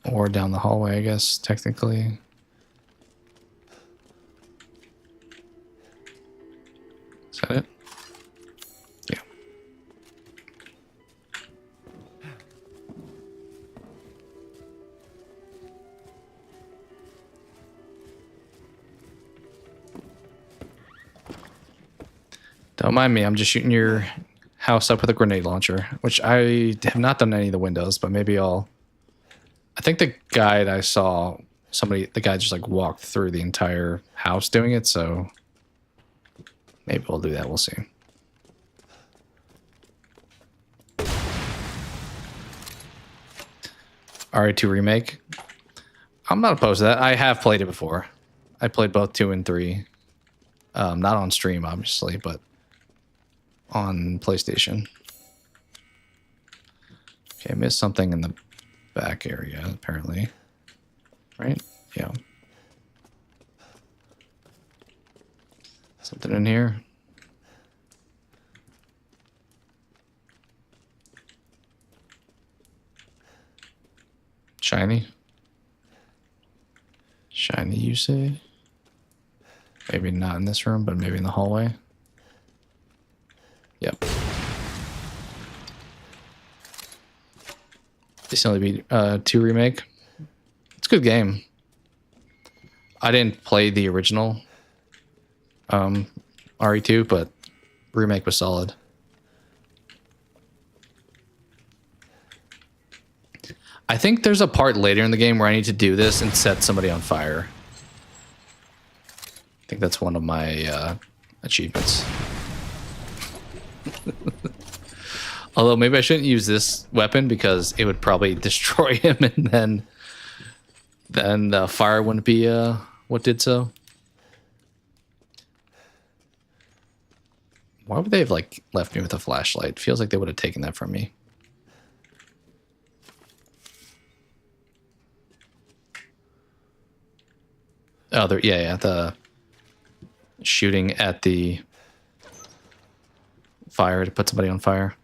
Or down the hallway, I guess, technically. Is that it? Yeah. Don't mind me, I'm just shooting your house up with a grenade launcher, which I have not done any of the windows, but maybe I'll... I think the guide I saw, the guy just like walked through the entire house doing it, so maybe we'll do that, we'll see. RE2 Remake. I'm not opposed to that. I have played it before. I played both 2 and 3. Not on stream, obviously, but on PlayStation. Okay, I missed something in the back area, apparently. Right? Yeah. Something in here. Shiny. Shiny, you say? Maybe not in this room, but maybe in the hallway. Yep. This only be 2 remake. It's a good game. I didn't play the original RE2, but remake was solid. I think there's a part later in the game where I need to do this and set somebody on fire. I think that's one of my achievements. Although maybe I shouldn't use this weapon because it would probably destroy him, and then the fire wouldn't be what did so. Why would they have like left me with a flashlight? Feels like they would have taken that from me. Oh, yeah, the shooting at the fire to put somebody on fire.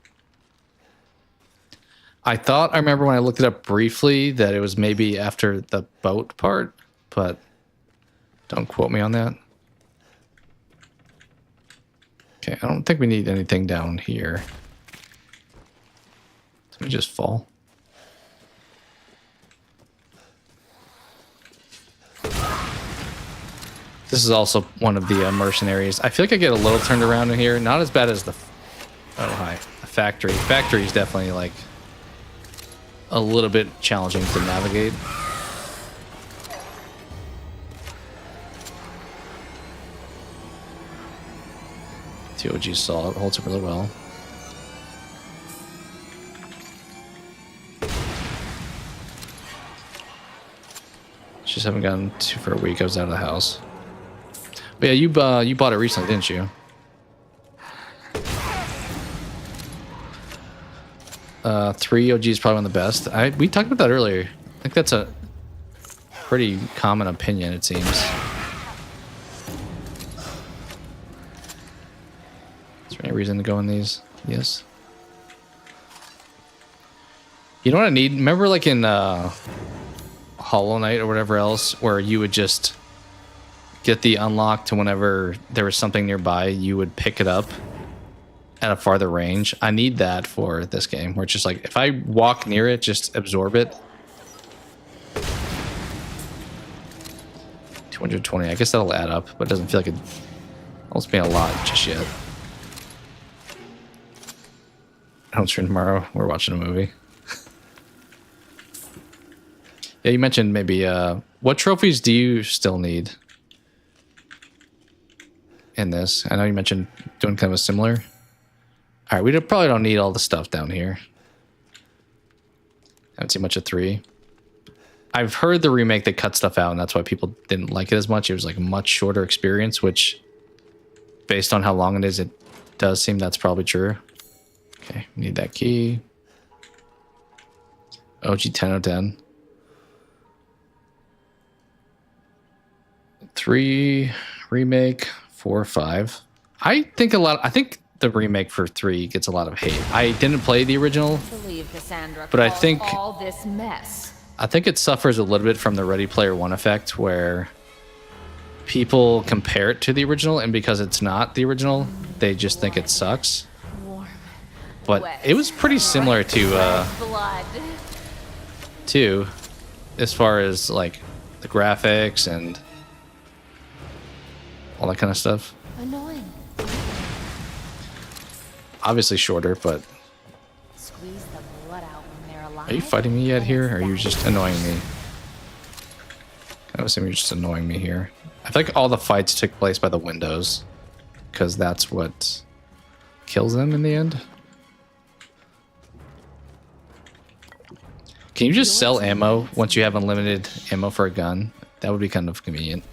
I thought I remember when I looked it up briefly that it was maybe after the boat part, but don't quote me on that. Okay, I don't think we need anything down here. Let me just fall. This is also one of the mercenaries. I feel like I get a little turned around in here. Not as bad as the... Oh, hi. The factory. Factory is definitely, like, a little bit challenging to navigate. TOG saw it. Holds up really well. Just haven't gotten to for a week. I was out of the house. But yeah, you bought it recently, didn't you? Three OG is probably one of the best. We talked about that earlier. I think that's a pretty common opinion, it seems. Is there any reason to go in these? Yes. You know what I need? Remember like in Hollow Knight or whatever else, where you would just get the unlock to whenever there was something nearby, you would pick it up at a farther range. I need that for this game, where it's just like, if I walk near it, just absorb it. 220, I guess that'll add up, but it doesn't feel like it almost being a lot just yet. I don't stream tomorrow, we're watching a movie. Yeah, you mentioned maybe, what trophies do you still need in this? I know you mentioned doing kind of a similar. All right, we probably don't need all the stuff down here. Haven't seen much of 3. I've heard the remake that cut stuff out, and that's why people didn't like it as much. It was like a much shorter experience, which, based on how long it is, it does seem that's probably true. Okay, need that key. OG 10/10. 3 remake, 4, 5. I think the remake for 3 gets a lot of hate. I didn't play the original, but I think all this mess. I think it suffers a little bit from the Ready Player One effect, where people compare it to the original, and because it's not the original, they just think it sucks. But it was pretty similar to as far as like the graphics and all that kind of stuff. Annoying. Obviously shorter, but Squeeze the blood out when they're alive. are you fighting me yet here, or are you just annoying me? I assume you're just annoying me here. I think all the fights took place by the windows, because that's what kills them in the end. Can you just sell ammo once you have unlimited ammo for a gun? That would be kind of convenient.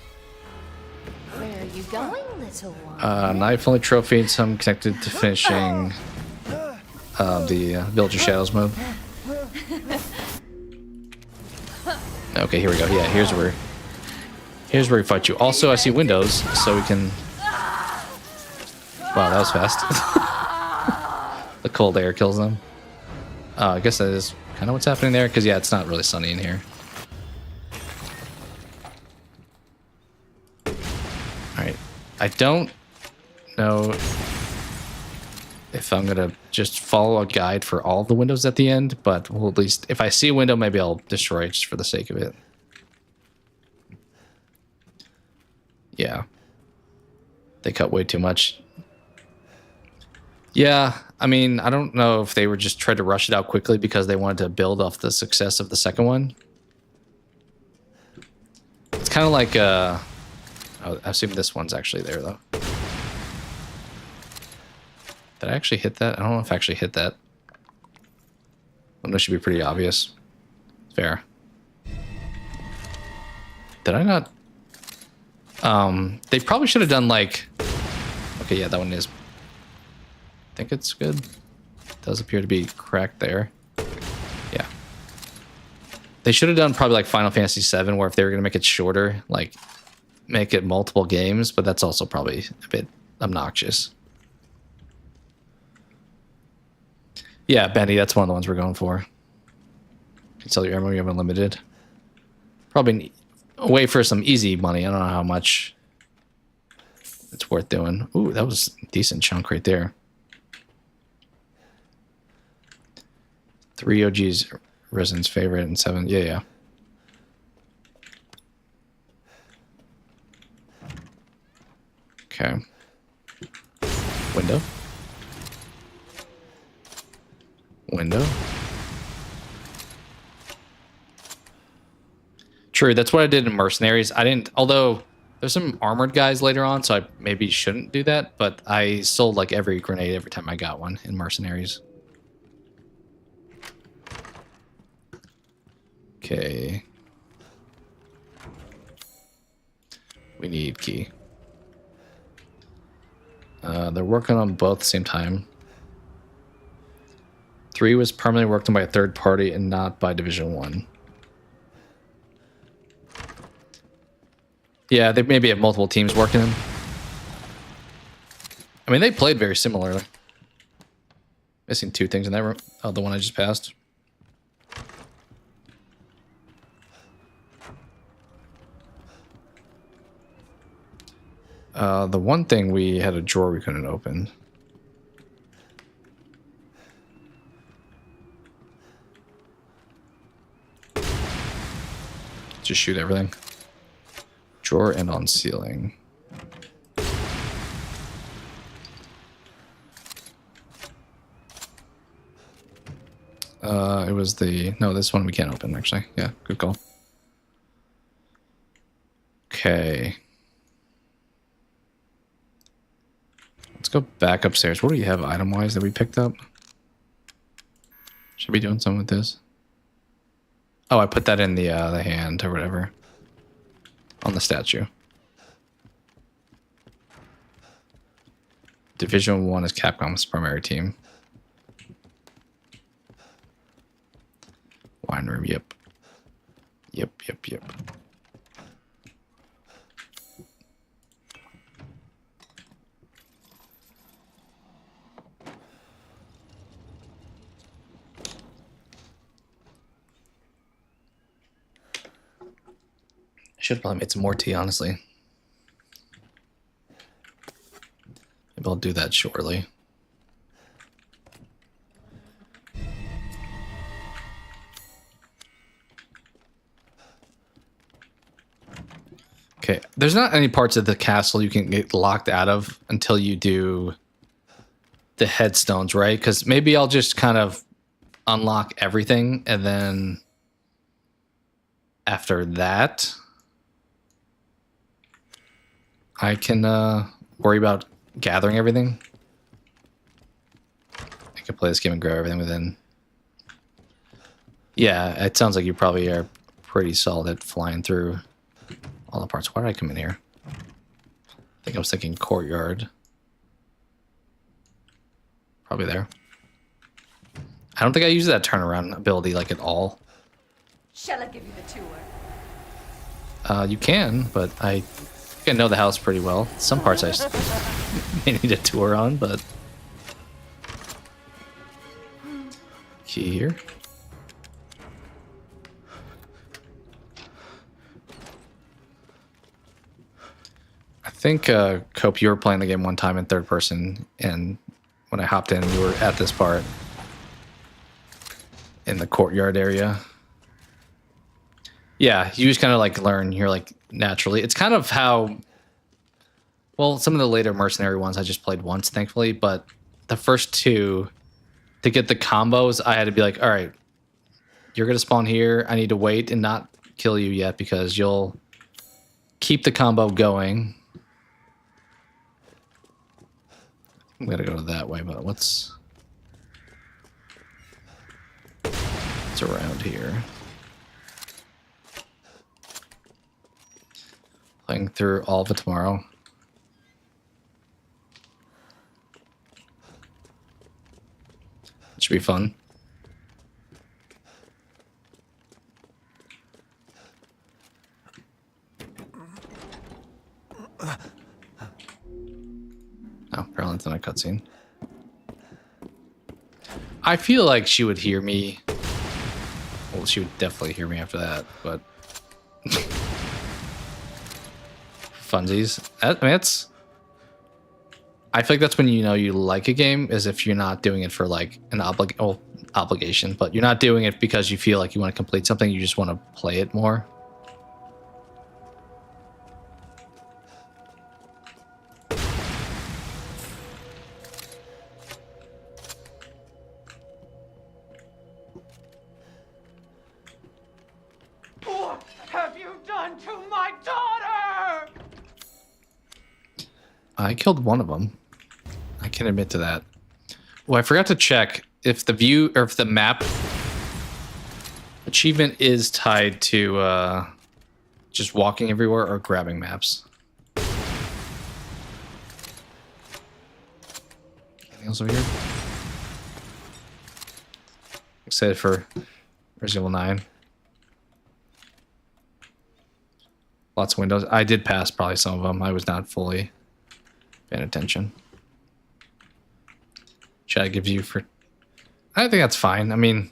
Where are you going, little one? Knife only trophy and some connected to finishing the Village of Shadows mode. Okay, here we go. Yeah, here's where we fight you. Also, I see windows, so we can... Wow, that was fast. The cold air kills them. I guess that is kind of what's happening there, because yeah, it's not really sunny in here. Alright. I don't know if I'm gonna just follow a guide for all the windows at the end, but we'll at least, if I see a window, maybe I'll destroy it just for the sake of it. Yeah. They cut way too much. Yeah, I mean, I don't know if they were just trying to rush it out quickly because they wanted to build off the success of the second one. It's kind of like, I assume this one's actually there, though. Did I actually hit that? I don't know if I actually hit that. Well, that should be pretty obvious. Fair. Did I not? They probably should have done like... Okay, yeah, that one is... I think it's good. It does appear to be cracked there. Yeah. They should have done probably like Final Fantasy VII, where if they were going to make it shorter, like make it multiple games, but that's also probably a bit obnoxious. Yeah, Benny, that's one of the ones we're going for. You can sell your ammo, you have unlimited. Probably a way for some easy money. I don't know how much it's worth doing. Ooh, that was a decent chunk right there. 3 OG's Resident's favorite and 7. Yeah, yeah. Okay. Window. Window. True, that's what I did in Mercenaries. I didn't, although there's some armored guys later on, so I maybe shouldn't do that, but I sold like every grenade every time I got one in Mercenaries. Okay. We need key. They're working on both at the same time. 3 was permanently worked on by a third party and not by Division 1. Yeah, they maybe have multiple teams working them. I mean, they played very similarly. Missing 2 things in that room. Oh, the one I just passed. The one thing we had a drawer we couldn't open. Just shoot everything. Drawer and on ceiling. It was the... No, this one we can't open, actually. Yeah, good call. Okay. Let's go back upstairs. What do you have item-wise that we picked up? Should be doing something with this. Oh, I put that in the hand or whatever. On the statue. Division 1 is Capcom's primary team. Wine room, yep. Yep. Should have probably made some more tea, honestly. Maybe I'll do that shortly. Okay, there's not any parts of the castle you can get locked out of until you do the headstones, right? Because maybe I'll just kind of unlock everything, and then after that, I can worry about gathering everything. I can play this game and grab everything within. Yeah, it sounds like you probably are pretty solid at flying through all the parts. Why did I come in here? I think I was thinking courtyard. Probably there. I don't think I use that turnaround ability like at all. Shall I give you the tour? You can, but I think I know the house pretty well. Some parts I may need a tour on, but... Key here. I think, Cope, you were playing the game one time in third person, and when I hopped in, you were at this part in the courtyard area. Yeah, you just kind of like learn here like naturally. It's kind of how, well, some of the later mercenary ones I just played once, thankfully, but the first two, to get the combos, I had to be like, all right, you're going to spawn here. I need to wait and not kill you yet because you'll keep the combo going. I'm going to go that way, but what's around here? Playing through all of it tomorrow. It should be fun. Oh, apparently it's not a cutscene. I feel like she would hear me. Well, she would definitely hear me after that, but... Funsies. I mean, it's... I feel like that's when you know you like a game, is if you're not doing it for like an obligation, but you're not doing it because you feel like you want to complete something, you just want to play it more. What have you done to my daughter? I killed one of them. I can admit to that. Well, I forgot to check if the view or if the map achievement is tied to just walking everywhere or grabbing maps. Anything else over here? Excited for Resident Evil 9. Lots of windows. I did pass probably some of them. I was not fully paying attention. Should I give you for... I think that's fine. I mean,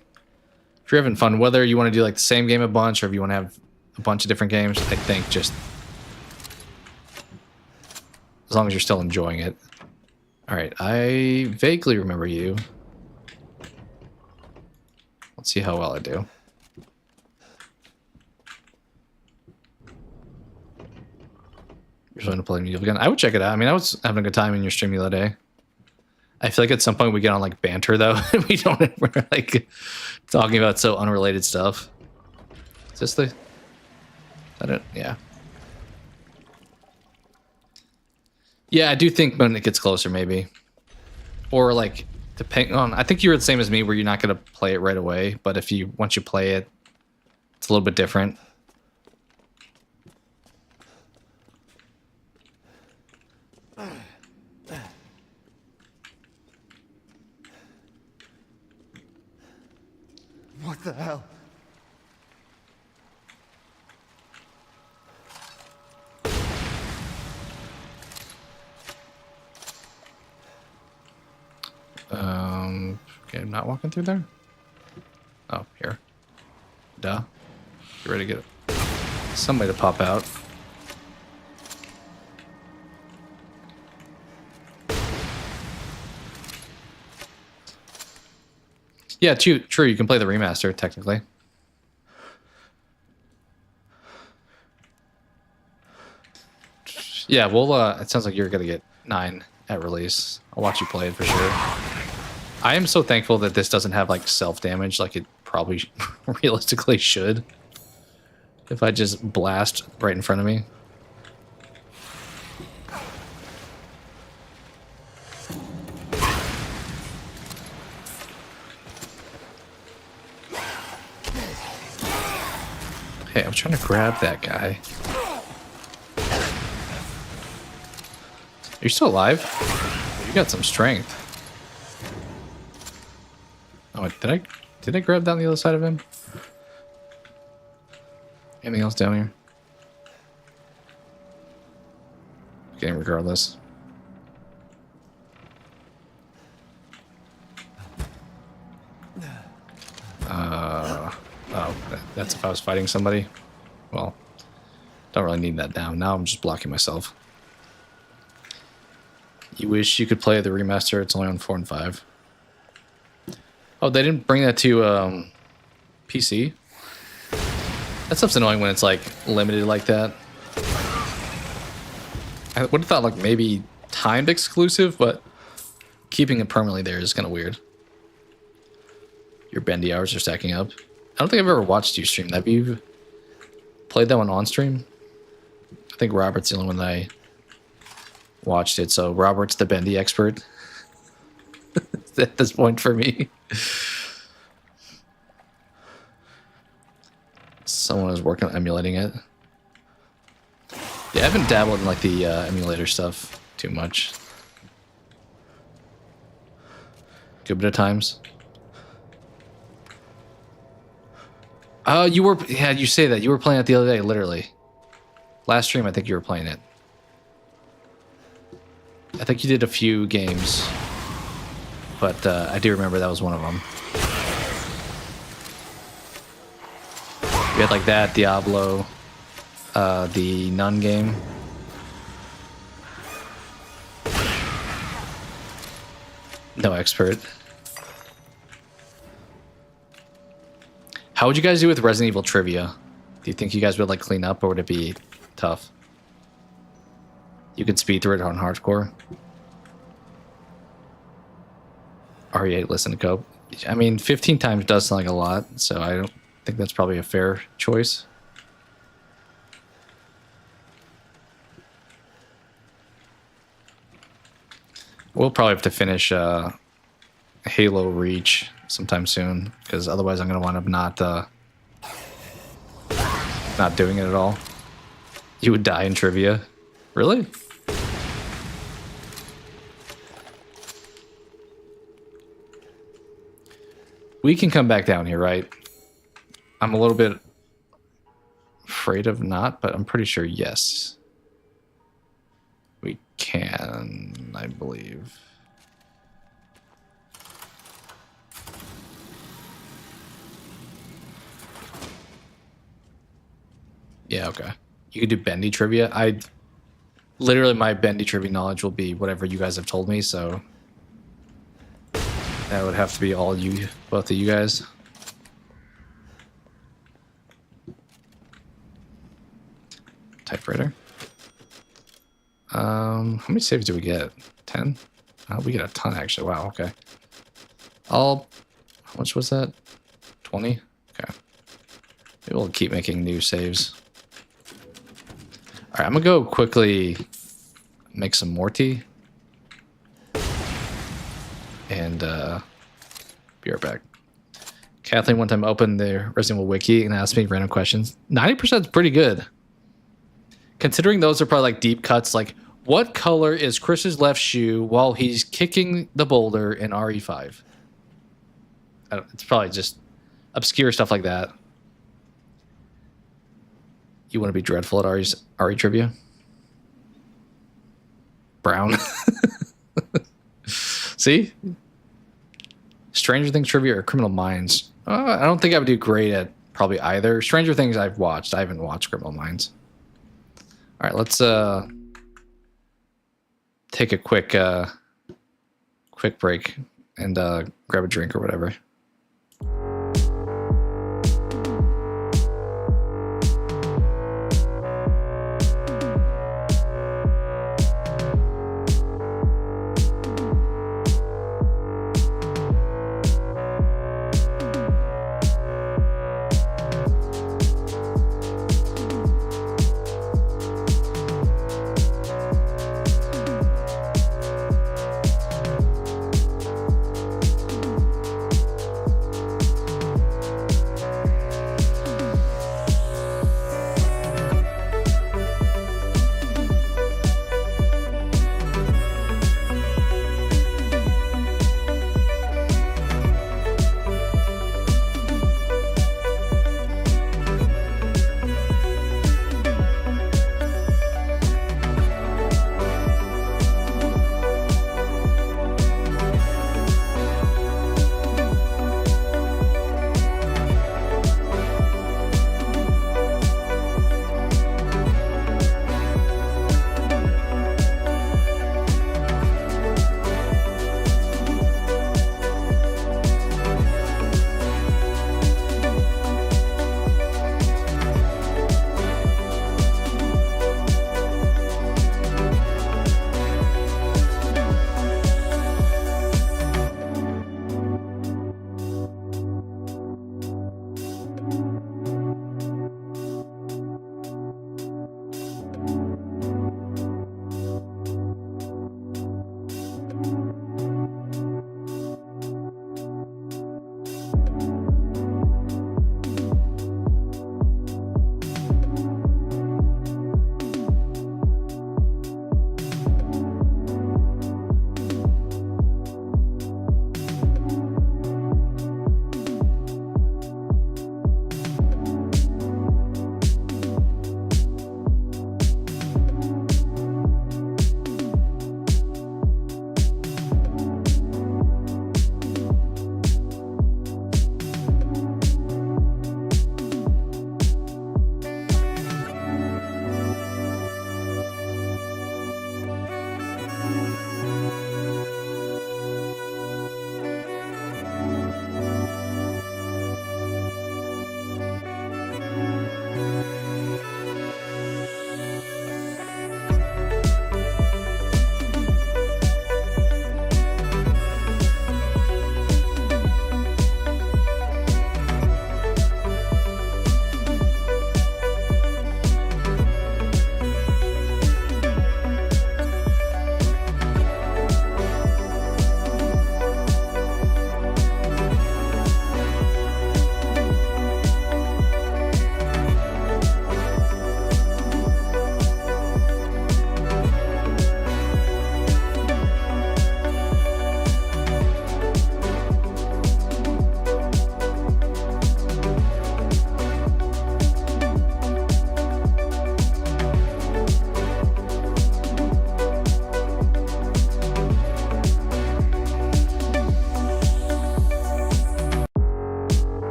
if you're having fun, whether you want to do like the same game a bunch or if you want to have a bunch of different games, I think just... as long as you're still enjoying it. Alright, I vaguely remember you. Let's see how well I do. You're starting to play Medieval again. I would check it out. I mean, I was having a good time in your stream the other day. I feel like at some point we get on like banter though. We're like talking about so unrelated stuff. Is this the... is that it? Yeah. Yeah, I do think when it gets closer, maybe. Or like, depending on... I think you were the same as me where you're not going to play it right away. But if you... once you play it, it's a little bit different. What the hell? Okay, I'm not walking through there. Oh, here. Duh. You ready to get some way to pop out. Yeah, true. You can play the remaster, technically. Yeah, well, it sounds like you're going to get 9 at release. I'll watch you play it for sure. I am so thankful that this doesn't have, like, self-damage like it probably realistically should. If I just blast right in front of me. Hey, I'm trying to grab that guy. Are you still alive? You got some strength. Oh, did I grab down the other side of him? Anything else down here? Okay, regardless. Oh, that's if I was fighting somebody. Well, don't really need that now. Now I'm just blocking myself. You wish you could play the remaster. It's only on 4 and 5. Oh, they didn't bring that to PC? That stuff's annoying when it's like limited like that. I would have thought like maybe timed exclusive, but keeping it permanently there is kind of weird. Your bendy hours are stacking up. I don't think I've ever watched you stream that. Have you played that one on stream? I think Robert's the only one that I watched it, so Robert's the bendy expert at this point for me. Someone is working on emulating it. Yeah, I haven't dabbled in like the emulator stuff too much. Good bit of times. Oh, you were, yeah, you say that. You were playing it the other day, literally. Last stream, I think you were playing it. I think you did a few games, but I do remember that was one of them. We had like that, Diablo, the Nun game. No expert. How would you guys do with Resident Evil trivia? Do you think you guys would like clean up, or would it be tough? You could speed through it on hardcore. RE8 listen to cope. I mean, 15 times does sound like a lot, so I don't think that's probably a fair choice. We'll probably have to finish Halo Reach sometime soon, because otherwise I'm going to wind up not doing it at all. You would die in trivia. Really? We can come back down here, right? I'm a little bit afraid of not, but I'm pretty sure yes. We can, I believe. Yeah, okay. You could do bendy trivia. Literally, my bendy trivia knowledge will be whatever you guys have told me, so that would have to be all you, both of you guys. Typewriter. How many saves do we get? 10? Oh, we get a ton, actually. Wow, okay. How much was that? 20? Okay. Maybe we'll keep making new saves. Alright, I'm gonna go quickly make some more tea. And be right back. Kathleen one time opened the Resident Evil wiki and asked me random questions. 90% is pretty good. Considering those are probably like deep cuts, like what color is Chris's left shoe while he's kicking the boulder in RE5? It's probably just obscure stuff like that. You want to be dreadful at RE trivia? Brown. See? Stranger Things trivia or Criminal Minds? I don't think I would do great at probably either. Stranger Things I've watched. I haven't watched Criminal Minds. All right, let's take a quick break and grab a drink or whatever.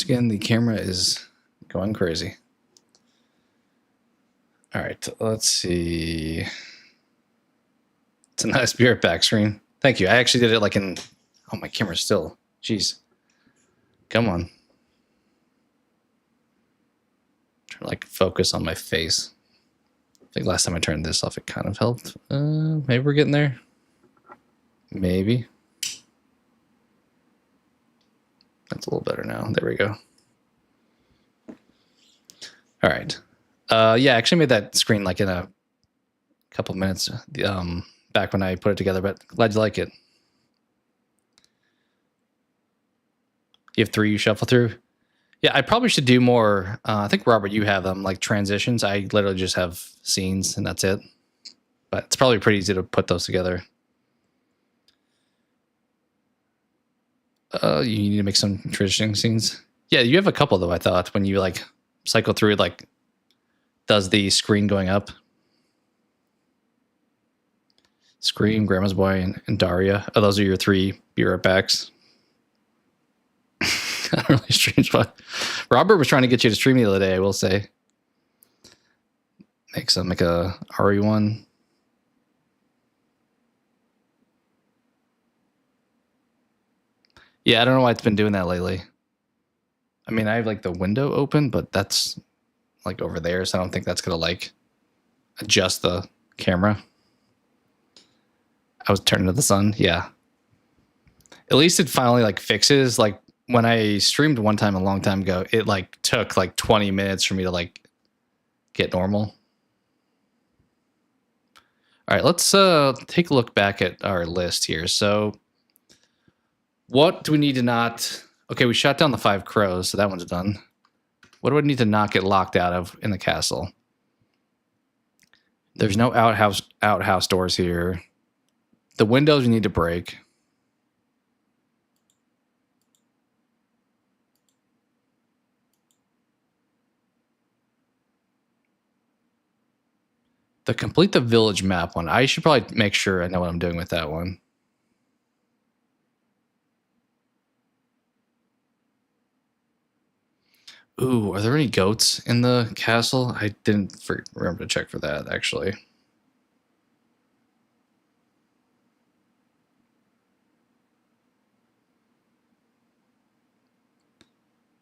again, the camera is going crazy. All right, let's see. It's a nice Be Right Back screen. Thank you. I actually did it like in... Oh, my camera's still... Jeez. Come on. Trying to like focus on my face. I think last time I turned this off, it kind of helped. Maybe we're getting there. Maybe. That's a little better now. There we go. All right. Yeah, I actually made that screen like in a couple minutes back when I put it together, but glad you like it. You have 3 you shuffle through? Yeah, I probably should do more. I think, Robert, you have them like transitions. I literally just have scenes and that's it. But it's probably pretty easy to put those together. You need to make some transitioning scenes. Yeah, you have a couple though, I thought, when you like cycle through it, like does the screen going up. Scream, Grandma's Boy, and Daria. Oh, those are your 3 Be Right Backs. I don't really stream spot. Robert was trying to get you to stream the other day, I will say. Make a RE1. Yeah, I don't know why it's been doing that lately. I mean, I have like the window open, but that's like over there, so I don't think that's gonna like adjust the camera. I was turning to the sun, yeah. At least it finally like fixes, like when I streamed one time a long time ago, it like took like 20 minutes for me to like get normal. All right, let's take a look back at our list here. So what do we need to not... Okay, we shot down the 5 crows, so that one's done. What do I need to not get locked out of in the castle? There's no outhouse doors here. The windows we need to break. The complete the village map one. I should probably make sure I know what I'm doing with that one. Ooh, are there any goats in the castle? I didn't remember to check for that, actually.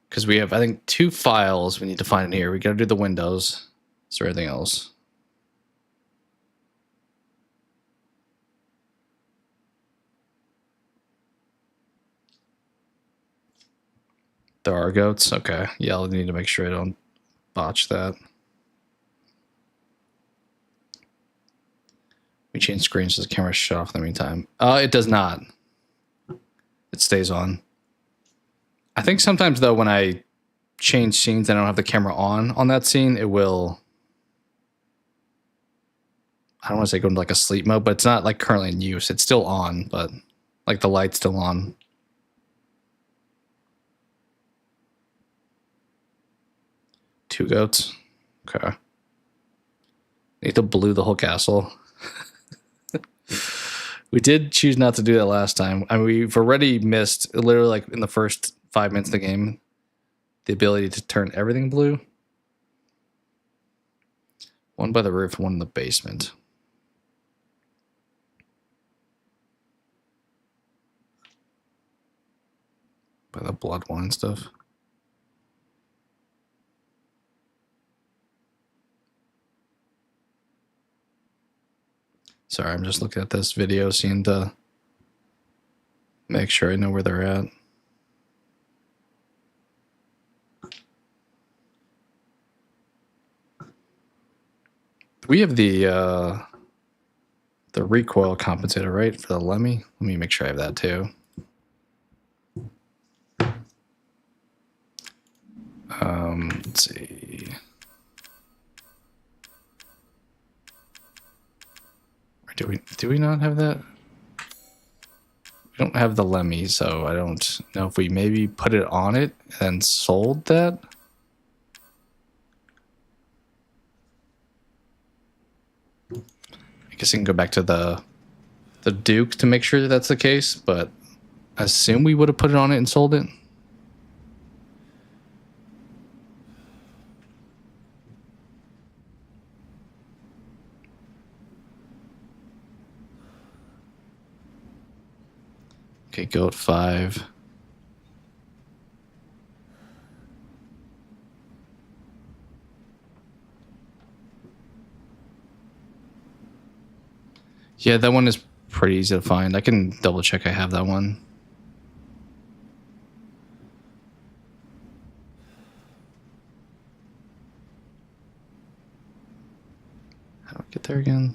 Because we have, I think, 2 files we need to find in here. We got to do the windows. Is there anything else? There are goats? Okay. Yeah, I'll need to make sure I don't botch that. We change screens so the camera shut off in the meantime. It does not. It stays on. I think sometimes, though, when I change scenes and I don't have the camera on that scene, it will... I don't want to say go into like a sleep mode, but it's not like currently in use. It's still on, but like the light's still on. Two goats. Okay. Need to blue the whole castle. We did choose not to do that last time. I mean, we've already missed, literally like in the first 5 minutes of the game, the ability to turn everything blue. One by the roof, one in the basement. By the blood wine stuff. Sorry, I'm just looking at this video, seeing to make sure I know where they're at. We have the recoil compensator, right, for the Lemmy? Let me make sure I have that too. Let's see. Do we not have that? We don't have the Lemmy, so I don't know if we maybe put it on it and sold that. I guess I can go back to the Duke to make sure that that's the case, but I assume we would have put it on it and sold it. Okay, goat 5. Yeah, that one is pretty easy to find. I can double check I have that one. How do I get there again?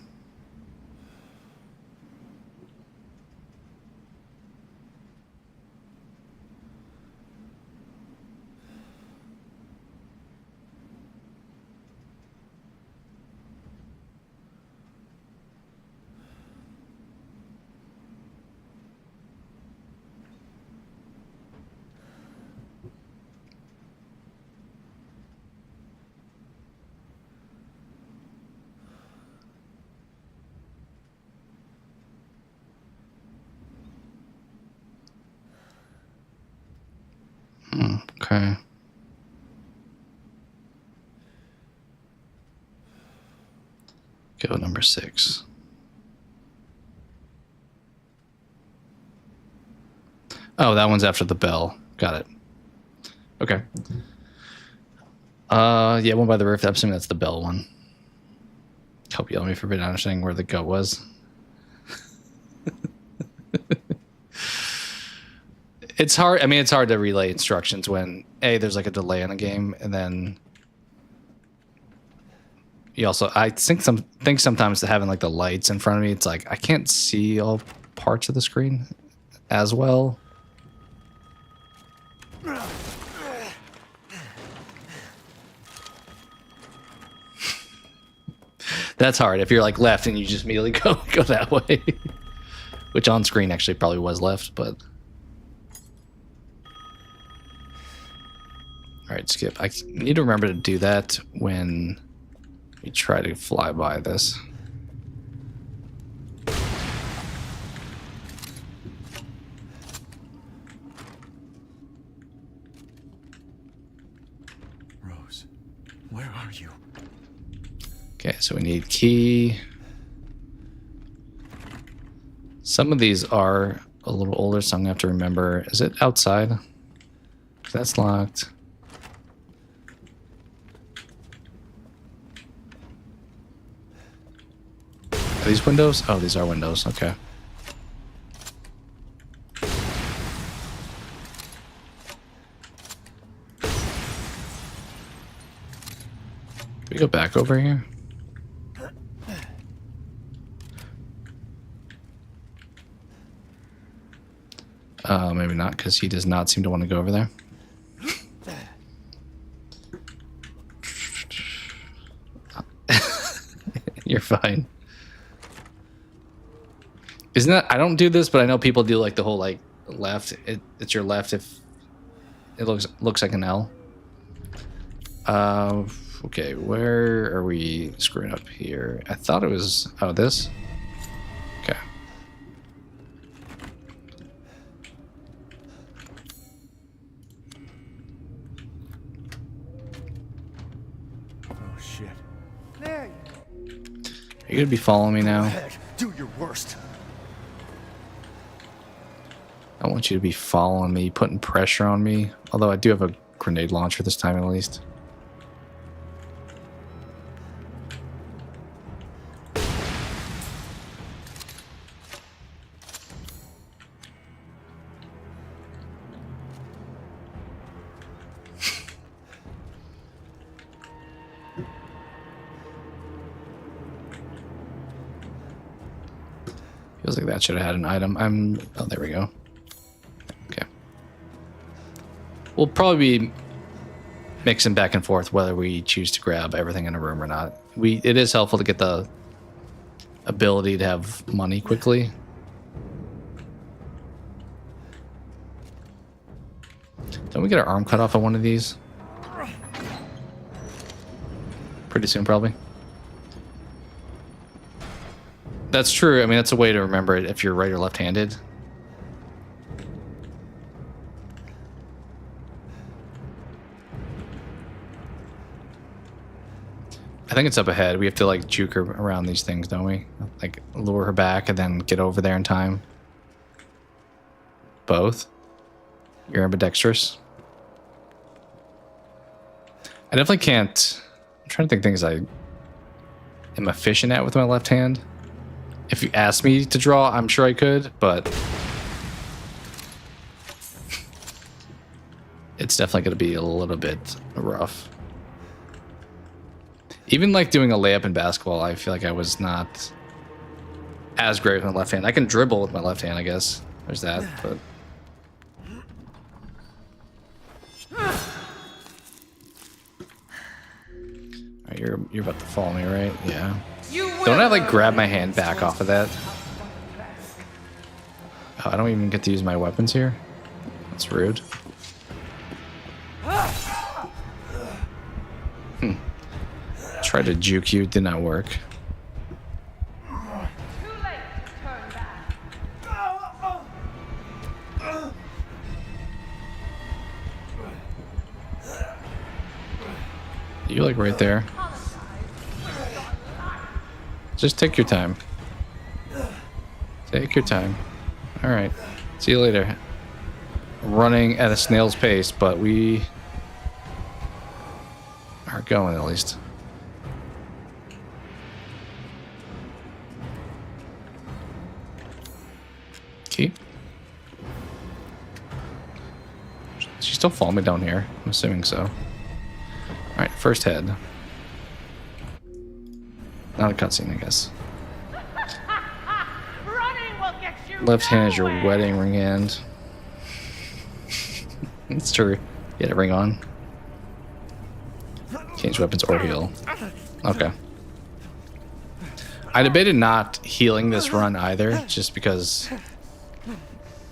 Okay. Go number 6. Oh, that one's after the bell. Got it. Okay. Yeah, one by the roof. I'm assuming that's the bell one. Hope you let me forbid understanding where the goat was. It's hard. I mean, it's hard to relay instructions when there's like a delay in the game, and then you also. I think sometimes having like the lights in front of me, it's like I can't see all parts of the screen as well. That's hard if you're like left and you just immediately go that way, which on screen actually probably was left, but. All right, skip. I need to remember to do that when we try to fly by this. Rose, where are you? Okay, so we need key. Some of these are a little older, so I'm gonna have to remember. Is it outside? That's locked. Are these windows? Oh, these are windows. Okay. Can we go back over here? Maybe not, because he does not seem to want to go over there. You're fine. Isn't that, I don't do this, but I know people do like the whole like left. It's your left if it looks like an L. Okay, where are we screwing up here? I thought it was, oh, this? Okay. Oh shit. There Are you gonna be following me now? Do your worst. I want you to be following me, putting pressure on me. Although I do have a grenade launcher this time at least. Feels like that should have had an item. Oh, there we go. Okay. We'll probably be mixing back and forth whether we choose to grab everything in a room or not. It is helpful to get the ability to have money quickly. Don't we get our arm cut off on one of these? Pretty soon, probably. That's true. I mean, that's a way to remember it if you're right or left-handed. I think it's up ahead. We have to like juke her around these things, don't we? Like lure her back and then get over there in time. both. You're ambidextrous. I definitely can't. I'm trying to think things I am efficient at with my left hand. If you asked me to draw, I'm sure I could, but it's definitely going to be a little bit rough. Even like doing a layup in basketball, I feel like I was not as great with my left hand. I can dribble with my left hand, I guess. There's that, but. Alright, you're about to follow me, right? Yeah. Don't I like grab my hand back off of that? Oh, I don't even get to use my weapons here. That's rude. Tried to juke you, did not work. You like right there. Just take your time. Take your time. All right. See you later. Running at a snail's pace, but we are going at least. Key. She still follow me down here? I'm assuming so. All right, first head. Not a cutscene, I guess. Left hand is your wedding ring hand. It's true. You had a ring on. Change weapons or heal. Okay. I debated not healing this run either, just because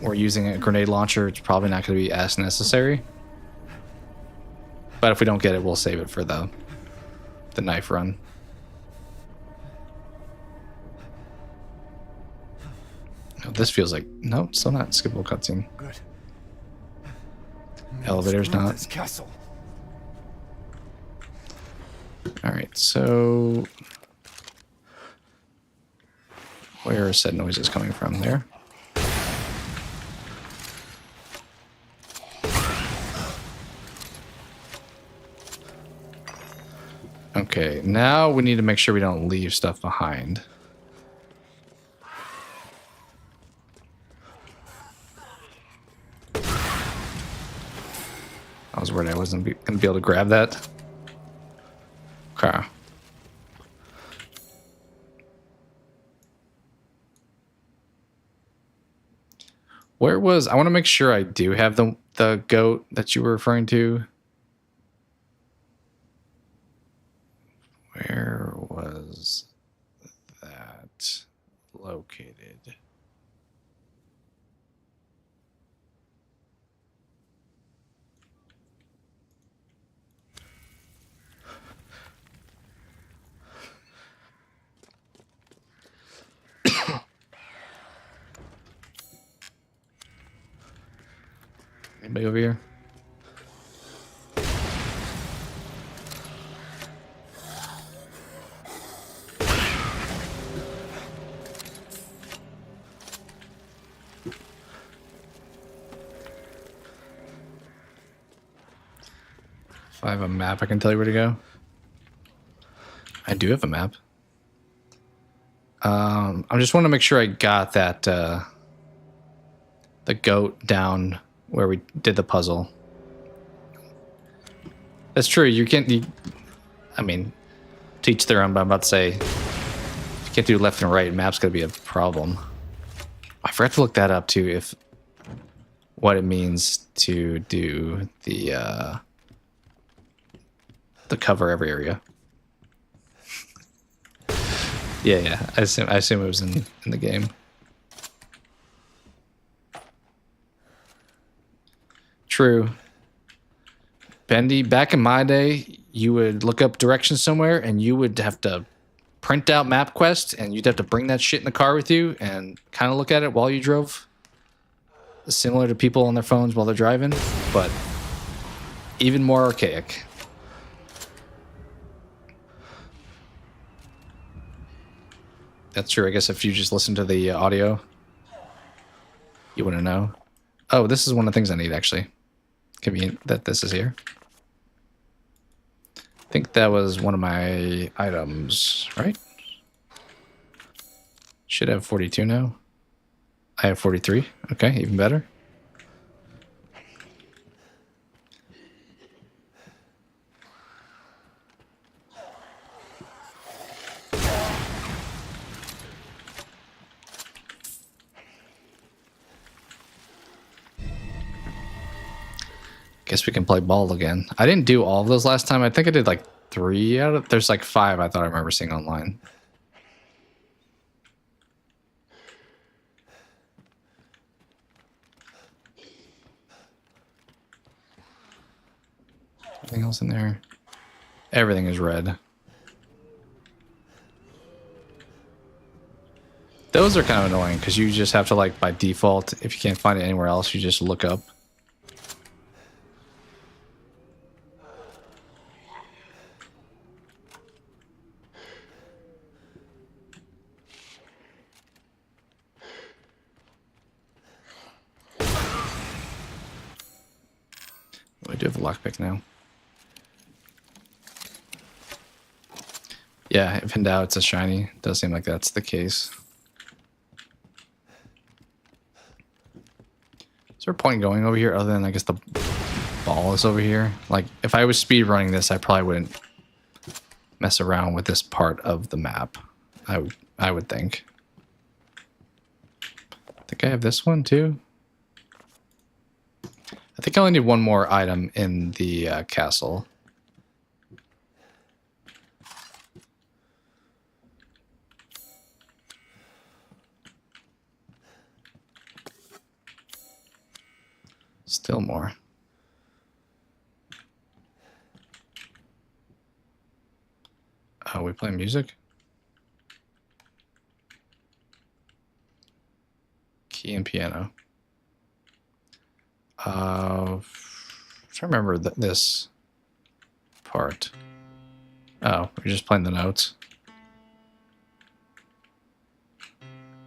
we're using a grenade launcher. It's probably not going to be as necessary. But if we don't get it, we'll save it for the knife run. Oh, this feels like no, still not skippable cutscene. Good. Elevator's not. This castle. All right, so where are said noises coming from? There. Okay, now we need to make sure we don't leave stuff behind. I was worried I wasn't going to be able to grab that. Okay. Where was... I want to make sure I do have the goat that you were referring to. Where was that located? Anybody over here? If I have a map, I can tell you where to go. I do have a map. I just want to make sure I got that the goat down where we did the puzzle. That's true. You can't. I mean, teach their own. But I'm about to say, you can't do left and right. Map's gonna be a problem. I forgot to look that up too. If what it means to do the cover every area. Yeah. I assume it was in the game. True. Bendy, back in my day, you would look up directions somewhere and you would have to print out MapQuest and you'd have to bring that shit in the car with you and kind of look at it while you drove. Similar to people on their phones while they're driving, but even more archaic. That's true. I guess if you just listen to the audio, you wouldn't know. Oh, this is one of the things I need, actually. Convenient that this is here. I think that was one of my items, right? Should have 42 now. I have 43. Okay, even better. Guess we can play ball again. I didn't do all of those last time. I think I did like 3 out of... There's like 5 I thought I remember seeing online. Anything else in there? Everything is red. Those are kind of annoying because you just have to, like, by default, if you can't find it anywhere else, you just look up. I do have a lockpick now. Yeah, if in doubt, it's a shiny. It does seem like that's the case. Is there a point going over here other than, I guess, the ball is over here? Like, if I was speed running this, I probably wouldn't mess around with this part of the map. I would think. I think I have this one too. I think I only need one more item in the castle. Still more. Oh, we play music? Key and piano. I'm trying to remember this part. Oh, we're just playing the notes.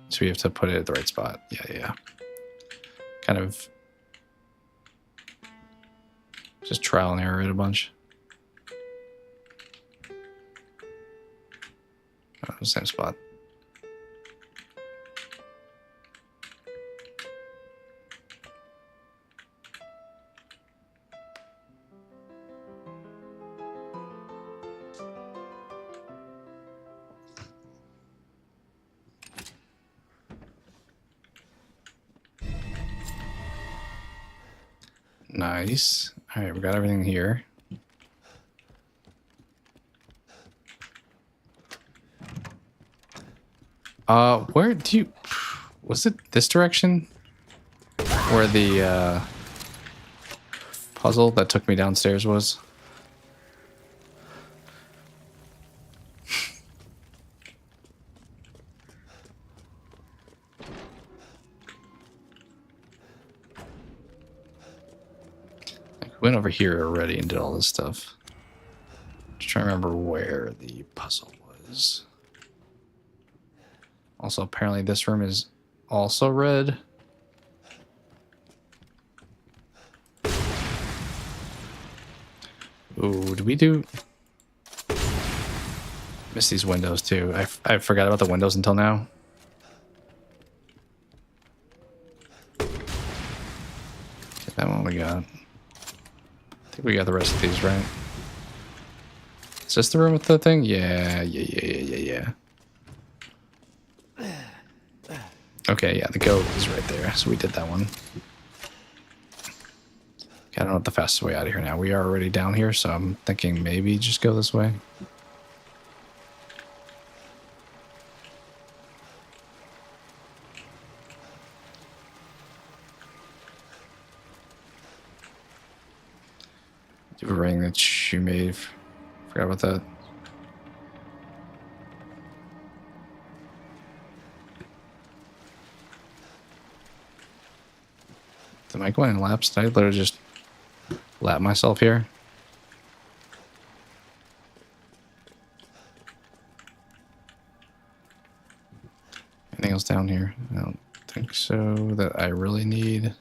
So we have to put it at the right spot. Yeah. Kind of just trial and error it a bunch. Oh, the same spot. Nice. All right, we got everything here. Where do you... Was it this direction? Where the, puzzle that took me downstairs was? Went over here already and did all this stuff. Just trying to remember where the puzzle was. Also, apparently this room is also red. Ooh, did we do... Miss these windows too. I forgot about the windows until now. Okay, that one we got. I think we got the rest of these, right? Is this the room with the thing? Yeah. Okay, yeah, the goat is right there. So we did that one. Okay, I don't know what the fastest way out of here now. We are already down here, so I'm thinking maybe just go this way. Do a ring that she made. Forgot about that. Am I going in laps? Did I literally just lap myself here? Anything else down here? I don't think so that I really need.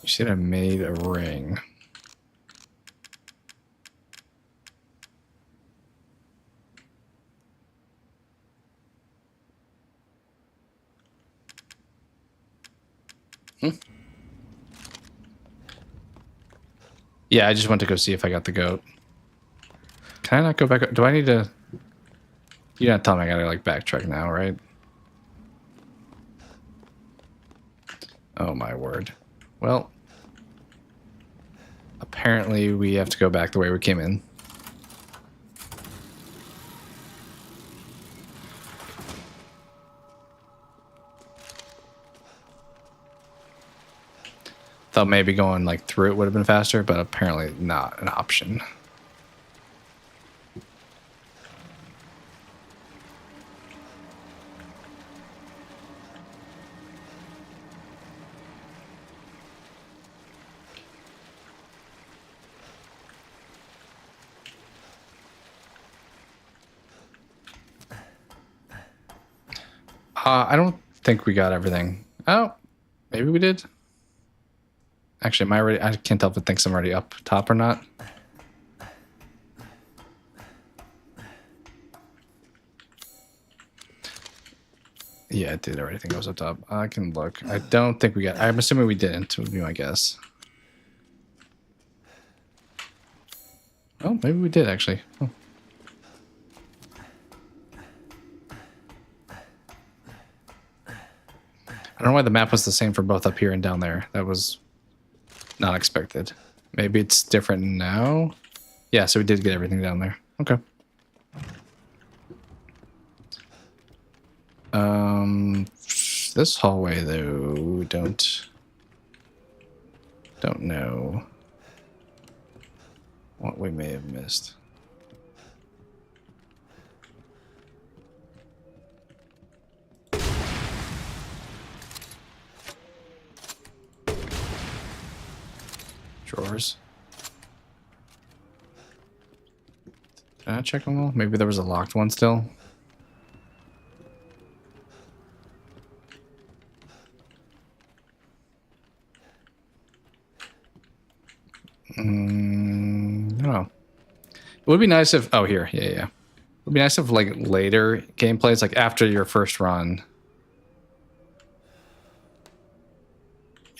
You said I made a ring. Yeah, I just went to go see if I got the goat. Can I not go back? Do I need to? You're not telling me I gotta like backtrack now, right? Oh my word. Well, apparently we have to go back the way we came in. Thought maybe going like through it would have been faster, but apparently not an option. I don't think we got everything. Oh, maybe we did. Actually, am I already? I can't tell if it thinks I'm already up top or not. Yeah, it did already think I was up top. I can look. I don't think we got. I'm assuming we didn't. Would be my guess. Oh, maybe we did actually. Oh. I don't know why the map was the same for both up here and down there. That was not expected. Maybe it's different now. Yeah, so we did get everything down there. Okay. This hallway though, don't know what we may have missed. Drawers. Did I check them all? Maybe there was a locked one still. I don't know. It would be nice if... Oh, here. Yeah. It would be nice if, like, later gameplays, like, after your first run,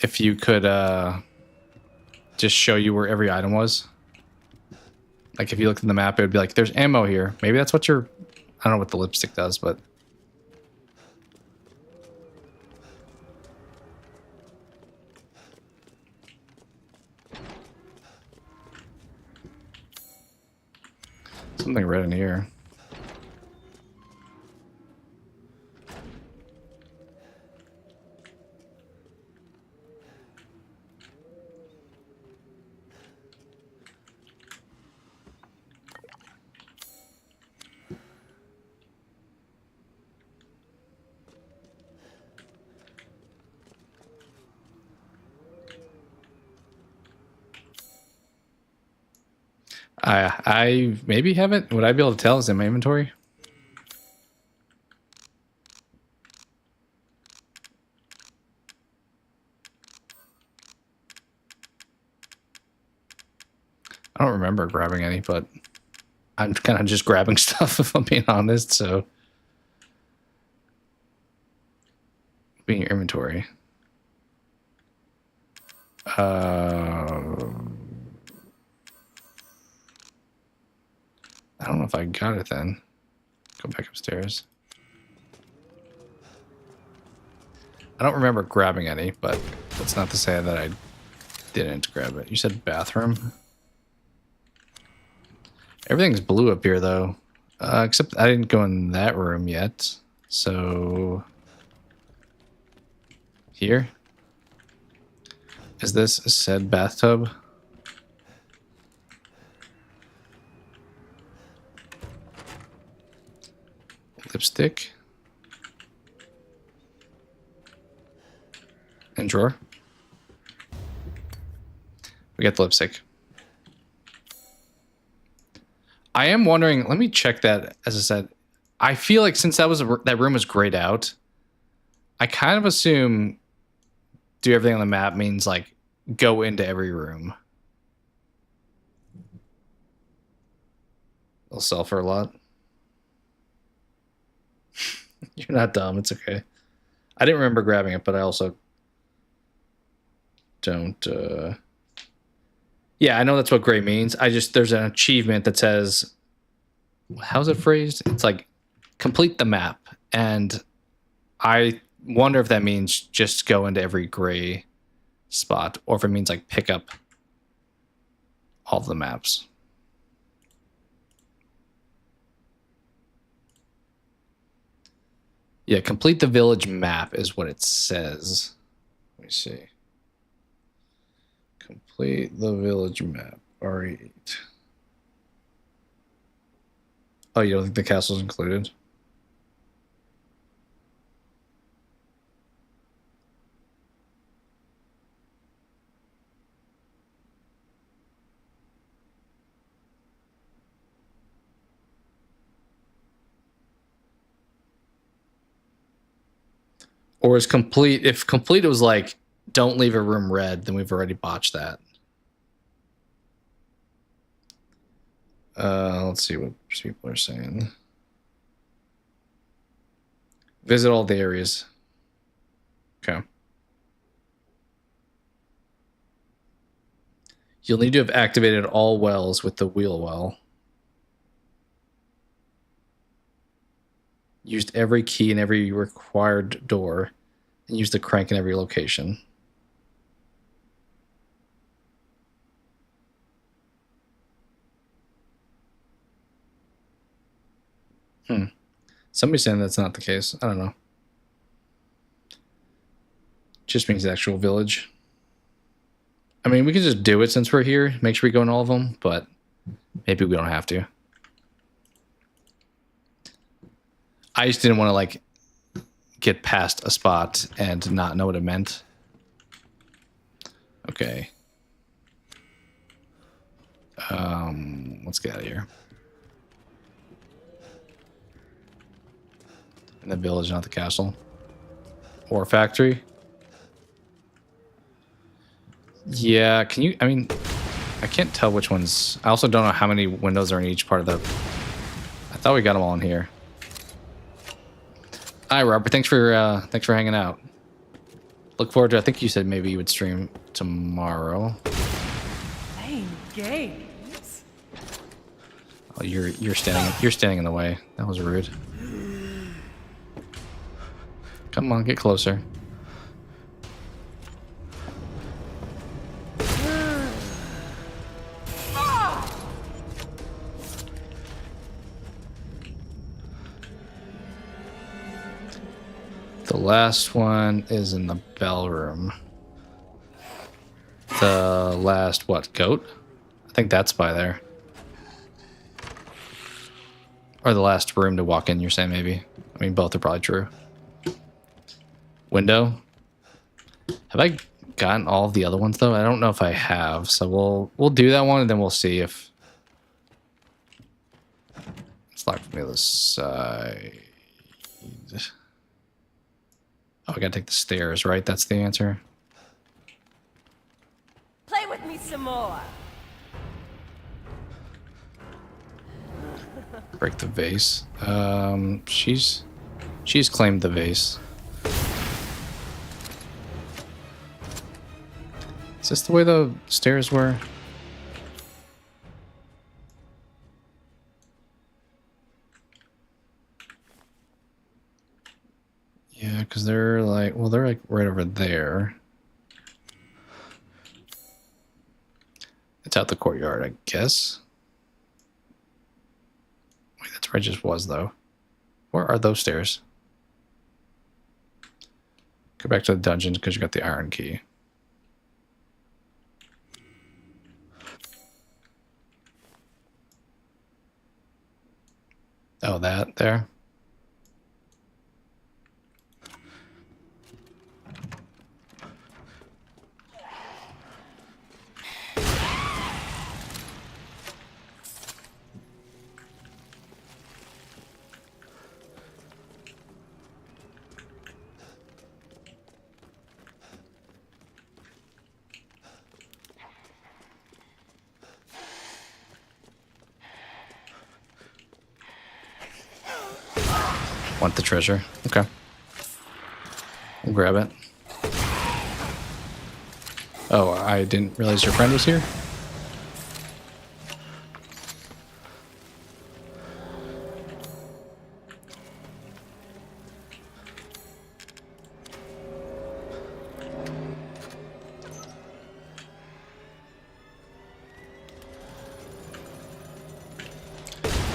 if you could, just show you where every item was. Like, if you looked at the map, it would be like, there's ammo here. Maybe that's what your... I don't know what the lipstick does, but... Something red in here. I maybe have it. Would I be able to tell? Is it in my inventory? I don't remember grabbing any, but I'm kind of just grabbing stuff if I'm being honest, so. Be in your inventory. I don't know if I got it then. Go back upstairs. I don't remember grabbing any, but that's not to say that I didn't grab it. You said bathroom? Everything's blue up here, though. Except I didn't go in that room yet. So... Here? Is this said bathtub? Lipstick. And drawer. We got the lipstick. I am wondering, let me check that, as I said. I feel like since that room was grayed out, I kind of assume do everything on the map means like go into every room. They'll sell for a lot. You're not dumb. It's okay. I didn't remember grabbing it, but I also don't. Yeah, I know that's what gray means. There's an achievement that says, how's it phrased? It's like complete the map, and I wonder if that means just go into every gray spot, or if it means like pick up all of the maps. Yeah, complete the village map is what it says. Let me see. Complete the village map. R8. Oh, you don't think the castle's included? Or is complete, if complete was like, don't leave a room red, then we've already botched that. Let's see what people are saying. Visit all the areas. Okay. You'll need to have activated all wells with the wheel well. Used every key in every required door, and used the crank in every location. Somebody's saying that's not the case. I don't know. Just means the actual village. I mean, we can just do it since we're here. Make sure we go in all of them, but maybe we don't have to. I just didn't want to, like, get past a spot and not know what it meant. Okay. Let's get out of here. In the village, not the castle. Or factory. Yeah, can you... I mean, I can't tell which ones... I also don't know how many windows are in each part of the... I thought we got them all in here. Hi, Robert. Thanks for hanging out. Look forward to... I think you said maybe you would stream tomorrow. Playing games? Oh, you're standing in the way. That was rude. Come on, get closer. The last one is in the bell room. The last, what, goat? I think that's by there. Or the last room to walk in, you're saying maybe. I mean, both are probably true. Window. Have I gotten all of the other ones, though? I don't know if I have, so we'll do that one, and then we'll see if... It's locked from the other side. Oh, I gotta take the stairs, right? That's the answer. Play with me some more. Break the vase. She's claimed the vase. Is this the way the stairs were? Yeah, because they're like, well, they're like right over there. It's out the courtyard, I guess. Wait, that's where I just was, though. Where are those stairs? Go back to the dungeon because you got the iron key. Oh, that there. Want the treasure? Okay. We'll grab it. Oh, I didn't realize your friend was here.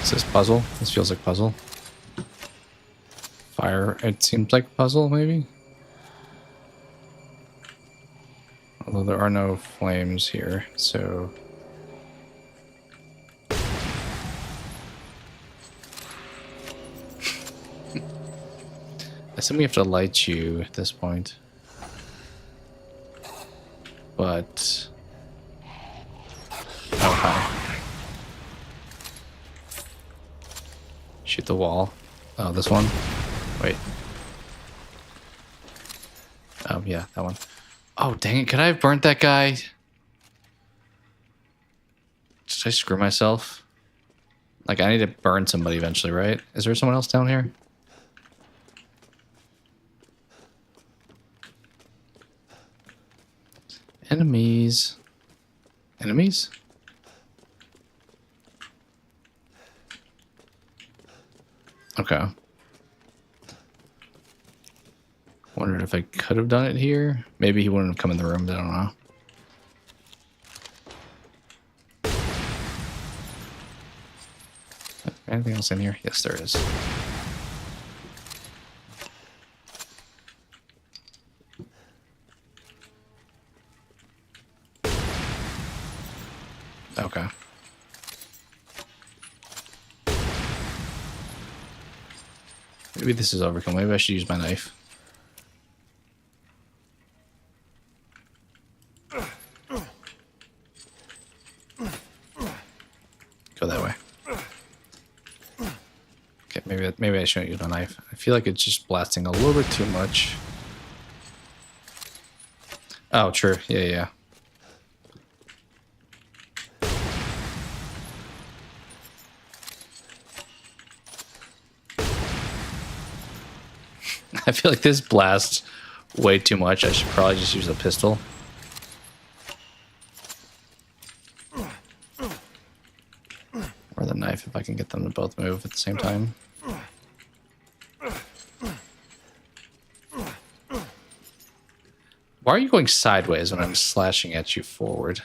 Is this puzzle? This feels like puzzle. Fire, it seems like puzzle, maybe? Although there are no flames here, so... I assume we have to light you at this point. But... Oh, hi. Shoot the wall. Oh, this one? Wait. Oh, yeah, that one. Oh, dang it. Could I have burnt that guy? Did I screw myself? Like, I need to burn somebody eventually, right? Is there someone else down here? Enemies. Enemies? Okay. Wondered if I could have done it here. Maybe he wouldn't have come in the room, but I don't know. Anything else in here? Yes, there is. Okay. Maybe this is overkill. Maybe I should use my knife. Go that way. Okay, maybe I shouldn't use my knife. I feel like it's just blasting a little bit too much. Oh, true. Yeah. I feel like this blasts way too much. I should probably just use a pistol. Or the knife if I can get them to both move at the same time. Why are you going sideways when I'm slashing at you forward?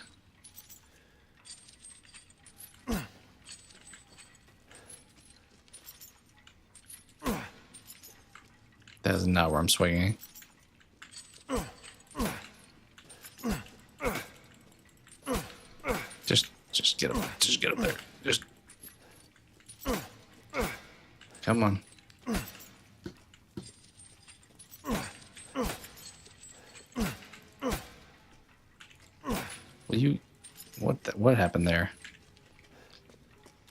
That is not where I'm swinging. Just get up. Just get up there. Just come on. Will you? What happened there?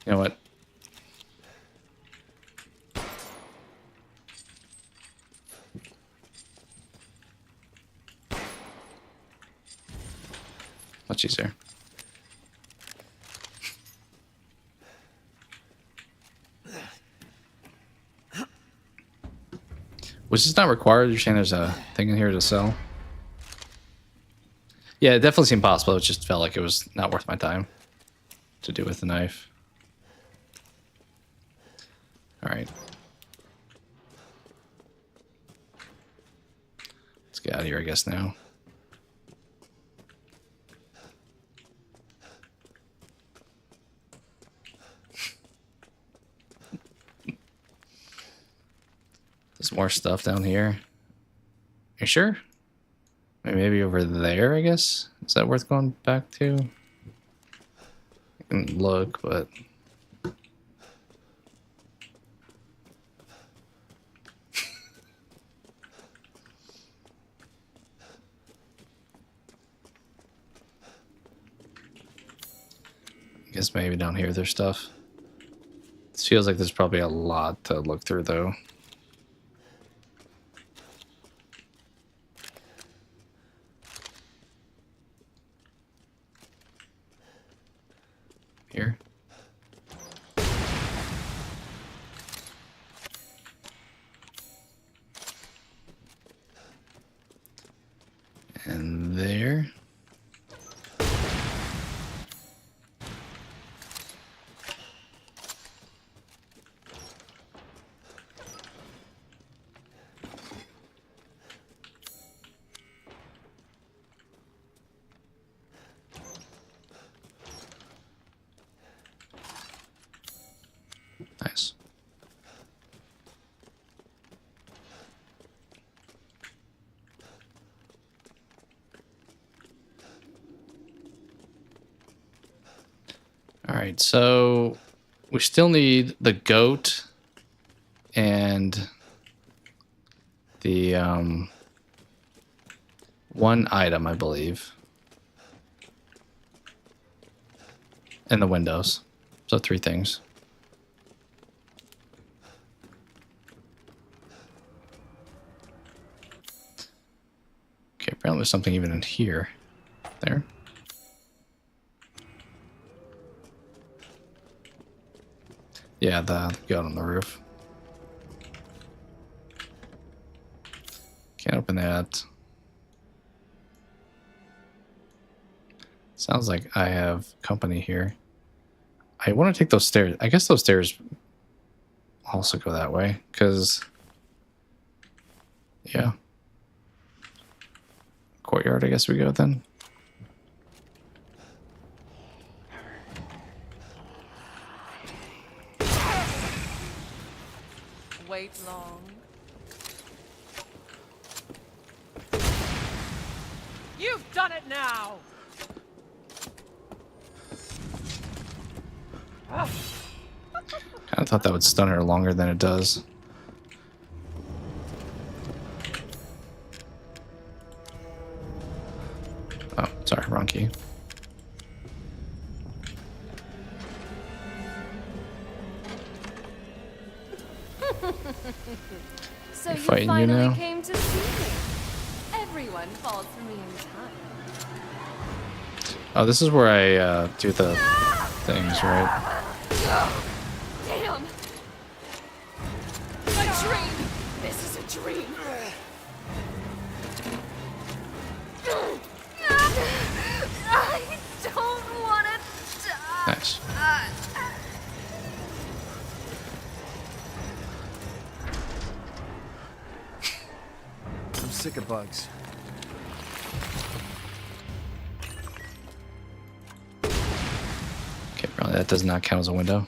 You know what? Much easier. Was this not required? You're saying there's a thing in here to sell? Yeah, it definitely seemed possible. It just felt like it was not worth my time to do with the knife. Alright. Let's get out of here, I guess, now. There's more stuff down here. You sure? Maybe over there, I guess? Is that worth going back to? I can look, but... I guess maybe down here there's stuff. This feels like there's probably a lot to look through, though. Here. in there. Nice. All right, so we still need the goat and the one item, I believe, and the windows. So 3 things. Okay, apparently there's something even in here. There. Yeah, the goat on the roof. Can't open that. Sounds like I have company here. I want to take those stairs. I guess those stairs also go that way, because... Yeah. Courtyard, I guess we go then. Wait long. You've done it now! Kind of thought that would stun her longer than it does. Oh, sorry, wrong key. So you fighting you finally now? came to see me. Everyone falls for me in time. Oh, this is where I do the things, right? Damn! A dream! This is a dream! I don't want to die! Nice. I'm sick of bugs. Okay, probably that does not count as a window.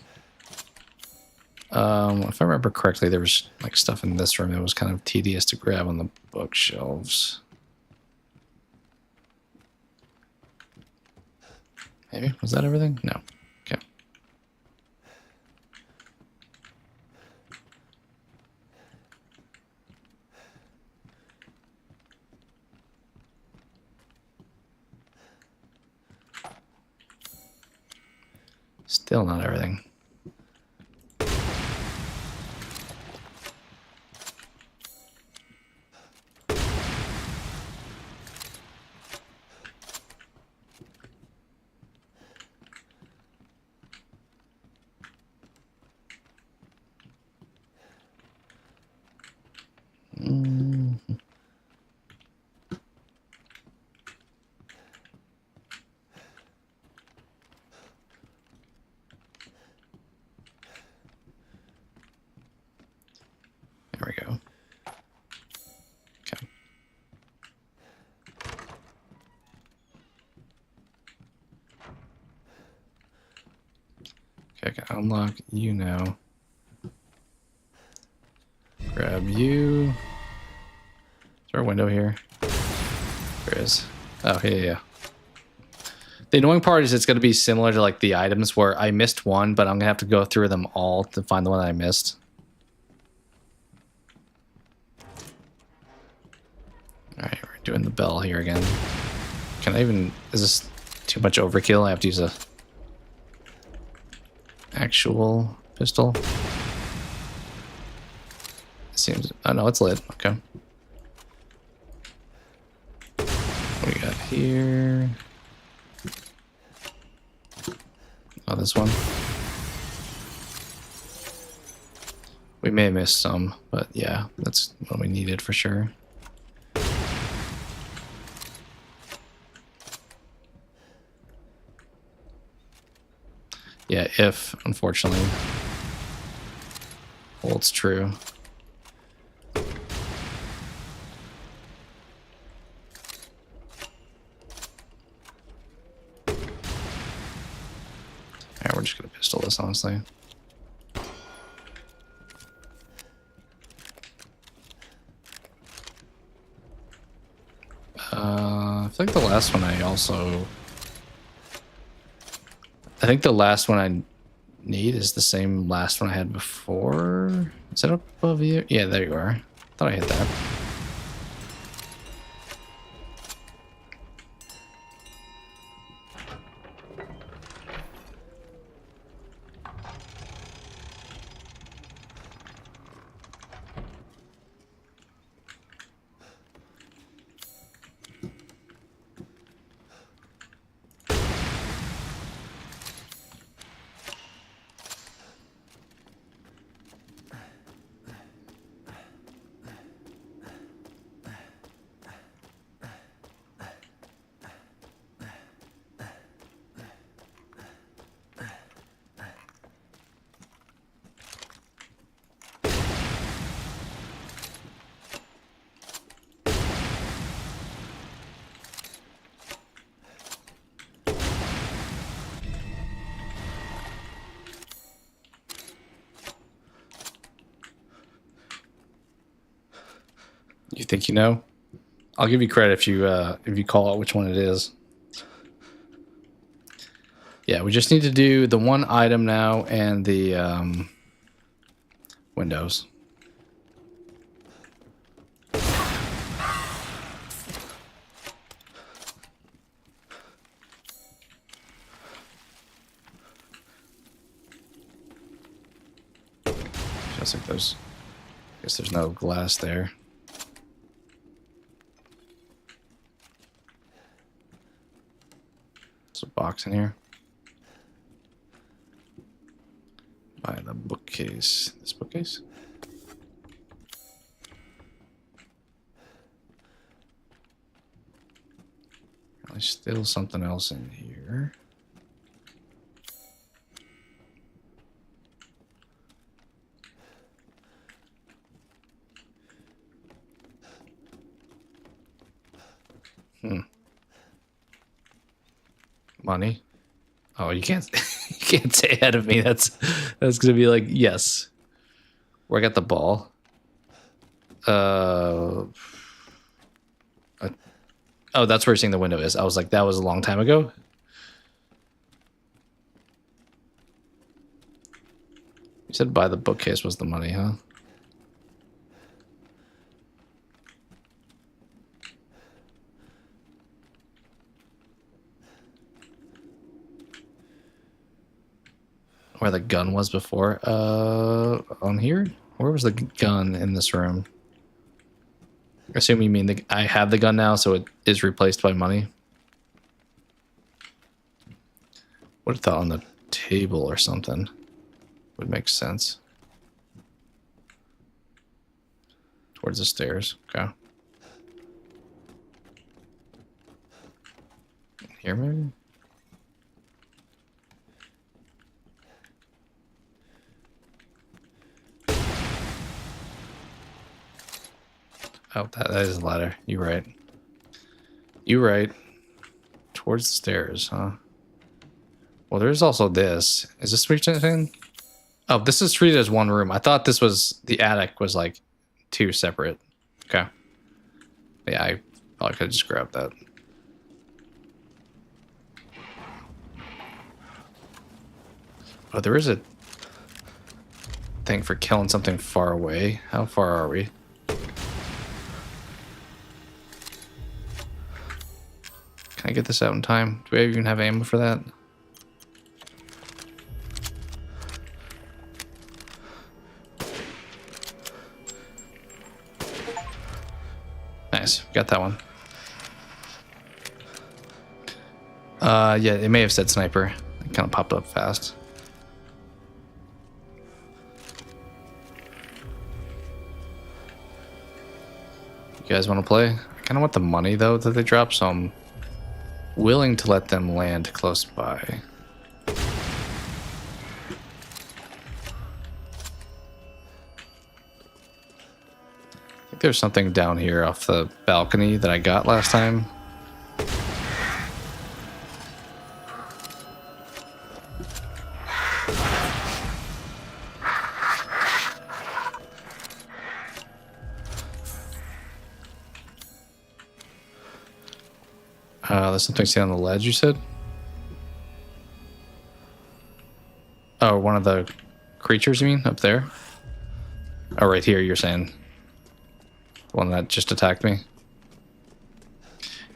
If I remember correctly, there was like stuff in this room that was kind of tedious to grab on the bookshelves. Maybe? Was that everything? No. Okay. Still not everything. There we go. Okay. Okay, I can unlock you now. Grab you. Is there a window here? There is. Oh, yeah. The annoying part is it's going to be similar to like the items where I missed one, but I'm going to have to go through them all to find the one that I missed. Alright, we're doing the bell here again. Can I even... Is this too much overkill? I have to use a... actual pistol? It seems... Oh no, it's lit. Okay. What we got here? Oh, this one. We may have missed some, but yeah, that's what we needed for sure. Yeah, if, unfortunately, holds true. Alright, we're just gonna pistol this, honestly. I think the last one I think the last one I need is the same last one I had before. Is it up above you? Yeah, there you are. Thought I hit that. You think you know? I'll give you credit if you call out which one it is. Yeah, we just need to do the one item now and the windows. Just like those. I guess there's no glass there. There's a box in here. By the bookcase. This bookcase? There's still something else in here. Money. Oh, you can't you can't say ahead of me. That's gonna be like, yes. Where I got the ball. Oh, that's where you're seeing the window is. I was like, that was a long time ago. You said by the bookcase was the money, huh? Where the gun was before. On here? Where was the gun in this room? I assume you mean I have the gun now, so it is replaced by money. Would have thought on the table or something would make sense. Towards the stairs. Okay. Here maybe? Oh, that is a ladder. You're right. You're right. Towards the stairs, huh? Well, there's also this. Is this treated anything? Oh, this is treated as one room. I thought this was the attic was like two separate. Okay. Yeah, I probably could have just grabbed that. Oh, there is a thing for killing something far away. How far are we? Can I get this out in time? Do we even have ammo for that? Nice, got that one. Yeah, it may have said sniper. It kind of popped up fast. You guys want to play? I kind of want the money though that they drop, so I'm willing to let them land close by. there's something down here off the balcony that I got last time. There's something sitting on the ledge, you said? Oh, one of the creatures, you mean? Up there? Oh, right here, you're saying. The one that just attacked me.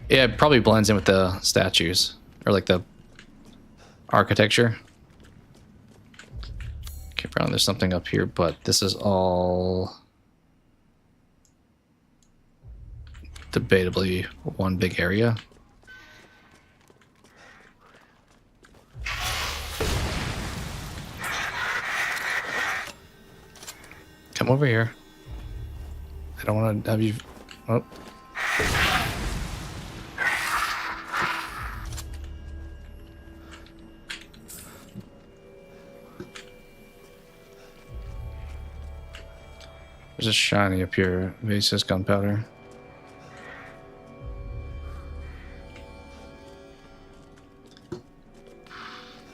Yeah, it probably blends in with the statues. Or like the architecture. Okay, apparently there's something up here, but this is all debatably one big area. Come over here. I don't want to have you... Oh. There's a shiny up here. Maybe it says gunpowder.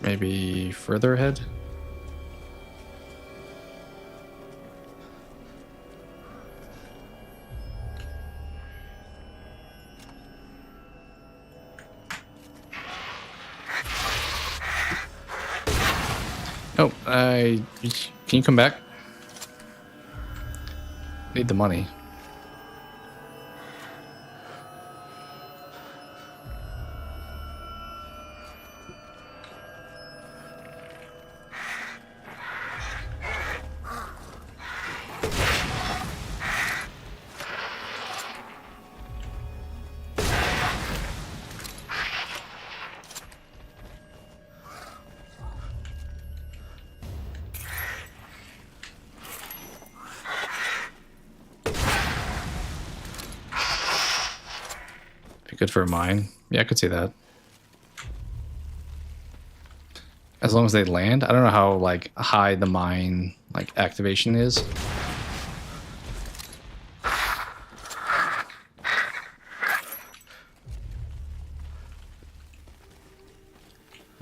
Maybe further ahead? Oh, can you come back? Need the money. Good for a mine. Yeah, I could see that. As long as they land. I don't know how like high the mine like activation is.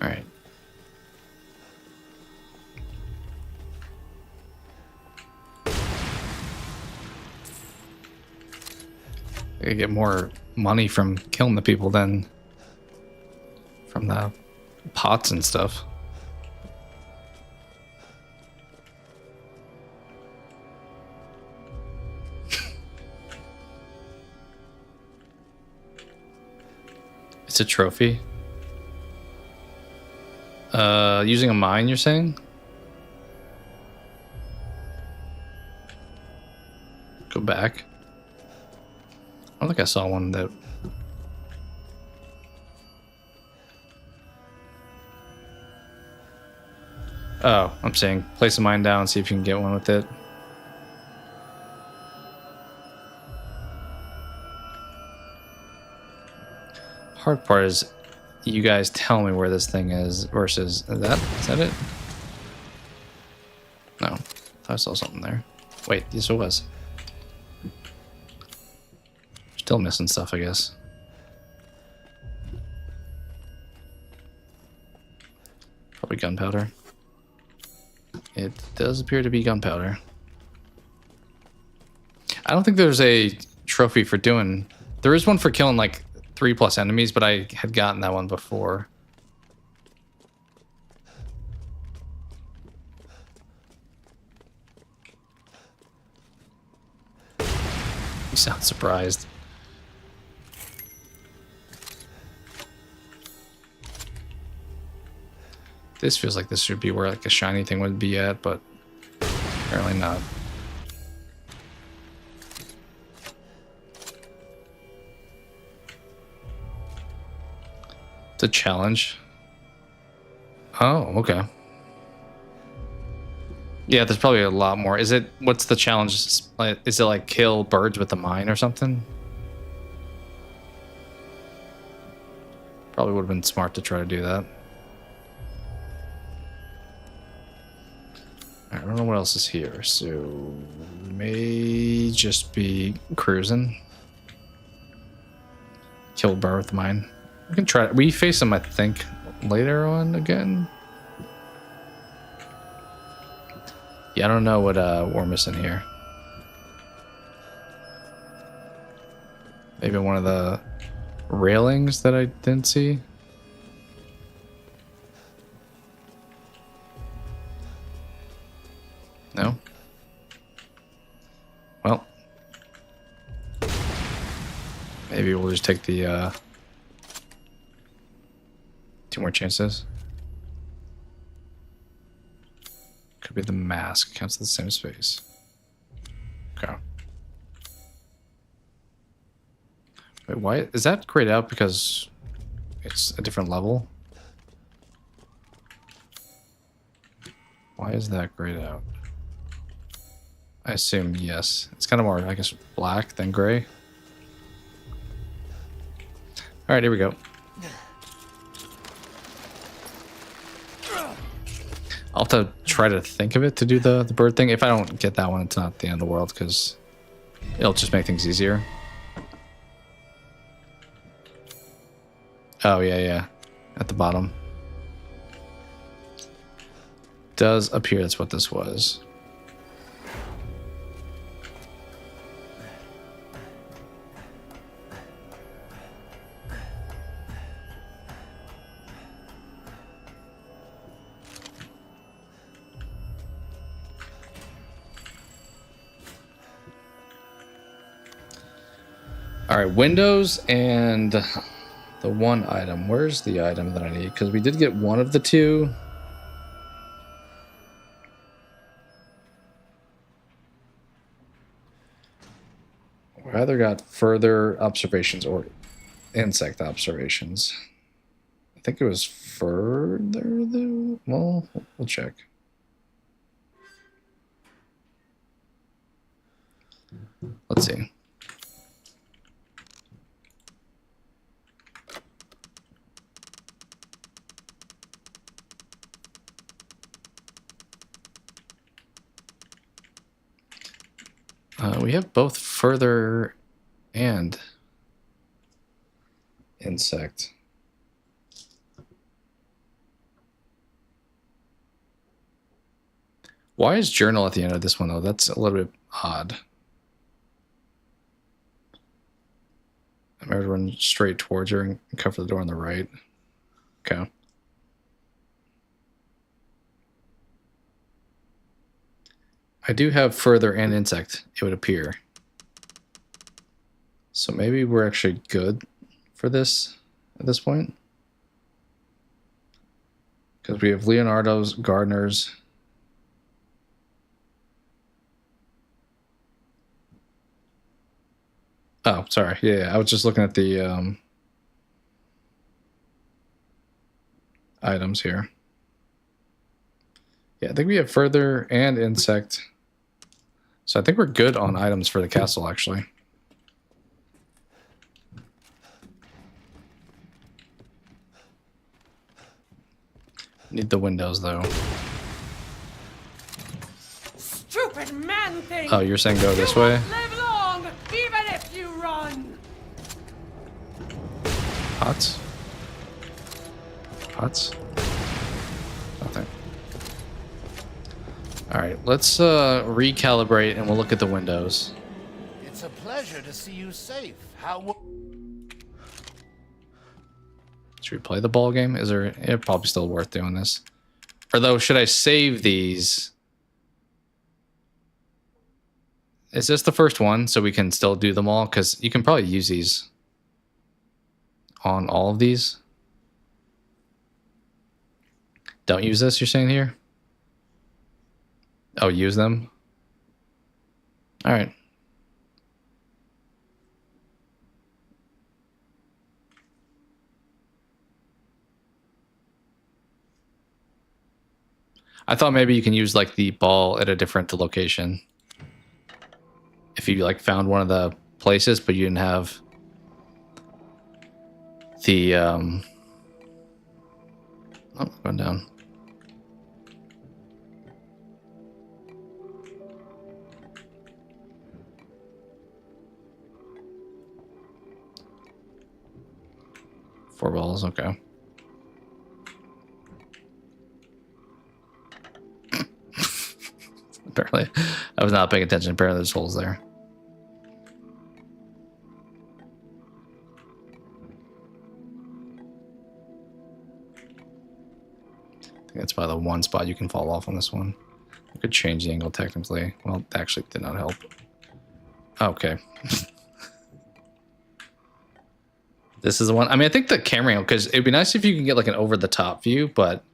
All right. I get more money from killing the people than from the pots and stuff. It's a trophy. Using a mine, you're saying? Go back. I don't think I saw one that... Oh, I'm saying place a mine down, see if you can get one with it. Hard part is you guys tell me where this thing is versus... Is that it? No. I saw something there. Wait, yes it was. Still missing stuff, I guess. Probably gunpowder. It does appear to be gunpowder. I don't think there's a trophy for doing... There is one for killing like 3+ enemies, but I had gotten that one before. You sound surprised. This feels like this should be where like a shiny thing would be at, but apparently not. It's a challenge. Oh, okay. Yeah, there's probably a lot more. Is it, what's the challenge? Is it like kill birds with a mine or something? Probably would have been smart to try to do that. I don't know what else is here, so may just be cruising. Kill bird with mine. We can try. We face him, I think, later on again. Yeah, I don't know what we're missing here. Maybe one of the railings that I didn't see. No? Well. Maybe we'll just take the 2 more chances. Could be the mask. Counts the same space. Okay. Wait, why is that grayed out? Because it's a different level? Why is that grayed out? I assume yes. It's kind of more, I guess, black than gray. All right, here we go. I'll have to try to think of it to do the bird thing. If I don't get that one, it's not the end of the world because it'll just make things easier. Oh, yeah. At the bottom. Does appear that's what this was. All right, windows and the one item. Where's the item that I need? Because we did get one of the 2. We either got further observations or insect observations. I think it was further though. Well, we'll check. Let's see. We have both further and insect. Why is journal at the end of this one, though? That's a little bit odd. I'm going to run straight towards her and cover the door on the right. Okay. I do have further and insect, it would appear. So maybe we're actually good for this at this point. Because we have Leonardo's, Gardner's. Oh, sorry. Yeah, I was just looking at the items here. Yeah, I think we have further and insect. So I think we're good on items for the castle, actually. Need the windows, though. Stupid man thing! Oh, you're saying go this way? Live long, even if you run! Pots? Pots? Nothing. Alright, let's recalibrate and we'll look at the windows. It's a pleasure to see you safe. How... Should we play the ball game? Is there... It's probably still worth doing this. Or though, should I save these? Is this the first one so we can still do them all? Because you can probably use these on all of these. Don't use this, you're saying here? Oh, use them? All right. I thought maybe you can use like the ball at a different location. If you like found one of the places, but you didn't have the oh, going down. 4 balls, okay. Apparently, I was not paying attention. Apparently, there's holes there. I think that's probably the one spot you can fall off on this one. I could change the angle technically. Well, it actually did not help. Okay. This is the one. I mean, I think the camera angle, because it'd be nice if you can get like an over-the-top view, but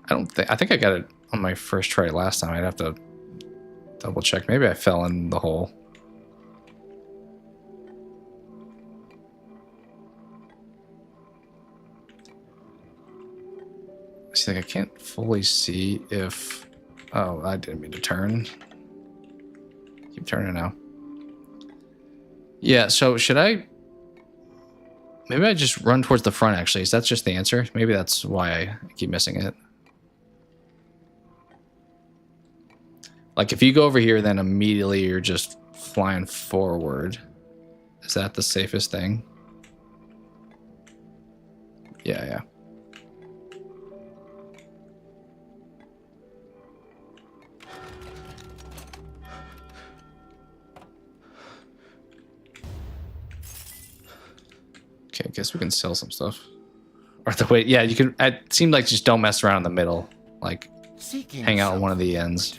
I think I got it on my first try last time. I'd have to double check. Maybe I fell in the hole. See, like I can't fully see if... Oh, I didn't mean to turn. Keep turning now. Yeah, so should I... Maybe I just run towards the front, actually. Is that just the answer? Maybe that's why I keep missing it. Like, if you go over here, then immediately you're just flying forward. Is that the safest thing? Yeah, yeah. Okay, I guess we can sell some stuff. Or the way, yeah, you can. It seemed like just don't mess around in the middle. Like, hang out on one of the ends.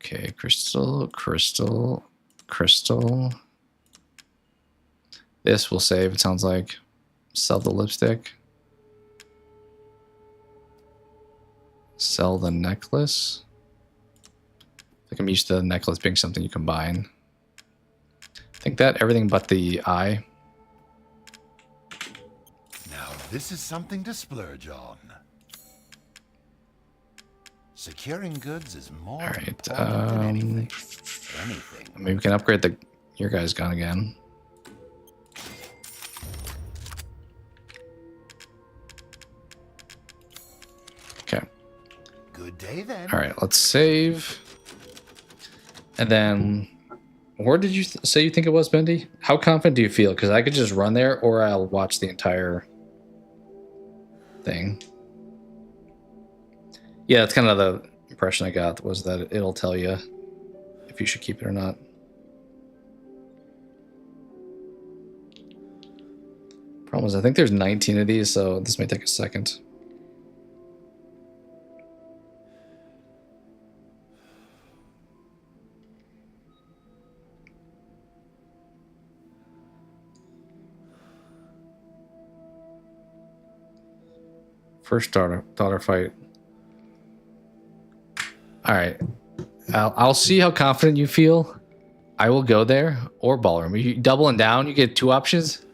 Okay, crystal, crystal, crystal. This will save, it sounds like. Sell the lipstick. Sell the necklace. I think I'm used to the necklace being something you combine. I think that everything but the eye. Now this is something to splurge on. Securing goods is more important than anything. Maybe we can upgrade your guy's gun again. Okay. Good day then. All right, let's save. And then, where did you say you think it was, Bendy? How confident do you feel? Because I could just run there, or I'll watch the entire thing. Yeah, that's kind of the impression I got, was that it'll tell you if you should keep it or not. Problem is, I think there's 19 of these, so this may take a second. First daughter fight. All right, I'll see how confident you feel. I will go there or ballroom. You doubling down, you get 2 options.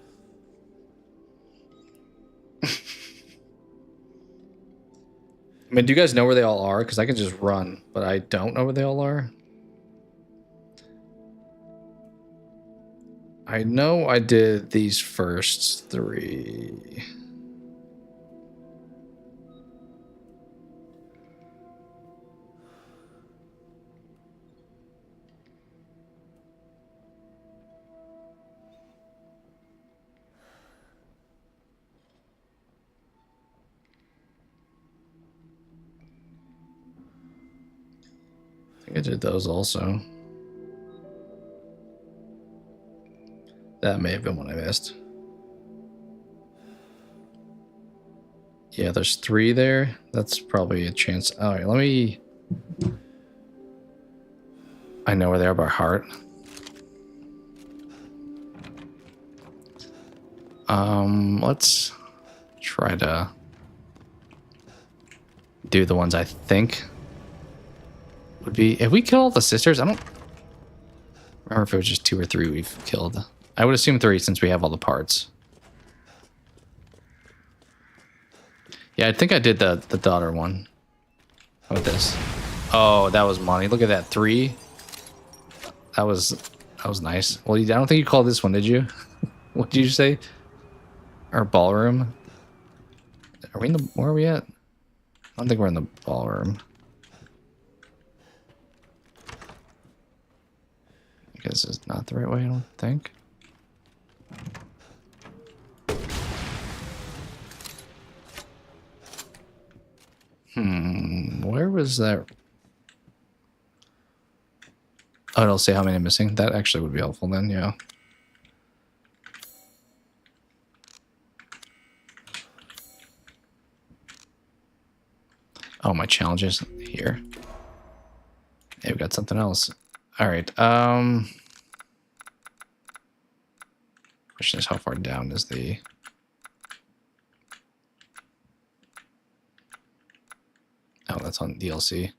I mean, do you guys know where they all are? Because I can just run, but I don't know where they all are. I know I did these first 3. I did those also. That may have been one I missed. Yeah, there's 3 there. That's probably a chance. All right, let me... I know where they are by heart. Let's try to do the ones I think would be... If we kill all the sisters, I don't remember if it was just 2 or 3 we've killed. I would assume 3 since we have all the parts. Yeah, I think I did the daughter one. How about this? Oh, that was money. Look at that. 3. That was nice. Well, I don't think you called this one, did you? What did you say? Our ballroom? Are we in the... Where are we at? I don't think we're in the ballroom. I guess it's not the right way, I don't think. Where was that? Oh, it'll say how many I'm missing. That actually would be helpful then, yeah. Oh, my challenges here. Hey, we got something else. All right. Question is, how far down is the? Oh, that's on DLC.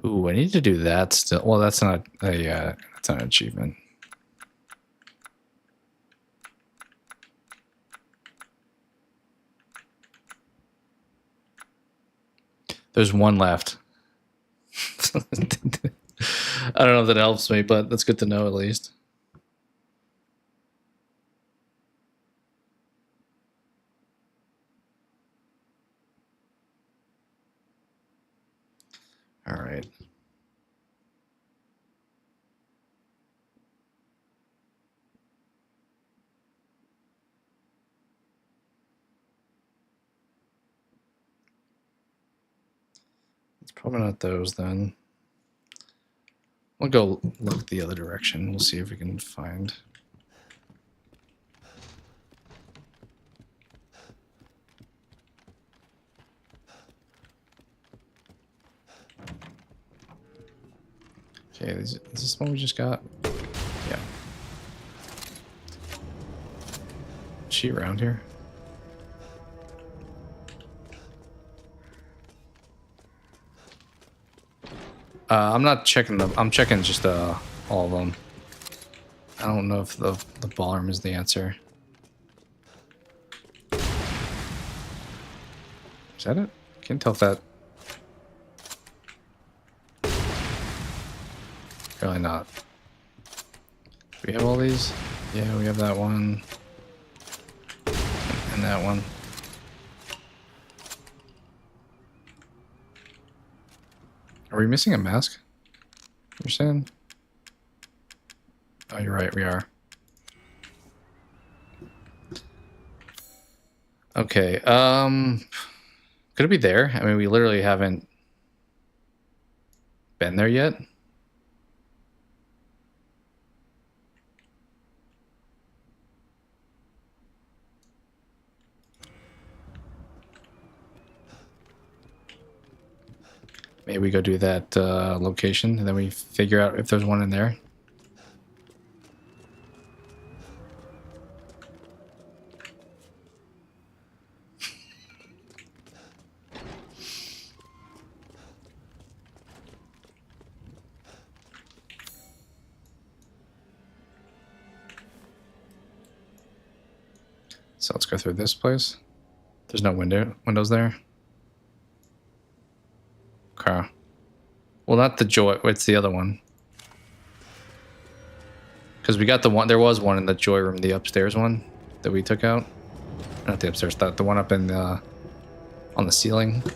Ooh, I need to do that still. Well, that's not a that's not an achievement. There's one left. I don't know if that helps me, but that's good to know at least. All right. It's probably not those then. We'll go look the other direction. We'll see if we can find. Okay, is this one we just got? Yeah. Is she around here? I'm not checking them. I'm checking just all of them. I don't know if the ballroom is the answer. Is that it? Can't tell if that. Really not. Do we have all these? Yeah, we have that one. And that one. Are we missing a mask? You're saying? Oh, you're right, we are. Okay, could it be there? I mean, we literally haven't been there yet. Maybe we go do that location, and then we figure out if there's one in there. So let's go through this place. There's no windows there. Okay. Well, not the joy. What's the other one? Because we got the one. There was one in the joy room, the upstairs one that we took out. Not the upstairs. The one up in the on the ceiling. I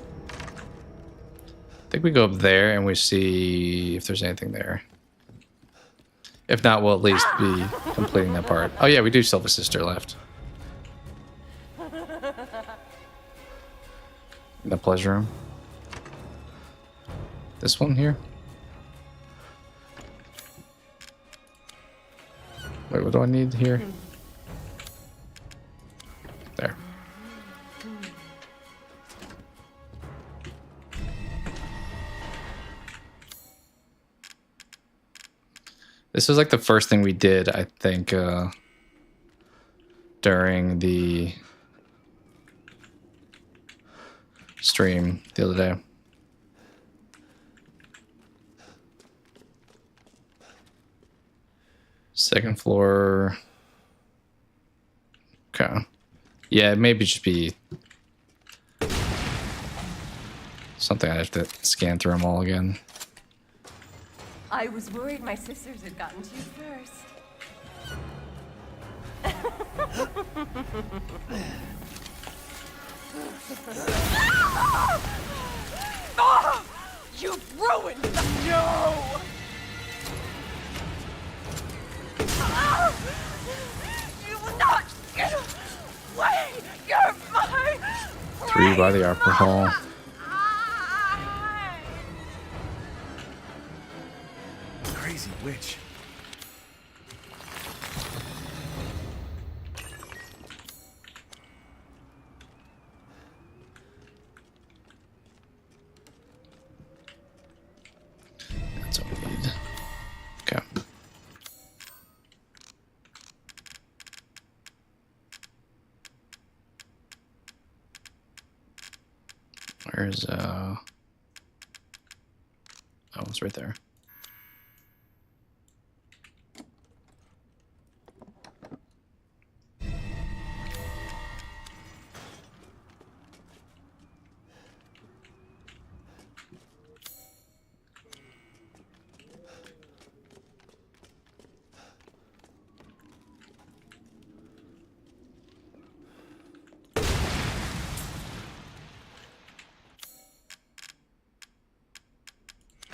think we go up there and we see if there's anything there. If not, we'll at least be completing that part. Oh yeah, we do still have a sister left. In the pleasure room. This one here? Wait, what do I need here? There. This was like the first thing we did, I think, during the stream the other day. Second floor. Okay. Yeah, maybe just be something I have to scan through them all again. I was worried my sisters had gotten to you first. Oh, you've ruined the... No! You will not get away! You're mine! 3 by the Opera Hall. Crazy witch. That's what we need. Okay. Where's oh, it's right there.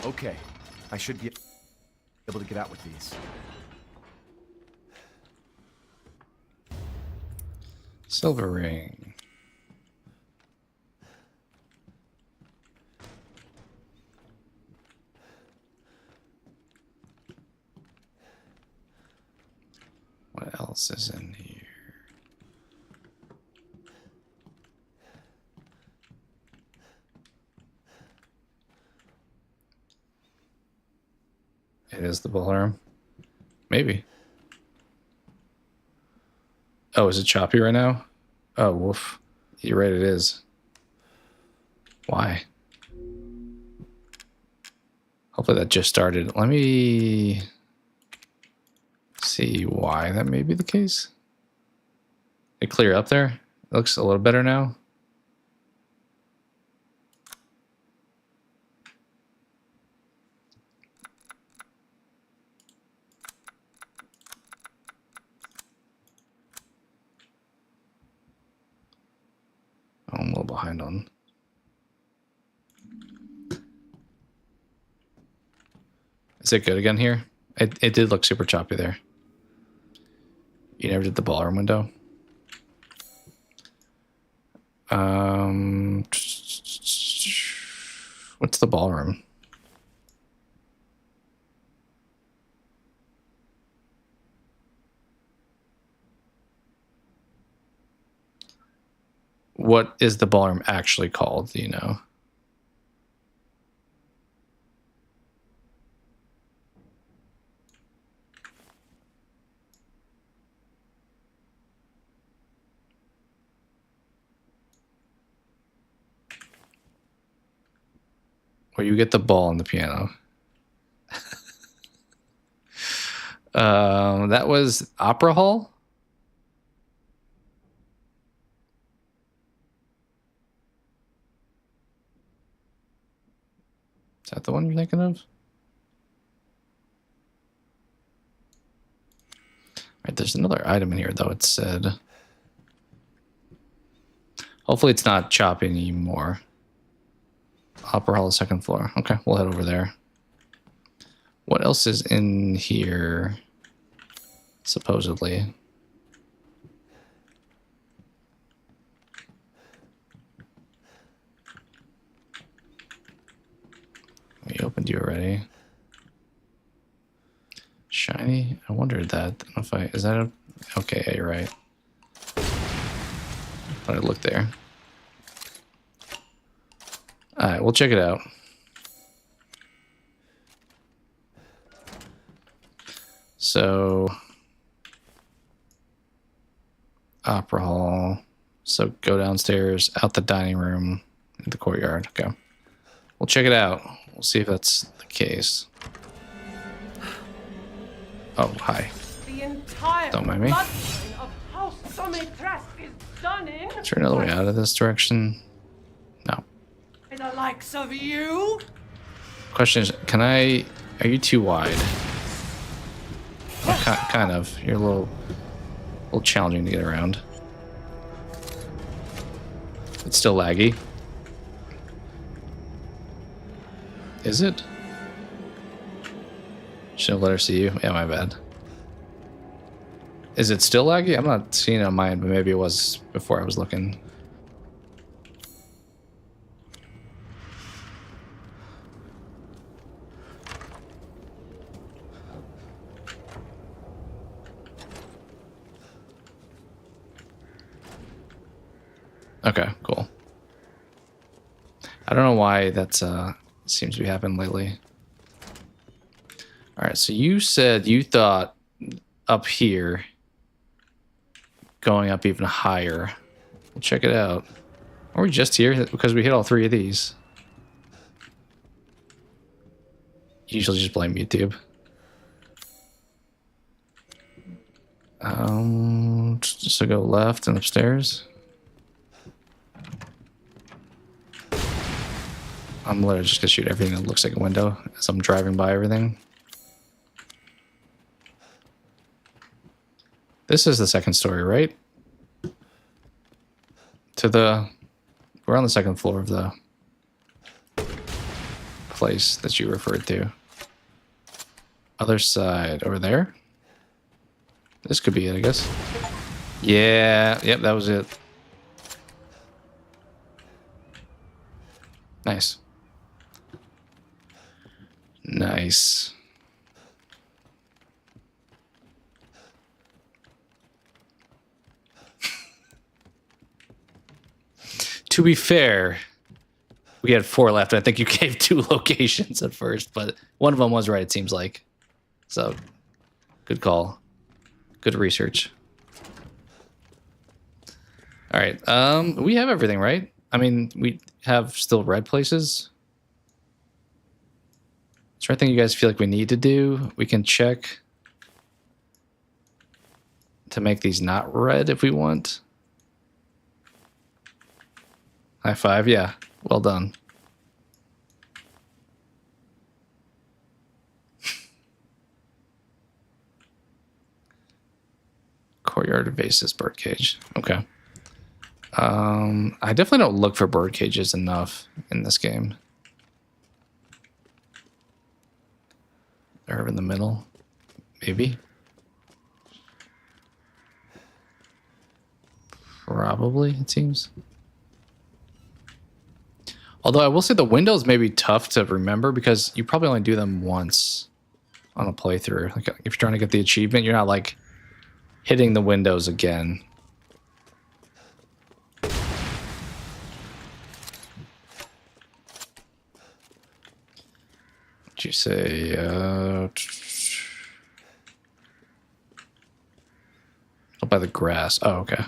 Okay, I should be able to get out with these. Silver ring. What else is in here? It is the ballroom. Maybe. Oh, is it choppy right now? Oh, woof. You're right, it is. Why? Hopefully that just started. Let me see why that may be the case. It clear up there? It looks a little better now. I'm a little behind on. Is it good again here? It did look super choppy there. You never did the ballroom window? What's the ballroom? What is the ballroom actually called? Do you know? Where you get the ball on the piano. That was Opera Hall? Is that the one you're thinking of? Right, there's another item in here, though, it said. Hopefully it's not choppy anymore. Opera Hall, second floor. Okay, we'll head over there. What else is in here? Supposedly. We opened you already. Shiny? I wondered that. I don't know if I... Is that a... Okay, yeah, you're right. Thought I'd look there. Alright, we'll check it out. So... Opera Hall. So go downstairs, out the dining room, in the courtyard. Okay. We'll check it out. We'll see if that's the case. Oh, hi. The entire Don't mind me. bloodline of House Summitress is done in. Is there another way out of this direction? No. By the likes of you. Question is, can I... Are you too wide? Kind of. You're a little challenging to get around. It's still laggy. Is it? Should have let her see you. Yeah, my bad. Is it still laggy? I'm not seeing it on mine, but maybe it was before I was looking. Okay, cool. I don't know why that's seems to be happening lately. All right, so you said you thought up here, going up even higher. We'll check it out. Are we just here because we hit all 3 of these? Usually just blame YouTube. Just to go left and upstairs. I'm literally just gonna shoot everything that looks like a window as I'm driving by everything. This is the second story, right? We're on the second floor of the place that you referred to. Other side, over there? This could be it, I guess. Yeah, yep, that was it. Nice. Nice. To be fair, we had 4 left. I think you gave 2 locations at first, but one of them was right, it seems like. So, good call. Good research. All right. We have everything, right? I mean, we have still red places. Is there anything you guys feel like we need to do? We can check to make these not red if we want. High five, yeah. Well done. Courtyard vases, birdcage. Okay. I definitely don't look for bird cages enough in this game. They're in the middle, maybe. Probably, it seems. Although I will say the windows may be tough to remember because you probably only do them once on a playthrough. Like if you're trying to get the achievement, you're not like hitting the windows again. What'd you say? By the grass. Oh, okay.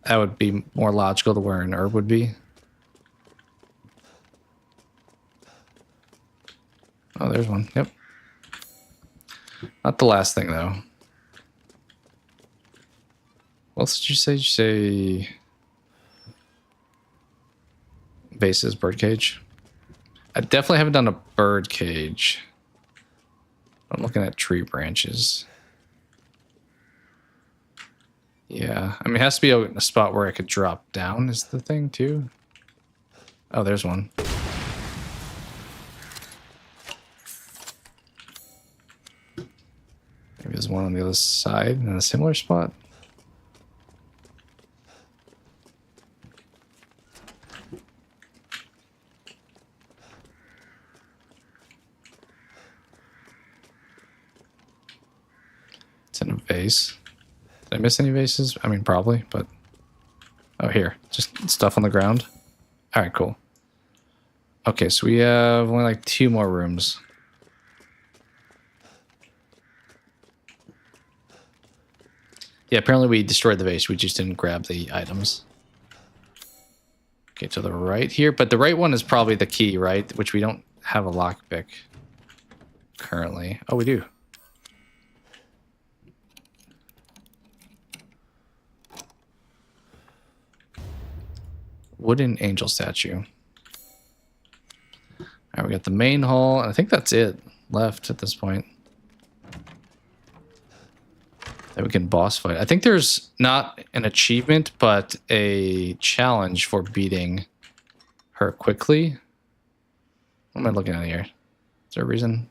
That would be more logical to where an herb would be. Oh, there's one. Yep. Not the last thing, though. What else did you say? Did you say vases, birdcage? I definitely haven't done a birdcage. I'm looking at tree branches. Yeah, I mean, it has to be a spot where I could drop down is the thing, too. Oh, there's one. Maybe there's one on the other side in a similar spot. It's in a vase. Did I miss any vases? I mean, probably, but... Oh, here. Just stuff on the ground. All right, cool. Okay, so we have only like 2 more rooms. Yeah, apparently we destroyed the vase. We just didn't grab the items. Okay, to the right here. But the right one is probably the key, right? Which we don't have a lockpick currently. Oh, we do. Wooden angel statue. All right, we got the main hall. I think that's it left at this point. that we can boss fight. I think there's not an achievement, but a challenge for beating her quickly. What am I looking at here? Is there a reason?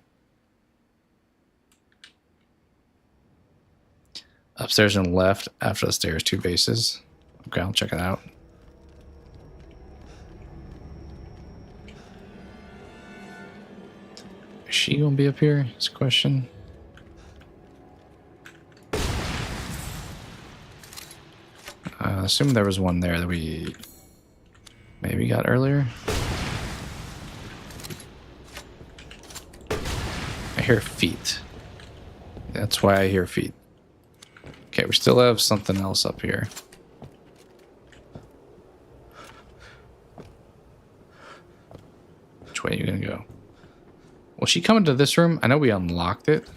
Upstairs and left, after the stairs, 2 bases. Okay, I'll check it out. Is she gonna be up here? Is a question. Assume there was one there that we maybe got earlier. I hear feet. That's why I hear feet. Okay, we still have something else up here. Which way are you gonna go? Will she come into this room? I know we unlocked it.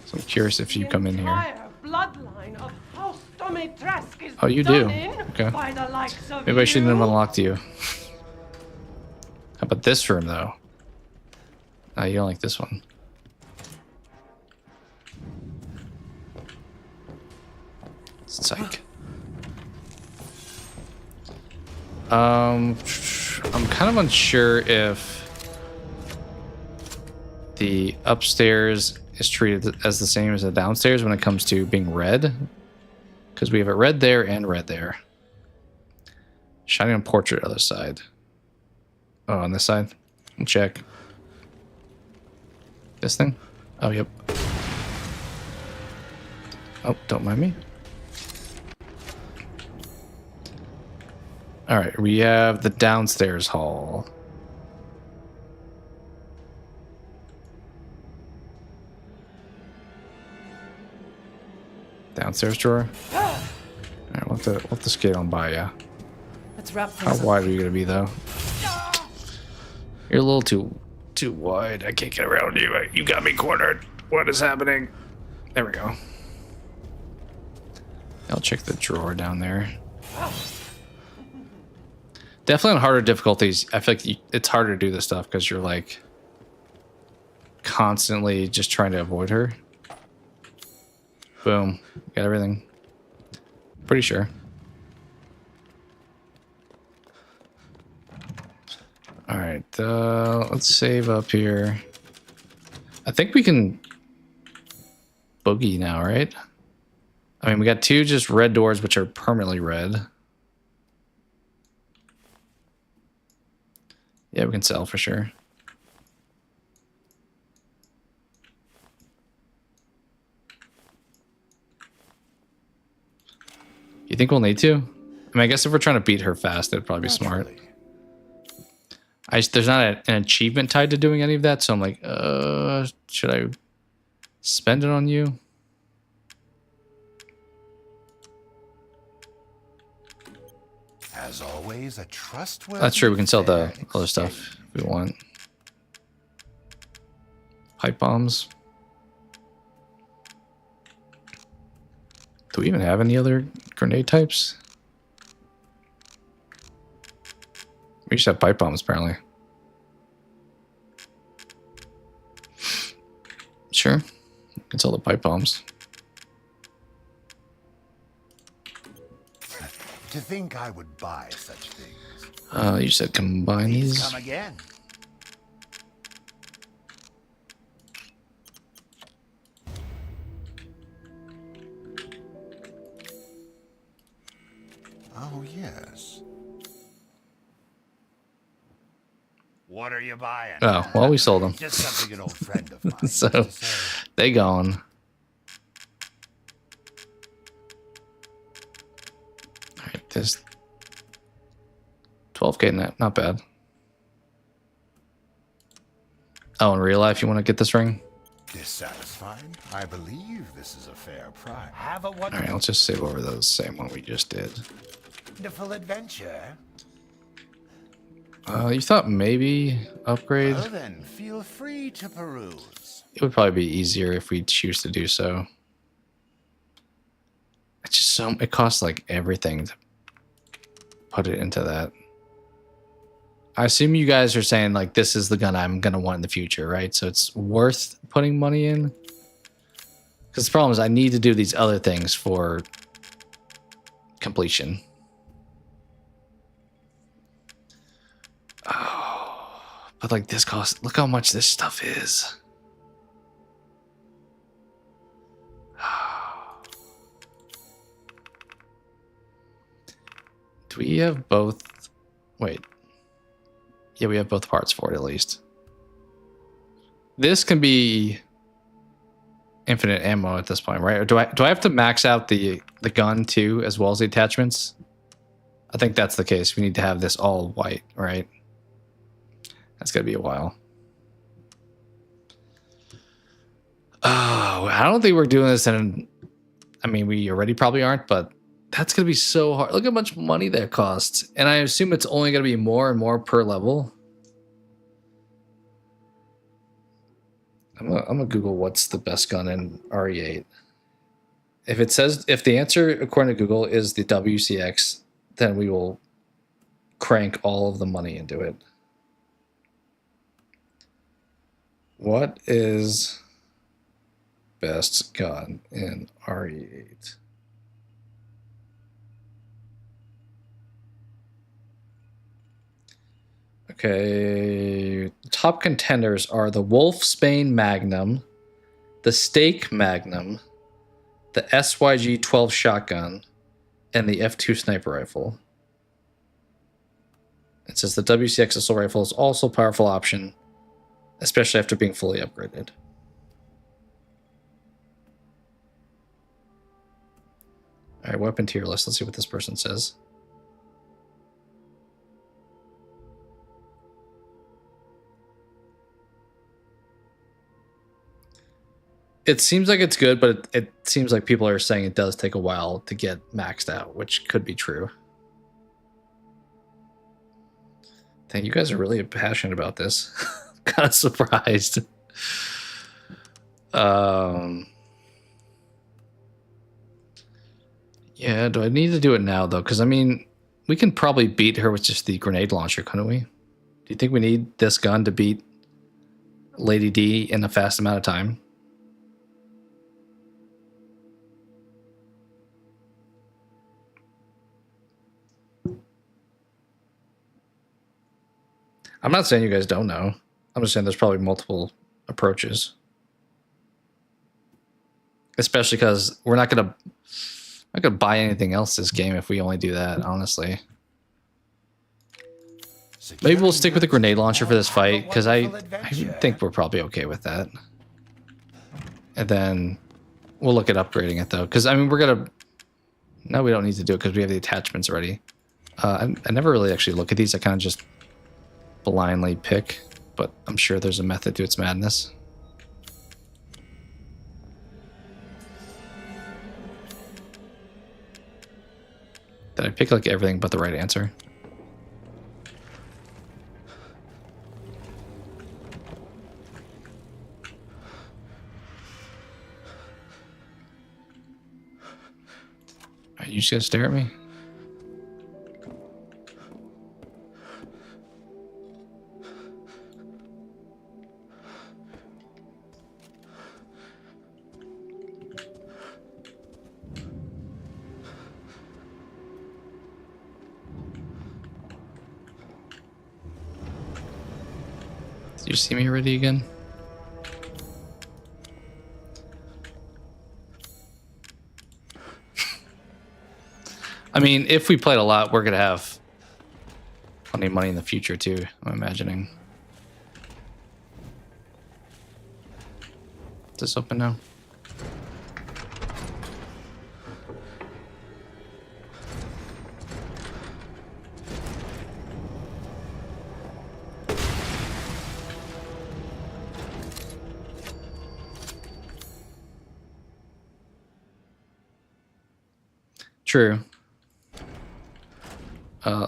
So I'm curious if you come in here. Bloodline of House Domitresk is Oh, you do? done in Okay. by the likes of Maybe I shouldn't have you. unlocked you. How about this room, though? Ah, you don't like this one. Psych. I'm kind of unsure if the upstairs is treated as the same as the downstairs when it comes to being red. Because we have it red there and red there. Shining on portrait, other side. Oh, on this side? We'll check. This thing? Oh, yep. Oh, don't mind me. All right, we have the downstairs hall. Downstairs drawer. All right, we'll have to skate on by ya. Let's wrap How things up. wide are you gonna be, though? You're a little too wide. I can't get around you. You got me cornered. What is happening? There we go. I'll check the drawer down there. Definitely on harder difficulties, I feel like it's harder to do this stuff because you're like constantly just trying to avoid her. Boom. Got everything. Pretty sure. All right, let's save up here. I think we can boogie now, right? I mean, we got 2 just red doors, which are permanently red. Yeah, we can sell for sure. You think we'll need to? I mean, I guess if we're trying to beat her fast, it'd probably be smart. There's not an achievement tied to doing any of that, so I'm like, should I spend it on you? As always, a trustworthy. That's true. We can sell the other stuff if we want. Pipe bombs. Do we even have any other grenade types? We just have pipe bombs, apparently. Sure. We can sell the pipe bombs. To think I would buy such things. You said combine these. Come again. Oh, yes. What are you buying? Oh, well, we sold them. Just something an old friend of mine. So they gone. All right, this 12K net, not bad. Oh, in real life, you want to get this ring? Dissatisfied? I believe this is a fair price. Have a All right, let's just save over the same one we just did. wonderful adventure. You thought maybe upgrade? Well then, feel free to peruse. It would probably be easier if we choose to do so. It's just it costs like everything to put it into that. I assume you guys are saying like this is the gun I'm gonna want in the future, right? So it's worth putting money in. Because the problem is I need to do these other things for completion. Oh, but like this cost, look how much this stuff is. Do we have both? Wait. Yeah, we have both parts for it at least. This can be infinite ammo at this point, right? Or do I have to max out the gun too, as well as the attachments? I think that's the case. We need to have this all white, right? That's gonna be a while. Oh, I don't think we're doing this in. I mean, we already probably aren't, but that's gonna be so hard. Look how much money that costs, and I assume it's only gonna be more and more per level. I'm gonna Google what's the best gun in RE8. If it says, if the answer according to Google is the WCX, then we will crank all of the money into it. What is best gun in RE8? Okay, top contenders are the Wolfsbane Magnum, the Stake Magnum, the SYG 12 shotgun, and the F2 sniper rifle. It says the WCX assault rifle is also a powerful option, especially after being fully upgraded. All right, weapon tier list. Let's see what this person says. It seems like it's good, but it seems like people are saying it does take a while to get maxed out, which could be true. Dang, you guys are really passionate about this. I'm kind of surprised. Yeah, do I need to do it now, though? Because, I mean, we can probably beat her with just the grenade launcher, couldn't we? Do you think we need this gun to beat Lady D in a fast amount of time? I'm not saying you guys don't know. I'm just saying there's probably multiple approaches. Especially because we're not gonna buy anything else this game if we only do that, honestly. Maybe we'll stick with the grenade launcher for this fight, because I think we're probably okay with that. And then we'll look at upgrading it, though. Because, I mean, we're gonna... No, we don't need to do it because we have the attachments already. I never really actually look at these. I kind of just blindly pick, but I'm sure there's a method to its madness. Did I pick like everything but the right answer? Are you just gonna stare at me? Did you see me already again? I mean, if we played a lot, we're gonna have plenty of money in the future too, I'm imagining. Is this open now? True.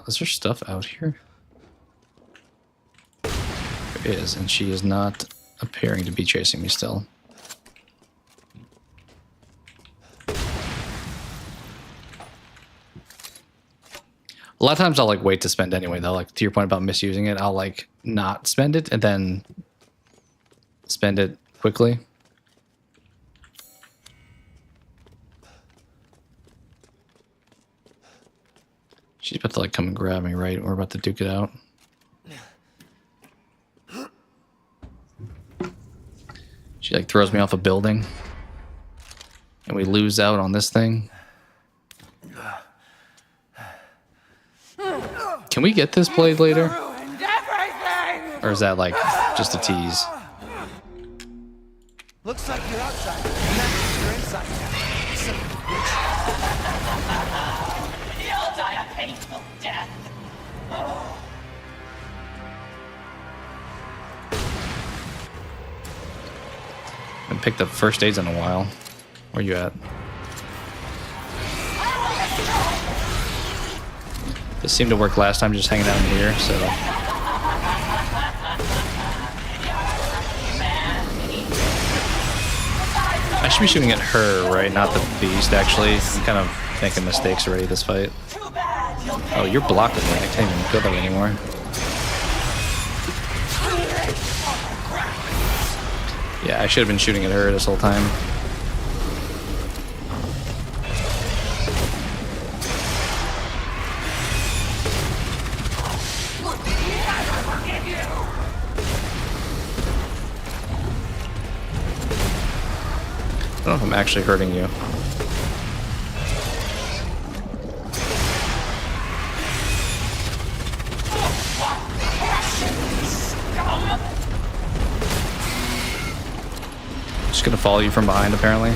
Is there stuff out here? There is, and she is not appearing to be chasing me still. A lot of times I'll like wait to spend anyway, though. Like to your point about misusing it, I'll like not spend it and then spend it quickly. She's about to like come and grab me, right? We're about to duke it out. She like throws me off a building. And we lose out on this thing. Can we get this blade later? Or is that like just a tease? Looks like you're outside. You're inside now. You'll die a painful death. I haven't picked up first aids in a while. Where you at? This seemed to work last time, just hanging out in here, so. I should be shooting at her, right? Not the beast, actually. I'm kind of making mistakes already this fight. Oh, you're blocking me. I can't even go there anymore. Yeah, I should have been shooting at her this whole time. I don't know if I'm actually hurting you. Just gonna follow you from behind, apparently.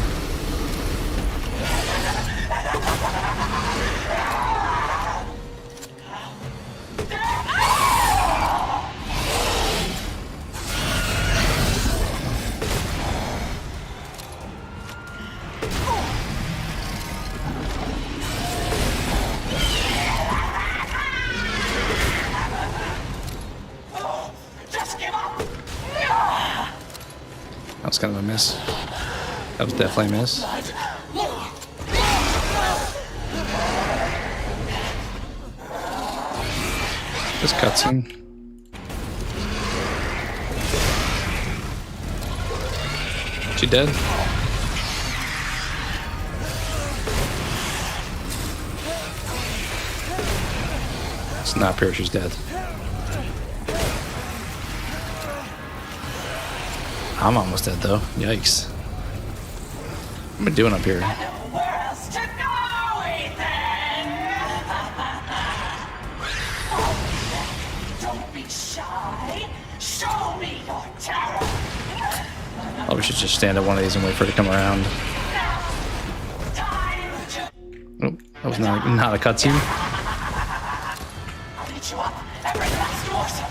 That was kind of a miss. That was definitely a miss. This cutscene. She dead? It's not pure, she's dead. I'm almost dead though. Yikes. What am I doing up here? Don't be shy. Show me your terror. Oh, we should just stand at one of these and wait for it to come around. Oh, that was not a cutscene. I'll eat you up, every last morsel.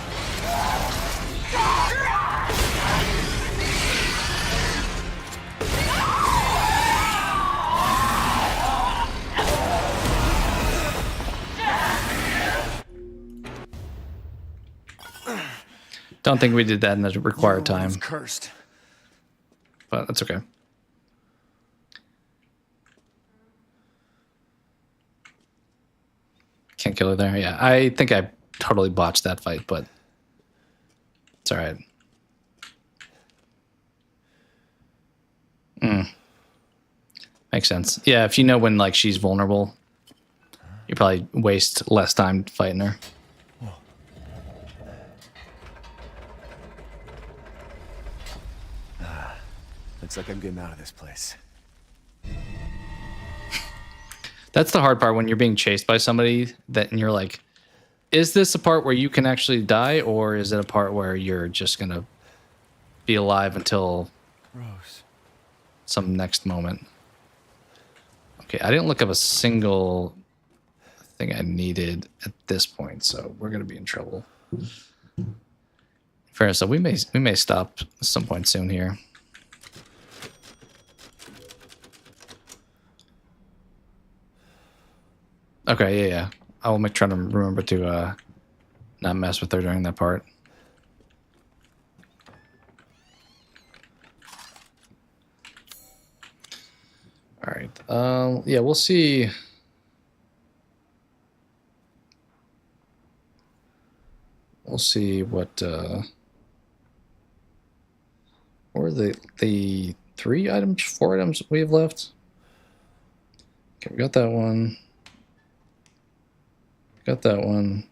Don't think we did that in the required time. Cursed. But that's okay. Can't kill her there. Yeah, I think I totally botched that fight, but it's alright. Makes sense. Yeah, if you know when like she's vulnerable, you probably waste less time fighting her. Looks like I'm getting out of this place. That's the hard part when you're being chased by somebody and you're like, is this a part where you can actually die, or is it a part where you're just gonna be alive until some next moment? Okay, I didn't look up a single thing I needed at this point, so we're gonna be in trouble. Fair, so we may stop at some point soon here. Okay, yeah. I will try to remember to not mess with her during that part. All right. Yeah, we'll see. We'll see what or the 3 items, 4 items we have left. Okay, we got that one. Got that one.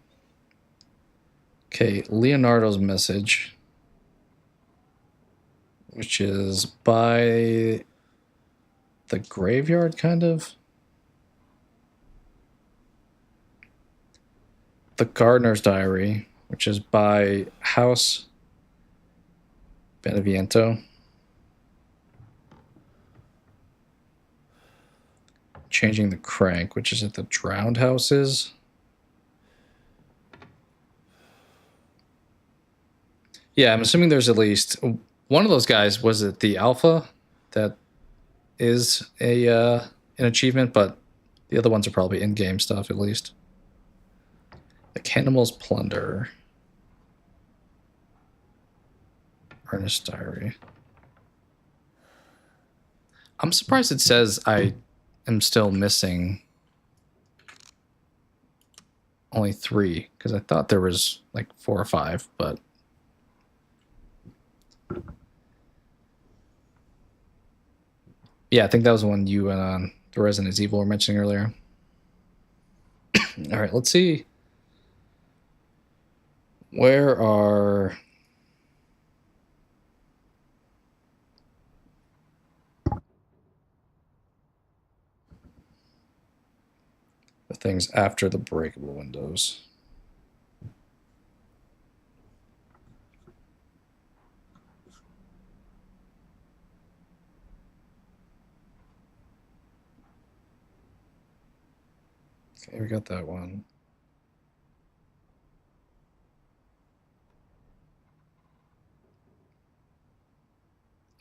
Okay, Leonardo's message, which is by the graveyard, kind of. The Gardener's Diary, which is by House Beneviento. Changing the Crank, which is at the Drowned Houses. Yeah, I'm assuming there's at least one of those guys. Was it the Alpha that is an achievement, but the other ones are probably in-game stuff at least. The Cannibals Plunder. Ernest Diary. I'm surprised it says I am still missing only 3, because I thought there was like 4 or 5, but yeah, I think that was the one you and the Resident Evil were mentioning earlier. All right, let's see. Where are the things after the breakable windows? Okay, we got that one.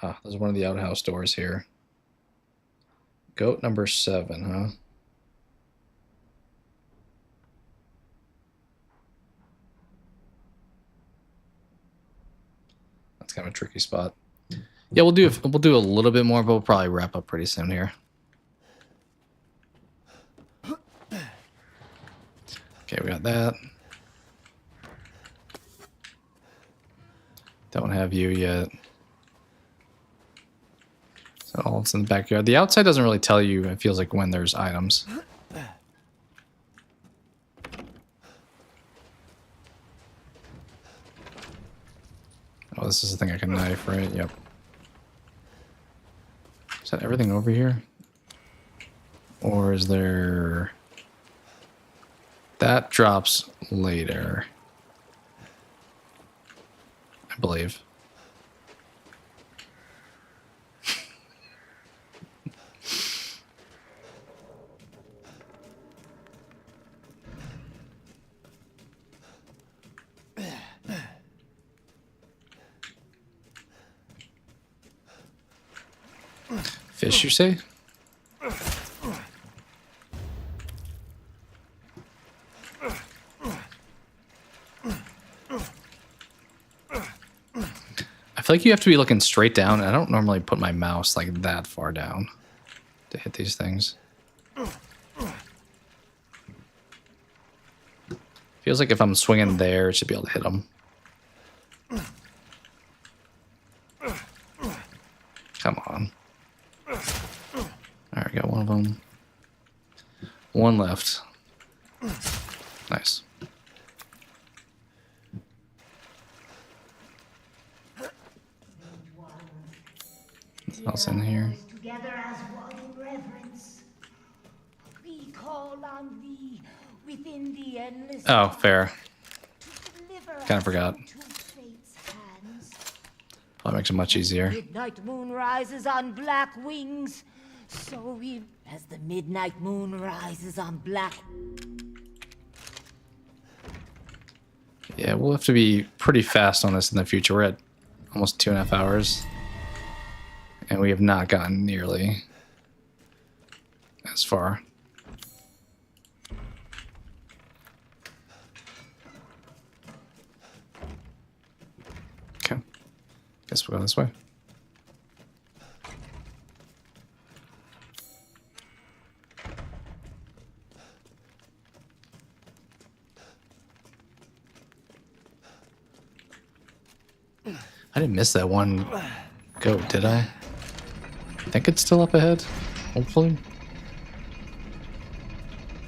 Ah, there's one of the outhouse doors here. Goat number 7, huh? That's kind of a tricky spot. Yeah, we'll do a little bit more, but we'll probably wrap up pretty soon here. Okay, we got that. Don't have you yet. So all it's in the backyard. The outside doesn't really tell you, it feels like, when there's items. Oh, this is the thing I can knife, right? Yep. Is that everything over here? Or is there... That drops later, I believe. Fish, you say? I feel like you have to be looking straight down. I don't normally put my mouse like that far down to hit these things. Feels like if I'm swinging there, it should be able to hit them. Come on. Alright, got one of them. One left. Nice. Nothing else in here. Together as one in reverence. We call on thee within the endless. Oh, fair. Kind of forgot. Probably makes it much easier. Midnight moon rises on black wings. So we, as the midnight moon rises on black. Yeah, we'll have to be pretty fast on this in the future. We're at almost 2.5 hours. And we have not gotten nearly as far. Okay. Guess we'll go this way. I didn't miss that one goat, did I? I think it's still up ahead, hopefully.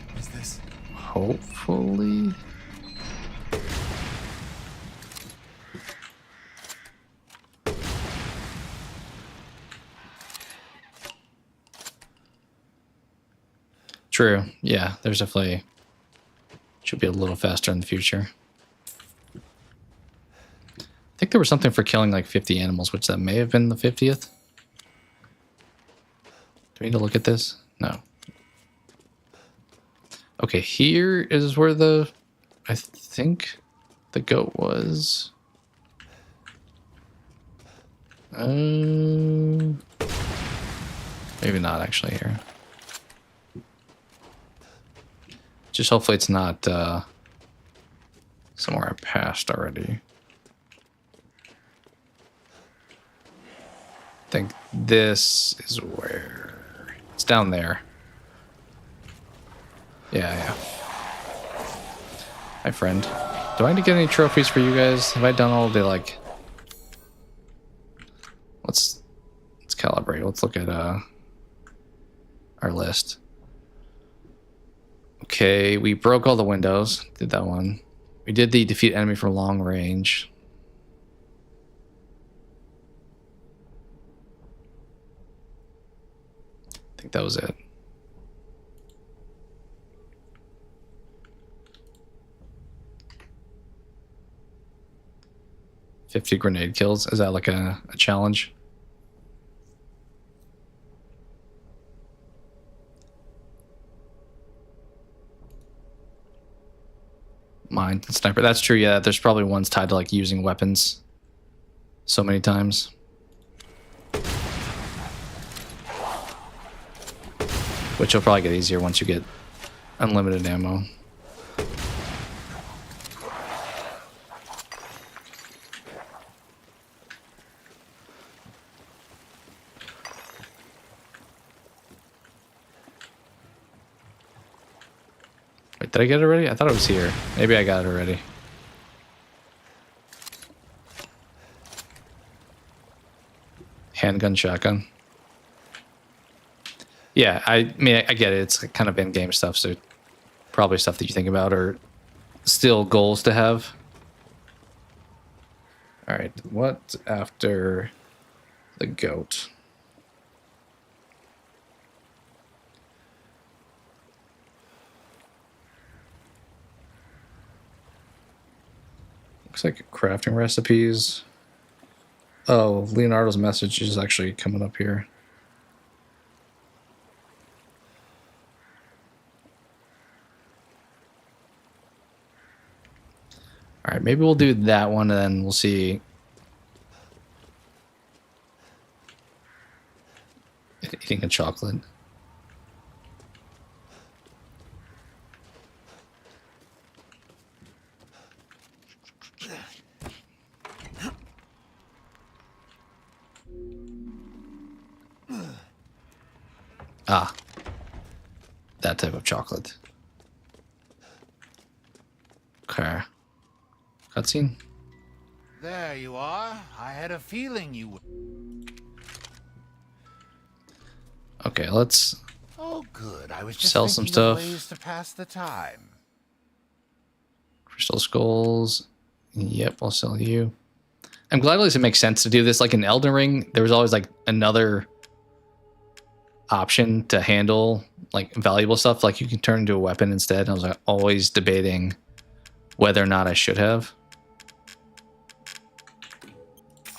What is this? hopefully. True. Yeah, there's definitely should be a little faster in the future. I think there was something for killing like 50 animals, which that may have been the 50th. Do we need to look at this? No. Okay, here is where I think the goat was. Maybe not actually here. Just hopefully it's not somewhere I passed already. I think this is where it's down there. Yeah. Hi, friend. Do I need to get any trophies for you guys? Have I done all the like? Let's calibrate. Let's look at our list. Okay, we broke all the windows. Did that one. We did the defeat enemy from long range. I think that was it. $50 grenade kills. Is that like a challenge? Mine and sniper. That's true. Yeah, there's probably ones tied to like using weapons so many times. Which will probably get easier once you get unlimited ammo. Wait, did I get it already? I thought it was here. Maybe I got it already. Handgun, shotgun. Yeah, I mean, I get it. It's kind of in-game stuff, so probably stuff that you think about or still goals to have. All right, what after the goat? Looks like crafting recipes. Oh, Leonardo's message is actually coming up here. All right, maybe we'll do that one and then we'll see. Eating a chocolate. Ah, that type of chocolate. Okay. Cutscene. There you are. I had a feeling you would. Okay, let's. Oh, good. I was just sell some thinking of stuff. ways to pass the time. Crystal skulls. Yep, I'll sell you. I'm glad at least it makes sense to do this. Like in Elden Ring, there was always like another option to handle like valuable stuff. Like you can turn into a weapon instead. I was like always debating whether or not I should have.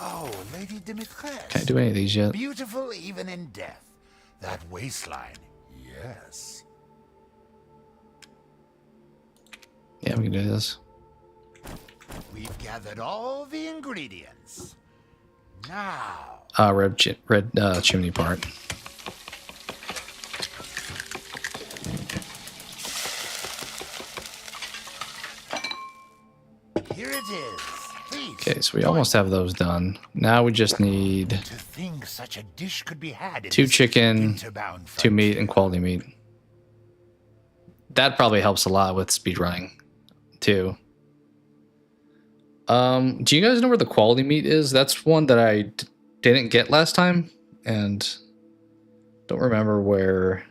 Oh, Lady Dimitrescu. Can I do any of these yet? Beautiful even in death. That waistline. Yes. Yeah, we can do this. We've gathered all the ingredients. Now. Red chimney part. Here it is. Please. Okay, so we almost have those done. Now we just need To think such a dish could be had in 2 this chicken, winter-bound 2 meat, frontier. and quality meat. That probably helps a lot with speedrunning, too. Do you guys know where the quality meat is? That's one that I didn't get last time, and don't remember where.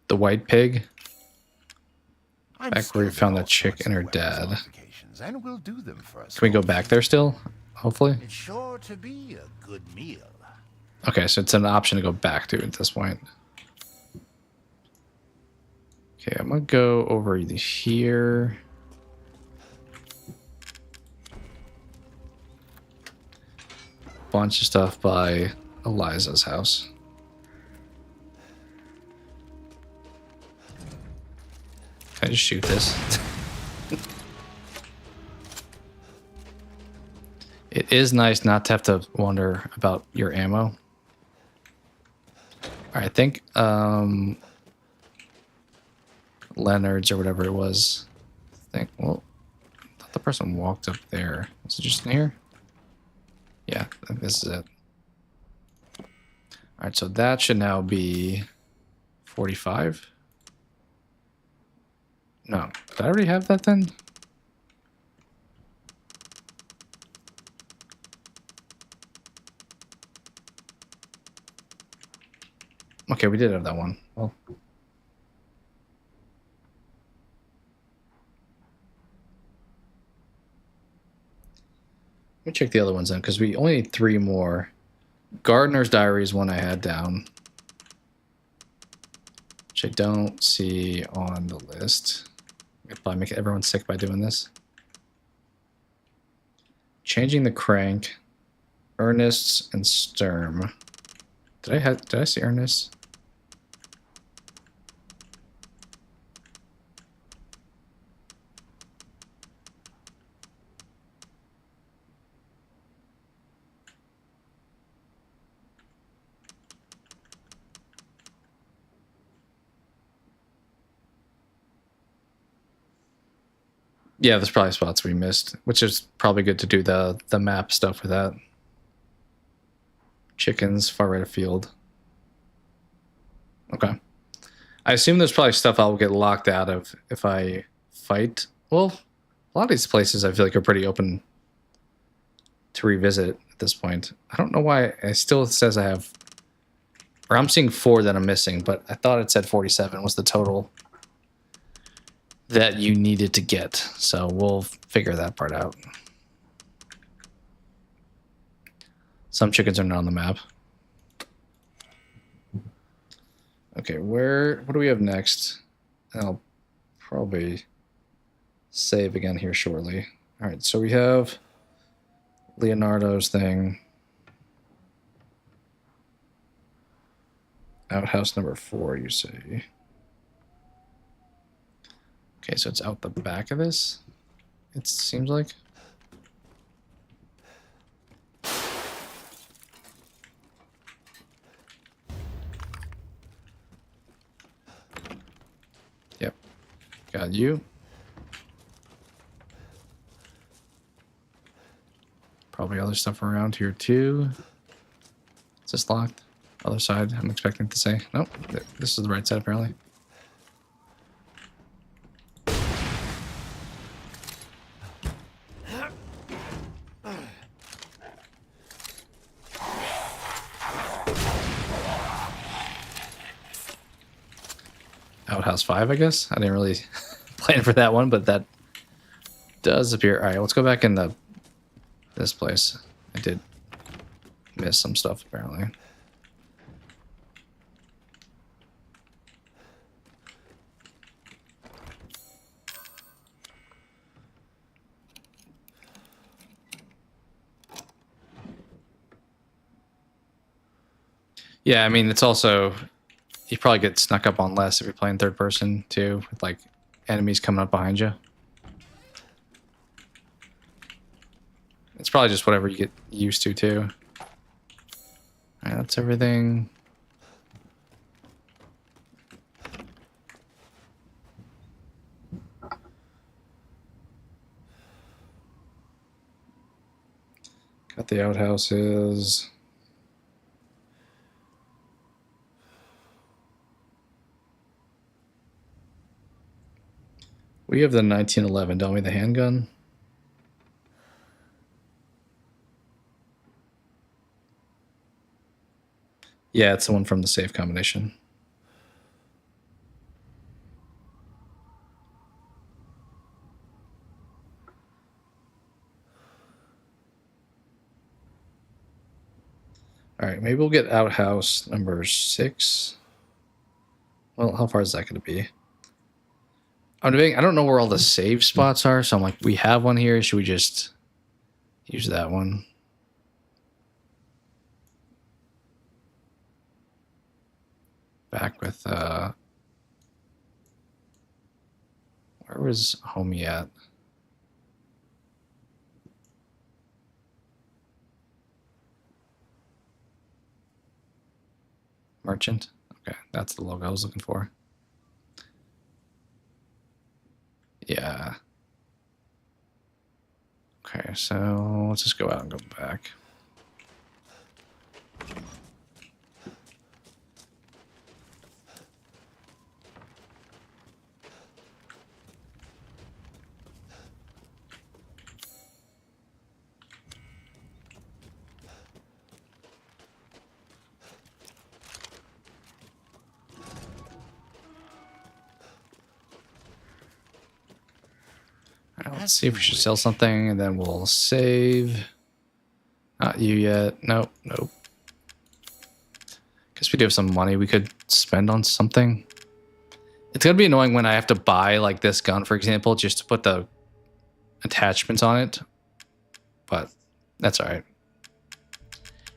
The white pig. I'm Back where we skilled found in that all chick sorts and her of weapons dad. modifications, and we'll do them for us. Can we go back there still? Hopefully. It's sure to be a good meal. Okay, so it's an option to go back to at this point. Okay, I'm gonna go over here. Bunch of stuff by Eliza's house. Can I just shoot this? It is nice not to have to wonder about your ammo. All right, I think Leonard's or whatever it was. I think, well, I thought the person walked up there. Was it just in here? Yeah, I think this is it. All right, so that should now be 45. No, did I already have that then? Okay, we did have that one. Well, let me check the other ones then, because we only need 3 more. Gardener's Diary is one I had down, which I don't see on the list. I'll probably make everyone sick by doing this. Changing the Crank, Ernest's, and Sturm. Did I see Ernest? Yeah, there's probably spots we missed, which is probably good to do the map stuff with that. Chickens, far right of field. Okay. I assume there's probably stuff I'll get locked out of if I fight. Well, a lot of these places I feel like are pretty open to revisit at this point. I don't know why it still says I have... Or I'm seeing 4 that I'm missing, but I thought it said 47 was the total that you needed to get. So we'll figure that part out. Some chickens are not on the map. Okay, what do we have next? I'll probably save again here shortly. All right, so we have Leonardo's thing. Outhouse number 4, you say. Okay, so it's out the back of this, it seems like. Yep, got you. Probably other stuff around here too. Is this locked? Other side, I'm expecting to say. Nope, this is the right side apparently. Outhouse 5, I guess. I didn't really plan for that one, but that does appear. All right, let's go back in this place. I did miss some stuff apparently. Yeah, I mean, it's also, you probably get snuck up on less if you're playing third person too, with like enemies coming up behind you. It's probably just whatever you get used to too. All right, that's everything. Got the outhouses. We have the 1911, don't we? The handgun. Yeah, it's the one from the safe combination. All right, maybe we'll get outhouse number 6. Well, how far is that going to be? I'm debating, I don't know where all the save spots are, so I'm like, we have one here. Should we just use that one? Back with, where was homie at? Merchant? Okay, that's the logo I was looking for. Yeah. Okay, so let's just go out and go back. Let's see if we should sell something, and then we'll save. Not you yet. Nope, nope. Guess we do have some money we could spend on something. It's gonna be annoying when I have to buy like this gun, for example, just to put the attachments on it. But that's all right.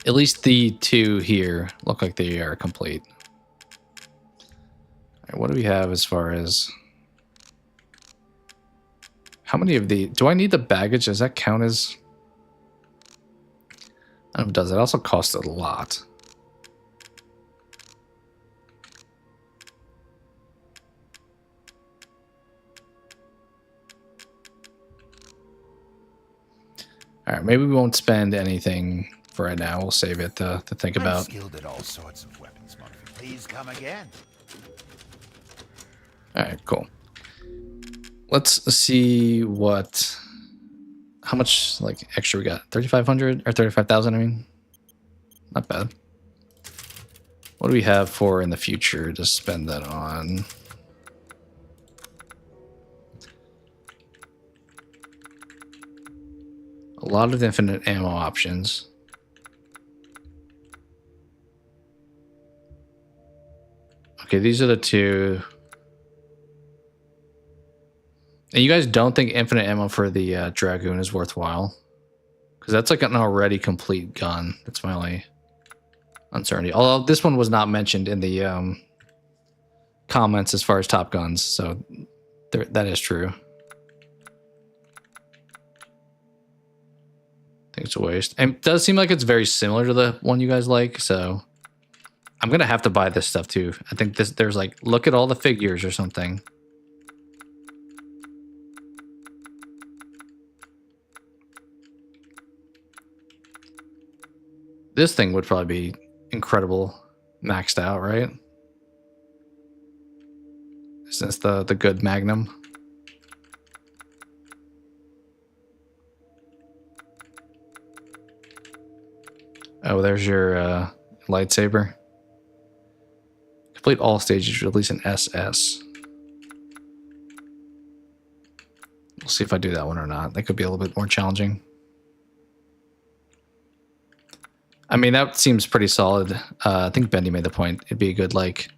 At least the 2 here look like they are complete. All right, what do we have as far as... How many of the... Do I need the baggage? Does that count as... I don't know if it does. It also costs a lot. All right, maybe we won't spend anything for right now. We'll save it to think about. I'm skilled at all sorts of weapons, Murphy. Please come again. All right, cool. Let's see what, how much like extra we got. 3,500 or 35,000. I mean, not bad. What do we have for in the future to spend that on? A lot of infinite ammo options. Okay, these are the 2. And you guys don't think infinite ammo for the Dragoon is worthwhile? Because that's like an already complete gun. That's my only uncertainty. Although this one was not mentioned in the comments as far as top guns, so that is true. I think it's a waste. And it does seem like it's very similar to the one you guys like, so I'm gonna have to buy this stuff too. I think there's like, look at all the figures or something. This thing would probably be incredible maxed out, right? Since the good Magnum. Oh, there's your lightsaber. Complete all stages, release an SS. We'll see if I do that one or not. That could be a little bit more challenging. I mean, that seems pretty solid. I think Bendy made the point. It'd be a good, like,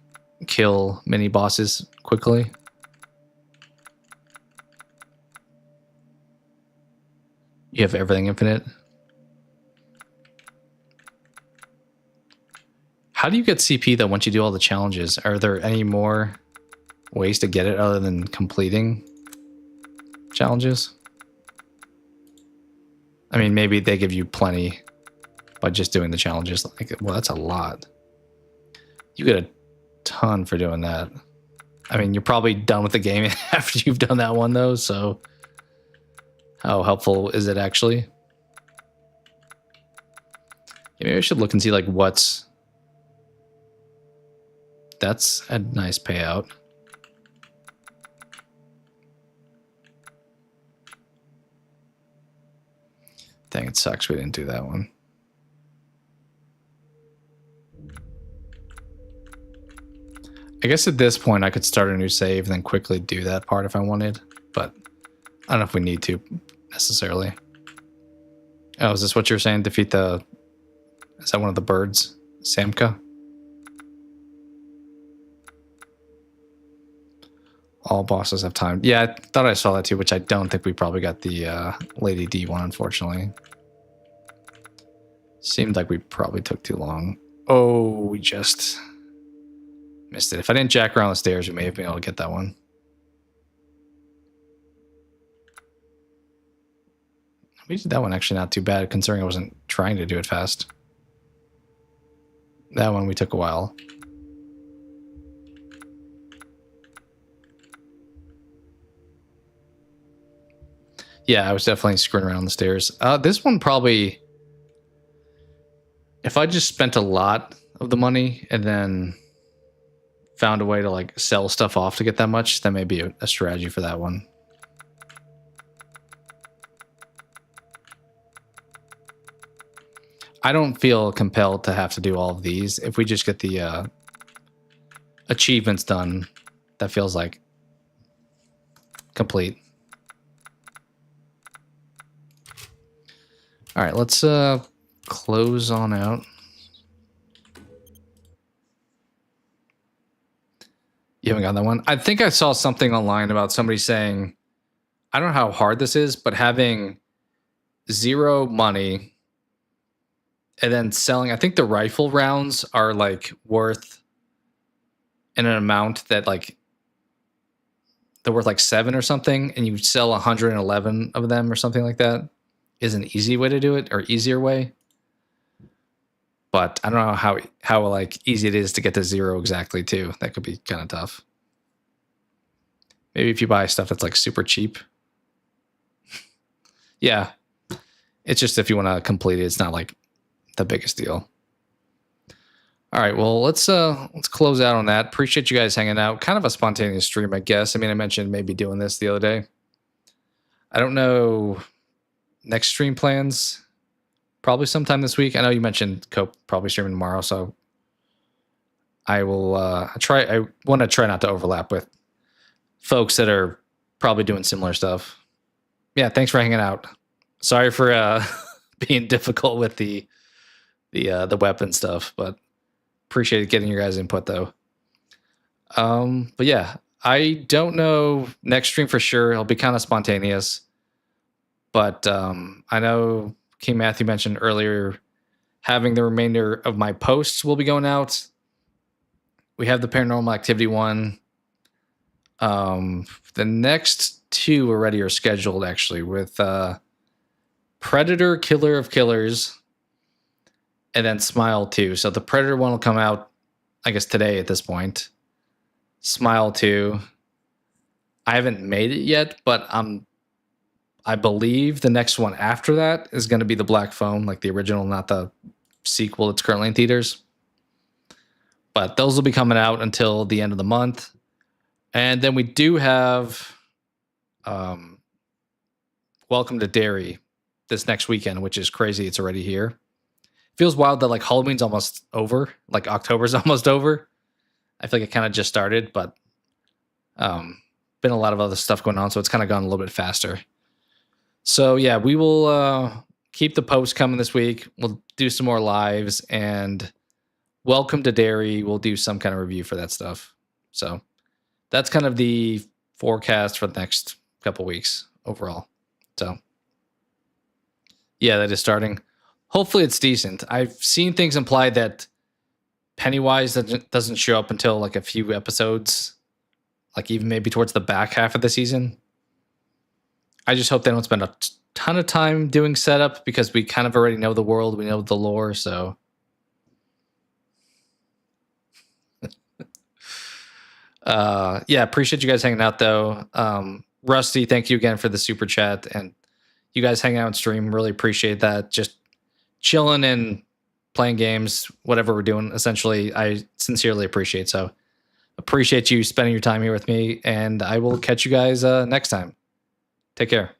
kill mini bosses quickly. You have everything infinite. How do you get CP, though, once you do all the challenges? Are there any more ways to get it other than completing challenges? I mean, maybe they give you plenty by just doing the challenges. Like, well, that's a lot. You get a ton for doing that. I mean, you're probably done with the game after you've done that one, though, so how helpful is it actually? Yeah, maybe I should look and see, like, what's... That's a nice payout. Dang, it sucks we didn't do that one. I guess at this point I could start a new save and then quickly do that part if I wanted, but I don't know if we need to necessarily. Oh, is this what you're saying? Defeat the Is that one of the birds? Samka? All bosses have time. Yeah, I thought I saw that too, which I don't think we probably got the Lady D one, unfortunately. Seemed like we probably took too long. Oh, we just missed it. If I didn't jack around the stairs, we may have been able to get that one. We did that one actually not too bad, considering I wasn't trying to do it fast. That one we took a while. Yeah, I was definitely screwing around the stairs. This one probably... If I just spent a lot of the money and then found a way to like sell stuff off to get that much, that may be a strategy for that one. I don't feel compelled to have to do all of these. If we just get the achievements done, that feels like complete. All right, let's close on out. You haven't got that one? I think I saw something online about somebody saying, I don't know how hard this is, but having 0 money and then selling, I think the rifle rounds are like worth in an amount that like they're worth like 7 or something, and you sell 111 of them or something like that is an easy way to do it, or easier way. But I don't know how like easy it is to get to 0 exactly too. That could be kind of tough. Maybe if you buy stuff that's like super cheap. Yeah. It's just if you want to complete it, it's not like the biggest deal. All right, well, let's close out on that. Appreciate you guys hanging out. Kind of a spontaneous stream, I guess. I mean, I mentioned maybe doing this the other day. I don't know next stream plans. Probably sometime this week. I know you mentioned Cope probably streaming tomorrow, so I will try. I want to try not to overlap with folks that are probably doing similar stuff. Yeah, thanks for hanging out. Sorry for being difficult with the weapon stuff, but appreciate getting your guys' input though. But yeah, I don't know next stream for sure. It'll be kind of spontaneous, but I know King Matthew mentioned earlier having the remainder of my posts will be going out. We have the Paranormal Activity one. The next 2 already are scheduled actually with Predator Killer of Killers and then Smile 2. So the Predator one will come out, I guess, today at this point. Smile 2. I haven't made it yet, but I believe the next one after that is going to be the Black Phone, like the original, not the sequel that's currently in theaters. But those will be coming out until the end of the month. And then we do have Welcome to Derry this next weekend, which is crazy. It's already here. Feels wild that like Halloween's almost over, like October's almost over. I feel like it kind of just started, but been a lot of other stuff going on, so it's kind of gone a little bit faster. So yeah, we will keep the posts coming this week. We'll do some more lives, and Welcome to Derry, we'll do some kind of review for that stuff. So that's kind of the forecast for the next couple weeks overall. So yeah, that is starting. Hopefully it's decent. I've seen things imply that Pennywise doesn't show up until like a few episodes, like even maybe towards the back half of the season. I just hope they don't spend a ton of time doing setup, because we kind of already know the world, we know the lore, so yeah, appreciate you guys hanging out though. Rusty, thank you again for the super chat, and you guys hanging out and stream, really appreciate that. Just chilling and playing games, whatever we're doing, essentially, I sincerely appreciate. So appreciate you spending your time here with me, and I will catch you guys next time. Take care.